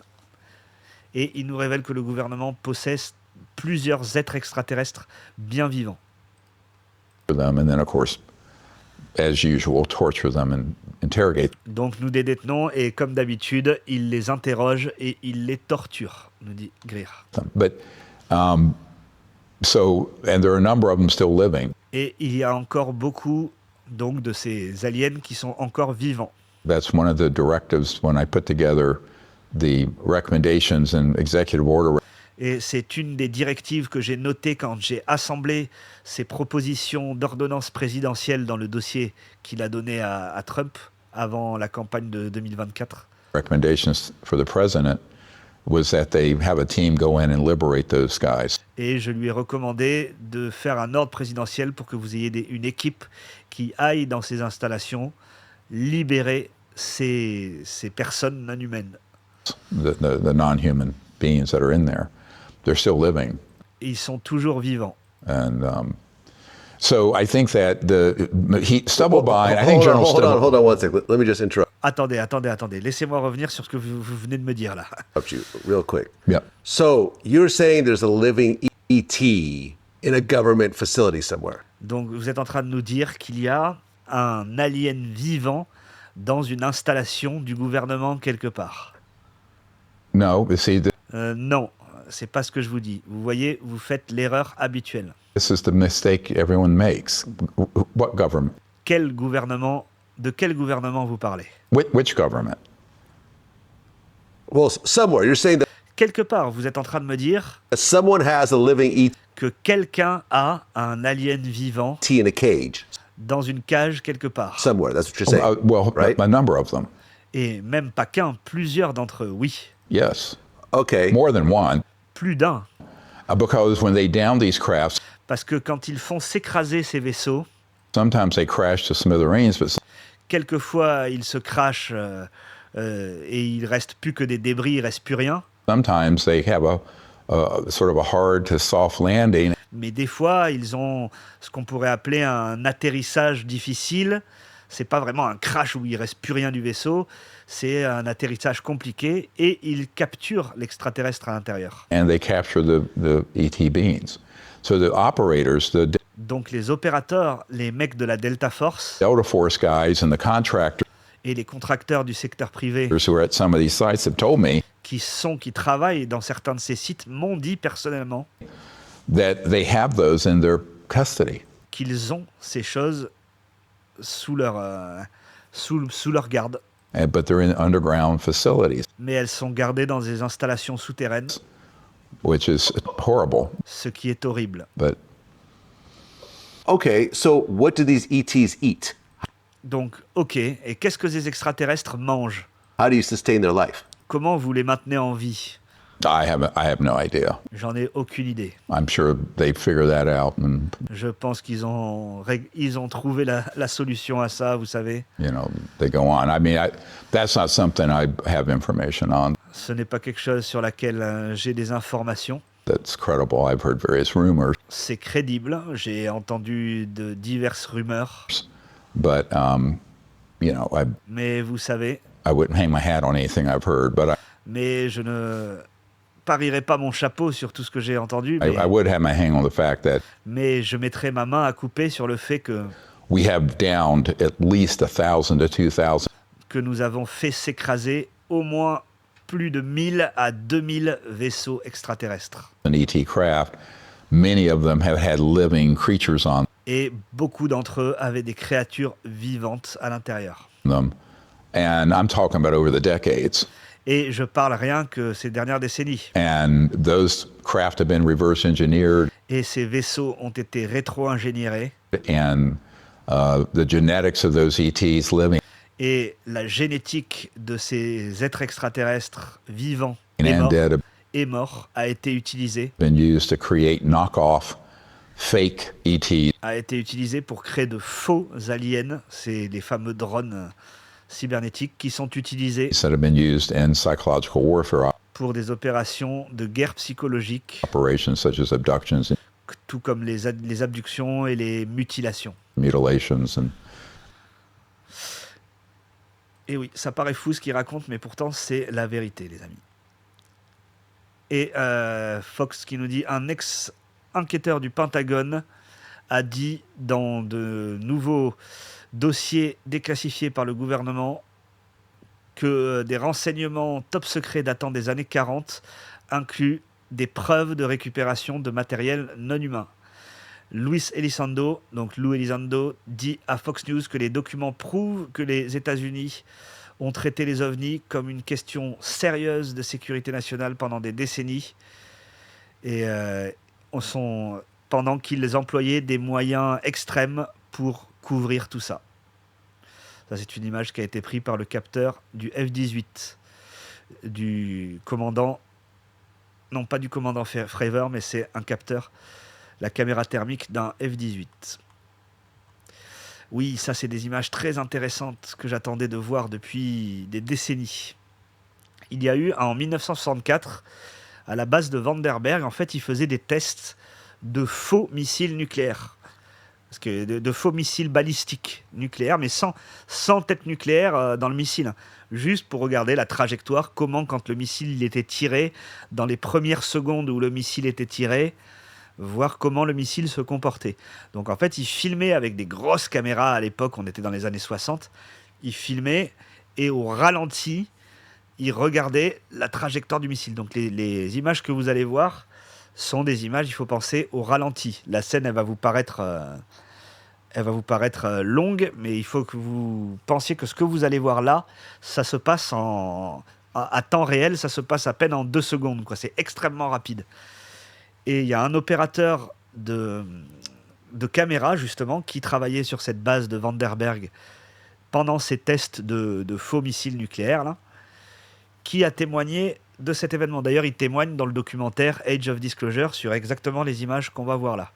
Et il nous révèle que le gouvernement possède plusieurs êtres extraterrestres bien vivants. Them and then, of course, as usual, torture them and interrogate. Donc nous les détenons et comme d'habitude, il les interroge et il les torture, nous dit Greer. But and there are a number of them still living. Et il y a encore beaucoup donc de ces aliens qui sont encore vivants. That's one of the directives when I put together the recommendations and executive order. Et c'est une des directives que j'ai notées quand j'ai assemblé ces propositions d'ordonnance présidentielle dans le dossier qu'il a donné à Trump avant la campagne de 2024. Recommendations for the president was that they have a team go in and liberate those guys. Et je lui ai recommandé de faire un ordre présidentiel pour que vous ayez une équipe qui aille dans ces installations libérer ces personnes non humaines. The non-human beings that are in there. They're still living. Ils sont toujours vivants. And so I think that Stubblebine, I think General Stubblebine. Hold on one second. Let me just interrupt. Attendez. Laissez-moi revenir sur ce que vous venez de me dire là. You real quick. Yeah. So you're saying there's a living ET in a government facility somewhere. Donc vous êtes en train de nous dire qu'il y a un alien vivant dans une installation du gouvernement quelque part. No, but see, non, c'est pas ce que je vous dis. Vous voyez, vous faites l'erreur habituelle. This is the mistake everyone makes. What government? De quel gouvernement vous parlez? Which government? Well, somewhere you're saying that quelque part, vous êtes en train de me dire someone has a living ET que quelqu'un a un alien vivant in a cage dans une cage quelque part. Somewhere, that's what you're saying. Well, right? A number of them. Et même pas qu'un, plusieurs d'entre eux, oui. Yes. Okay. More than one. Plus d'un. Because when they down these crafts, parce que quand ils font s'écraser ces vaisseaux, sometimes they crash to smithereens, but quelquefois ils se crachent et il reste plus que des débris, il reste plus rien. Sometimes they have a sort of a hard to soft landing. Mais des fois, ils ont ce qu'on pourrait appeler un atterrissage difficile. C'est pas vraiment un crash où il reste plus rien du vaisseau, c'est un atterrissage compliqué et ils capturent l'extraterrestre à l'intérieur. And they capture the ET beings. So the operators, donc les opérateurs, les mecs de la Delta Force, Delta Force guys and the contractors, et les contracteurs du secteur privé who are at some of these sites have told me qui travaillent dans certains de ces sites m'ont dit personnellement that they have those in their custody. Qu'ils ont ces choses sous leur garde. But they're in underground facilities. Mais elles sont gardées dans des installations souterraines. Which is horrible. Ce qui est horrible. But okay, so what do these ETs eat? Donc, ok, et qu'est-ce que ces extraterrestres mangent? How do you sustain their life? Comment vous les maintenez en vie? I have no idea. J'en ai aucune idée. I'm sure they figure that out. And, je pense qu'ils ont trouvé la solution à ça, vous savez. You know, they go on. I mean, that's not something I have information on. Ce n'est pas quelque chose sur laquelle j'ai des informations. That's credible. I've heard various rumors. C'est crédible. J'ai entendu de diverses rumeurs. But, you know, mais vous savez. I wouldn't hang my hat on anything I've heard, but mais je ne parierai pas mon chapeau sur tout ce que j'ai entendu. I would have my hang on the fact that. Mais je mettrai ma main à couper sur le fait que. We have downed at least 1,000 to 2,000 que nous avons fait s'écraser au moins plus de 1000 à 2000 vaisseaux extraterrestres. ET craft. Many of them have had living creatures on Et beaucoup d'entre eux avaient des créatures vivantes à l'intérieur. them. And I'm talking about over the decades. Et je parle rien que ces dernières décennies. And those craft have been reverse engineered, Et ces vaisseaux ont été rétro-ingénierés. and the genetics of those ETs living Et la génétique de ces êtres extraterrestres vivants and et morts, dead have et morts a été utilisée. been used to create knockoff fake ETs. A été utilisée pour créer de faux aliens. C'est les fameux drones cybernétiques qui sont utilisés That have been used in psychological warfare pour des opérations de guerre psychologique, operations such as abductions and tout comme les abductions et les mutilations. mutilations. And Et oui, ça paraît fou ce qu'il raconte, mais pourtant c'est la vérité, les amis. Et Fox qui nous dit, un ex-enquêteur du Pentagone a dit dans de nouveaux dossiers déclassifiés par le gouvernement que des renseignements top secrets datant des années 40 incluent des preuves de récupération de matériel non humain. Lou Elizondo dit à Fox News que les documents prouvent que les États-Unis ont traité les ovnis comme une question sérieuse de sécurité nationale pendant des décennies et pendant qu'ils employaient des moyens extrêmes pour couvrir tout ça. Ça, c'est une image qui a été prise par le capteur du F-18 du commandant, non pas du commandant Fravor, mais c'est un capteur, la caméra thermique d'un F-18. Oui, ça c'est des images très intéressantes que j'attendais de voir depuis des décennies. Il y a eu en 1964, à la base de Vandenberg, en fait, ils faisaient des tests de faux missiles nucléaires. Parce que de faux missiles balistiques nucléaires, mais sans tête nucléaire dans le missile. Juste pour regarder la trajectoire, comment quand le missile il était tiré, dans les premières secondes où le missile était tiré, voir comment le missile se comportait. Donc en fait, ils filmaient avec des grosses caméras à l'époque, on était dans les années 60, ils filmaient et au ralenti, ils regardaient la trajectoire du missile. Donc les images que vous allez voir sont des images, il faut penser au ralenti. La scène, elle va vous paraître longue, mais il faut que vous pensiez que ce que vous allez voir là, ça se passe à temps réel, ça se passe à peine en 2 secondes, quoi. C'est extrêmement rapide. Et il y a un opérateur de caméra, justement, qui travaillait sur cette base de Vandenberg pendant ces tests de faux missiles nucléaires, là, qui a témoigné de cet événement. D'ailleurs, il témoigne dans le documentaire Age of Disclosure sur exactement les images qu'on va voir là.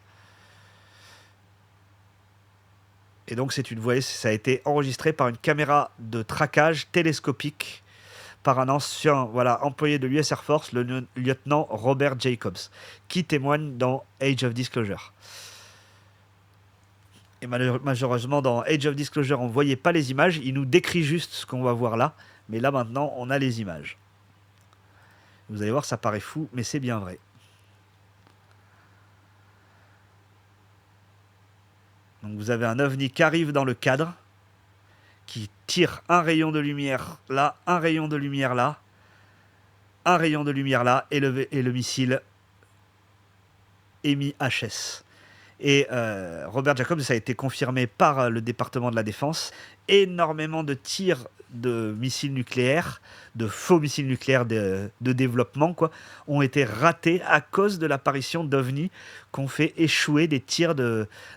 Et donc, vous voyez, ça a été enregistré par une caméra de traquage télescopique par un ancien employé de l'US Air Force, le lieutenant Robert Jacobs, qui témoigne dans Age of Disclosure. Et malheureusement, dans Age of Disclosure, on ne voyait pas les images, il nous décrit juste ce qu'on va voir là, mais là maintenant, on a les images. Vous allez voir, ça paraît fou, mais c'est bien vrai. Donc vous avez un ovni qui arrive dans le cadre, qui tire un rayon de lumière là, un rayon de lumière là, un rayon de lumière là, et le missile émis HS. Et Robert Jacobs, ça a été confirmé par le département de la Défense, énormément de tirs de missiles nucléaires, de faux missiles nucléaires de développement, ont été ratés à cause de l'apparition d'ovnis qu'ont fait échouer des tirs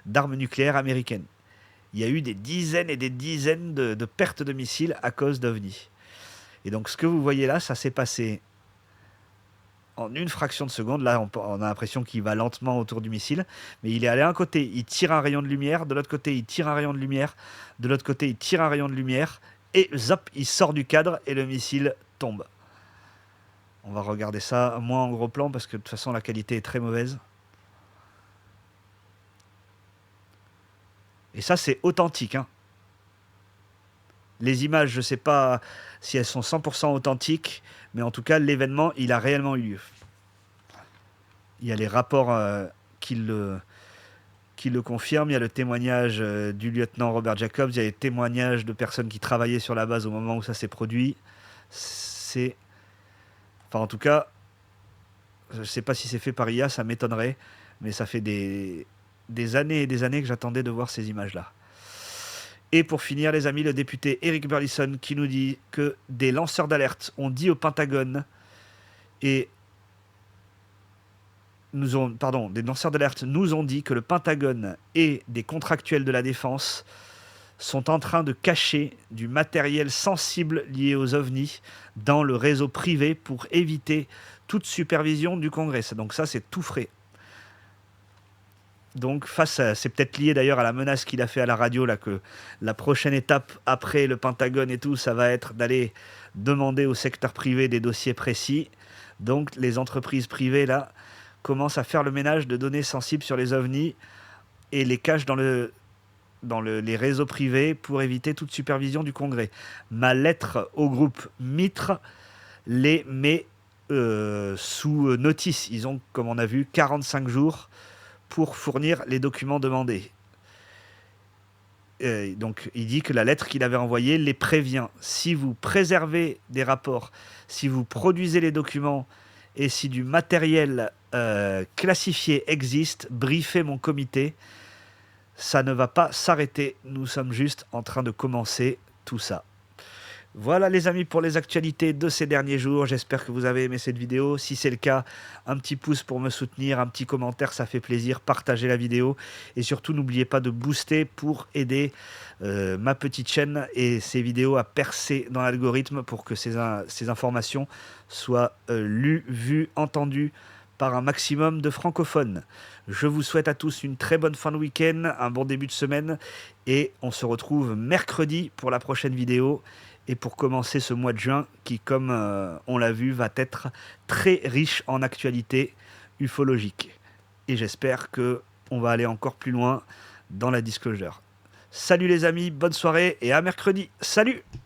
d'armes nucléaires américaines. Il y a eu des dizaines et des dizaines de pertes de missiles à cause d'ovnis. Et donc ce que vous voyez là, ça s'est passé en une fraction de seconde. Là, on a l'impression qu'il va lentement autour du missile, mais il est allé d'un côté, il tire un rayon de lumière, de l'autre côté, il tire un rayon de lumière, de l'autre côté, il tire un rayon de lumière, et zap, il sort du cadre et le missile tombe. On va regarder ça moins en gros plan parce que de toute façon la qualité est très mauvaise. Et ça, c'est authentique, hein. Les images, je ne sais pas si elles sont 100% authentiques, mais en tout cas, l'événement, il a réellement eu lieu. Il y a les rapports qui qui le confirment. Il y a le témoignage du lieutenant Robert Jacobs, il y a les témoignages de personnes qui travaillaient sur la base au moment où ça s'est produit. C'est... Enfin, en tout cas, je ne sais pas si c'est fait par IA, ça m'étonnerait, mais ça fait des années et des années que j'attendais de voir ces images-là. Et pour finir, les amis, le député Eric Burlison qui nous dit que des lanceurs d'alerte ont dit au Pentagone des lanceurs d'alerte nous ont dit que le Pentagone et des contractuels de la défense sont en train de cacher du matériel sensible lié aux ovnis dans le réseau privé pour éviter toute supervision du Congrès. Donc ça, c'est tout frais. Donc c'est peut-être lié d'ailleurs à la menace qu'il a fait à la radio, là, que la prochaine étape après le Pentagone et tout, ça va être d'aller demander au secteur privé des dossiers précis. Donc les entreprises privées, là, commencent à faire le ménage de données sensibles sur les ovnis et les cachent dans les réseaux privés pour éviter toute supervision du Congrès. Ma lettre au groupe Mitre les met sous notice. Ils ont, comme on a vu, 45 jours pour fournir les documents demandés. Donc, il dit que la lettre qu'il avait envoyée les prévient. Si vous préservez des rapports, si vous produisez les documents et si du matériel classifié existe, briefez mon comité. Ça ne va pas s'arrêter. Nous sommes juste en train de commencer tout ça. Voilà les amis pour les actualités de ces derniers jours. J'espère que vous avez aimé cette vidéo. Si c'est le cas, un petit pouce pour me soutenir, un petit commentaire, ça fait plaisir. Partagez la vidéo et surtout n'oubliez pas de booster pour aider ma petite chaîne et ces vidéos à percer dans l'algorithme pour que ces informations soient lues, vues, entendues par un maximum de francophones. Je vous souhaite à tous une très bonne fin de week-end, un bon début de semaine et on se retrouve mercredi pour la prochaine vidéo et pour commencer ce mois de juin qui, comme on l'a vu, va être très riche en actualités ufologiques. Et j'espère qu'on va aller encore plus loin dans la disclosure. Salut les amis, bonne soirée et à mercredi. Salut!